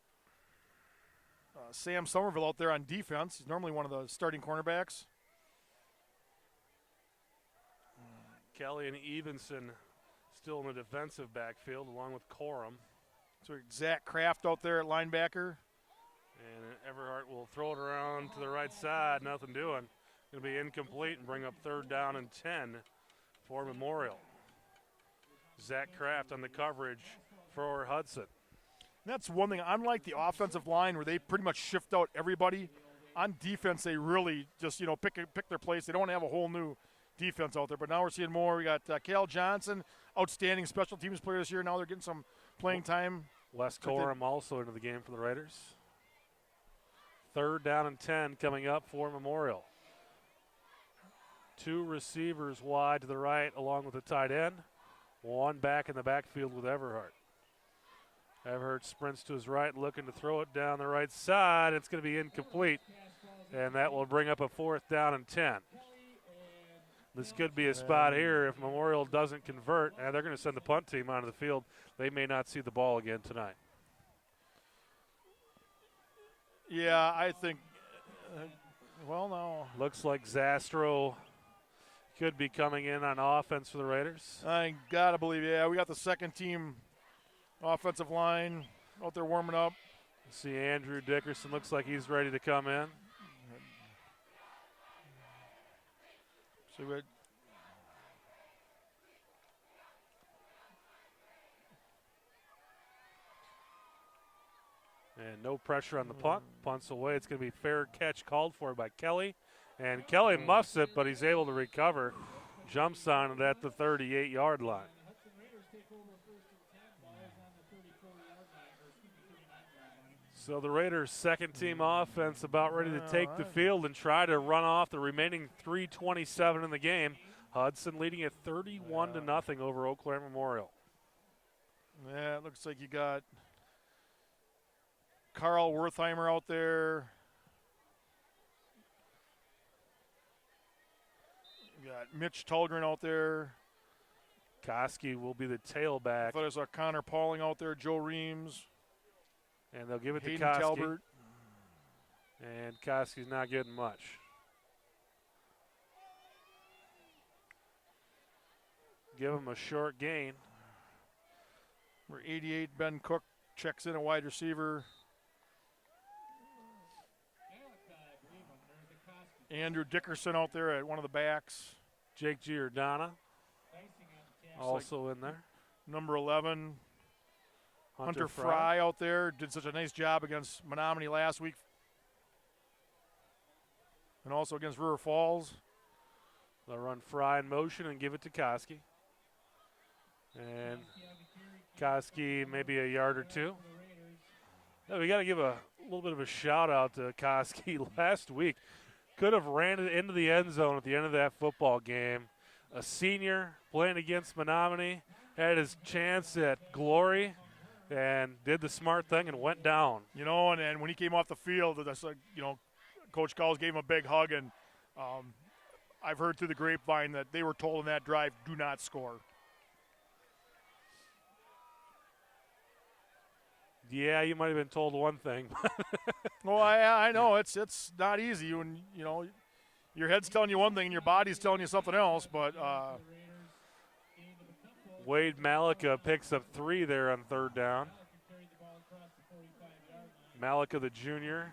Sam Somerville out there on defense. He's normally one of the starting cornerbacks. Kelly and Evenson still in the defensive backfield along with Corum. So Zach Kraft out there at linebacker. And Everhart will throw it around to the right side. Nothing doing. Going to be incomplete and bring up 3rd down and 10 for Memorial. Zach Kraft on the coverage for Hudson. And that's one thing. Unlike the offensive line where they pretty much shift out everybody, on defense they really just pick their place. They don't have a whole new defense out there. But now we're seeing more. We got Cal Johnson, outstanding special teams player this year. Now they're getting some playing time. Wes Corum also into the game for the Raiders. 3rd down and 10 coming up for Memorial. 2 receivers wide to the right along with the tight end. 1 back in the backfield with Everhart. Everhart sprints to his right, looking to throw it down the right side. It's going to be incomplete, and that will bring up a 4th down and 10. This could be a spot here if Memorial doesn't convert, and they're going to send the punt team onto the field. They may not see the ball again tonight. Yeah, I think, no. Looks like Zastro could be coming in on offense for the Raiders. I got to believe, we got the second team offensive line out there warming up. See Andrew Dickerson looks like he's ready to come in. See what? And no pressure on the punt. Punts away. It's going to be fair catch called for by Kelly. And Kelly muffs it, but he's able to recover. Jumps on it at the 38-yard line. So the Raiders' second-team offense about ready to take the field and try to run off the remaining 3:27 in the game. Hudson leading at 31-0 over Eau Claire Memorial. Yeah, it looks like you got Carl Wertheimer out there. You got Mitch Tulgren out there. Koski will be the tailback. I thought I saw Connor Pauling out there, Joe Reams. And they'll give it Hayden to Koski. Talbert. And Koski's not getting much. Give him a short gain. Number 88, Ben Cook, checks in a wide receiver. Andrew Dickerson out there at one of the backs. Jake Giordana also in there. Number 11, Hunter Fry out there. Did such a nice job against Menominee last week. And also against River Falls. They'll run Fry in motion and give it to Koski. And Koski maybe a yard or two. We got to give a little bit of a shout out to Koski last week. Could have ran it into the end zone at the end of that football game. A senior playing against Menominee had his chance at glory and did the smart thing and went down. And when he came off the field, that's like, Coach Calls gave him a big hug, and I've heard through the grapevine that they were told in that drive, do not score. Yeah, you might have been told one thing. Well, I know it's not easy when your head's telling you one thing and your body's telling you something else. But Wade Malika picks up 3 there on 3rd down. Malika, the junior,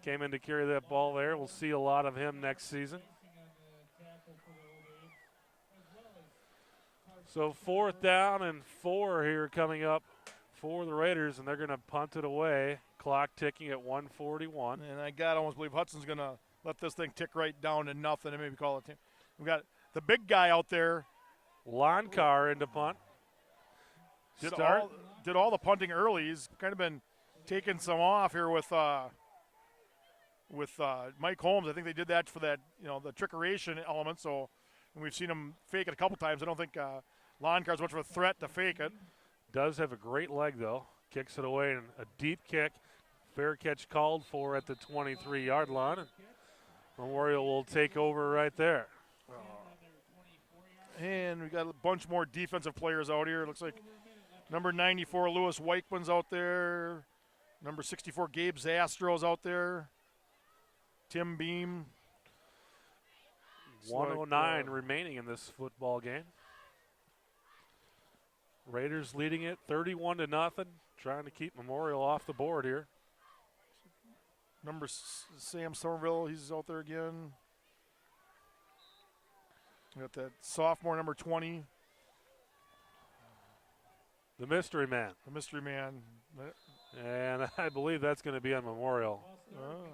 came in to carry that ball there. We'll see a lot of him next season. So 4th down and 4 here coming up for the Raiders, and they're going to punt it away. Clock ticking at 1:41. And I got almost believe Hudson's going to let this thing tick right down to nothing and maybe call it. We got the big guy out there. Lonkar into punt. Did all the punting early. He's kind of been taking some off here with Mike Holmes. I think they did that for that, the trickeration element. So and we've seen him fake it a couple times. I don't think Lonkar's much of a threat to fake it. Does have a great leg, though. Kicks it away, and a deep kick. Fair catch called for at the 23-yard line. And Memorial will take over right there. And we got a bunch more defensive players out here. It looks like number 94, Lewis Weichman's out there. Number 64, Gabe Zastro's out there. Tim Beam. 109 remaining in this football game. Raiders leading it 31-0, trying to keep Memorial off the board here. Number Sam Somerville, he's out there again. We got that sophomore, number 20. The mystery man. The mystery man. And I believe that's going to be on Memorial. Oh.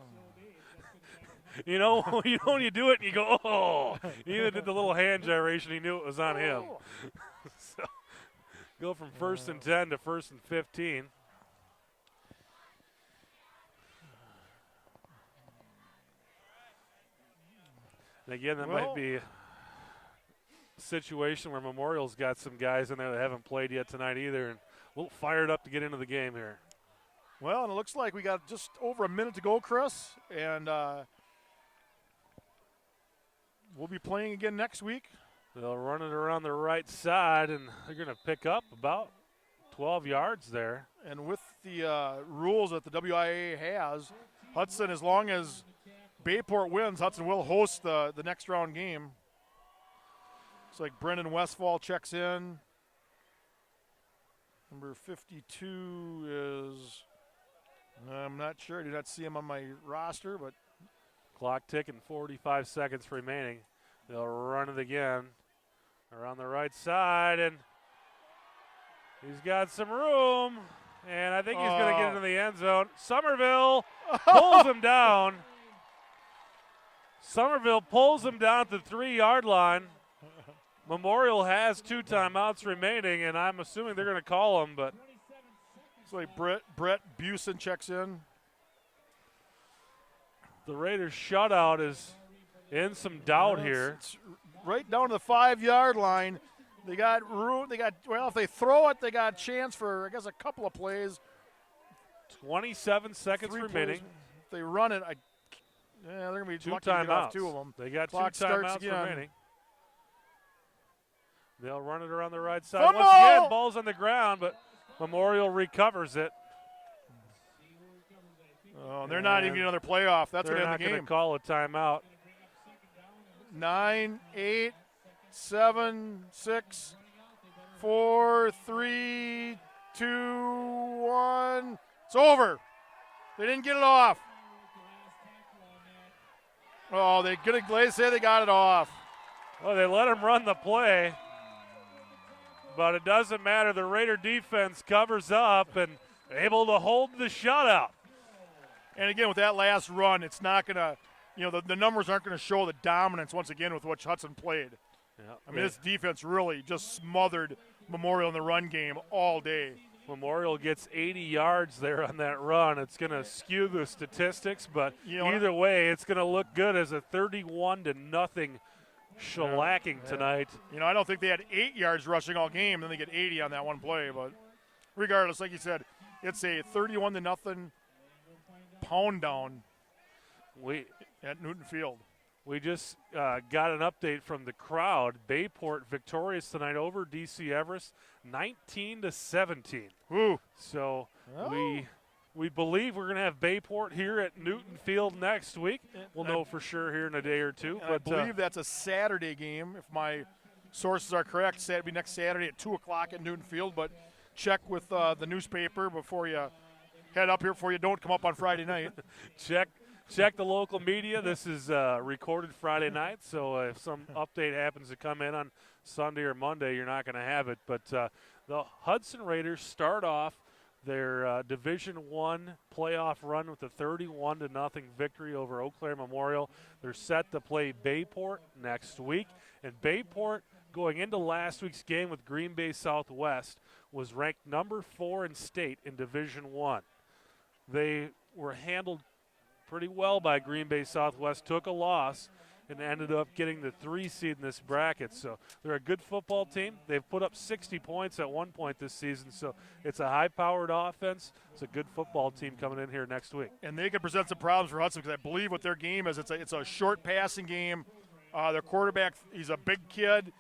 When you do it and you go, oh. He even did the little hand gyration. He knew it was on him. So go from 1st and 10 to 1st and 15. And again, that might be a situation where Memorial's got some guys in there that haven't played yet tonight either, and a little fired up to get into the game here. Well, and it looks like we got just over a minute to go, Chris, and we'll be playing again next week. They'll run it around the right side, and they're going to pick up about 12 yards there. And with the rules that the WIA has, Hudson, as long as Bayport wins, Hudson will host the next round game. It's like Brendan Westfall checks in. Number 52 is, I'm not sure. I do not see him on my roster, but. Clock ticking, 45 seconds remaining. They'll run it again around the right side, and he's got some room, and I think he's going to get into the end zone. Somerville pulls him down. Somerville pulls him down at the 3-yard line. Memorial has 2 timeouts remaining, and I'm assuming they're going to call them, but it's like Brett Busen checks in. The Raiders shutout is in some doubt here. It's right down to the 5-yard line. They got room. If they throw it, they got a chance for, I guess, a couple of plays. 27 seconds remaining. If they run it, they're going to be 2 lucky to get off timeouts. 2 of them. They got Clock 2 timeouts again. remaining. They'll run it around the right side. Fumble! Once again, ball's on the ground, but Memorial recovers it. Oh, they're not even getting another playoff. That's going to end the They're not going game. to call a timeout. 9, 8, 7, 6, 4, 3, 2, 1. It's over. They didn't get it off. Oh, they say they got it off. Well, they let him run the play, but it doesn't matter. The Raider defense covers up and able to hold the shutout. And again, with that last run, it's not going to, the numbers aren't going to show the dominance once again with which Hudson played. Yeah. I mean, this defense really just smothered Memorial in the run game all day. Memorial gets 80 yards there on that run. It's going to skew the statistics, but either way, it's going to look good as a 31-0 shellacking tonight. I don't think they had 8 yards rushing all game, then they get 80 on that one play. But regardless, like you said, it's a 31-0 pound down at Newton Field. We just got an update from the crowd. Bayport victorious tonight over DC Everest, 19-17. Ooh. So We believe we're going to have Bayport here at Newton Field next week. We'll know for sure here in a day or two. But I believe that's a Saturday game, if my sources are correct. It'll be next Saturday at 2 o'clock at Newton Field. But check with the newspaper before you head up here, before you don't come up on Friday night. Check the local media. This is recorded Friday night, so if some update happens to come in on Sunday or Monday, you're not going to have it. But the Hudson Raiders start off their Division I playoff run with a 31-0 victory over Eau Claire Memorial. They're set to play Bayport next week. And Bayport, going into last week's game with Green Bay Southwest, was ranked number 4 in state in Division I. They were handled pretty well by Green Bay Southwest, took a loss, and ended up getting the 3 seed in this bracket. So they're a good football team. They've put up 60 points at one point this season, so it's a high-powered offense. It's a good football team coming in here next week. And they could present some problems for Hudson, because I believe what their game is, it's a short passing game. Their quarterback, he's a big kid,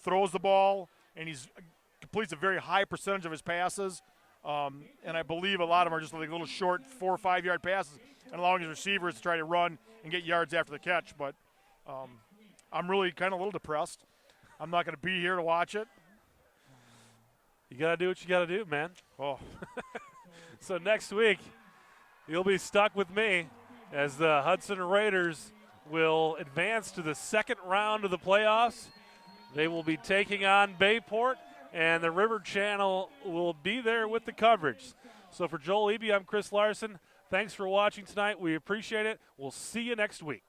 throws the ball, and he completes a very high percentage of his passes. And I believe a lot of them are just like little short 4 or 5 yard passes, and allowing his receivers to try to run and get yards after the catch. But I'm really kind of a little depressed. I'm not going to be here to watch it. You got to do what you got to do, man. Oh. So next week, you'll be stuck with me as the Hudson Raiders will advance to the second round of the playoffs. They will be taking on Bayport, and the River Channel will be there with the coverage. So for Joel Eby, I'm Chris Larson. Thanks for watching tonight. We appreciate it. We'll see you next week.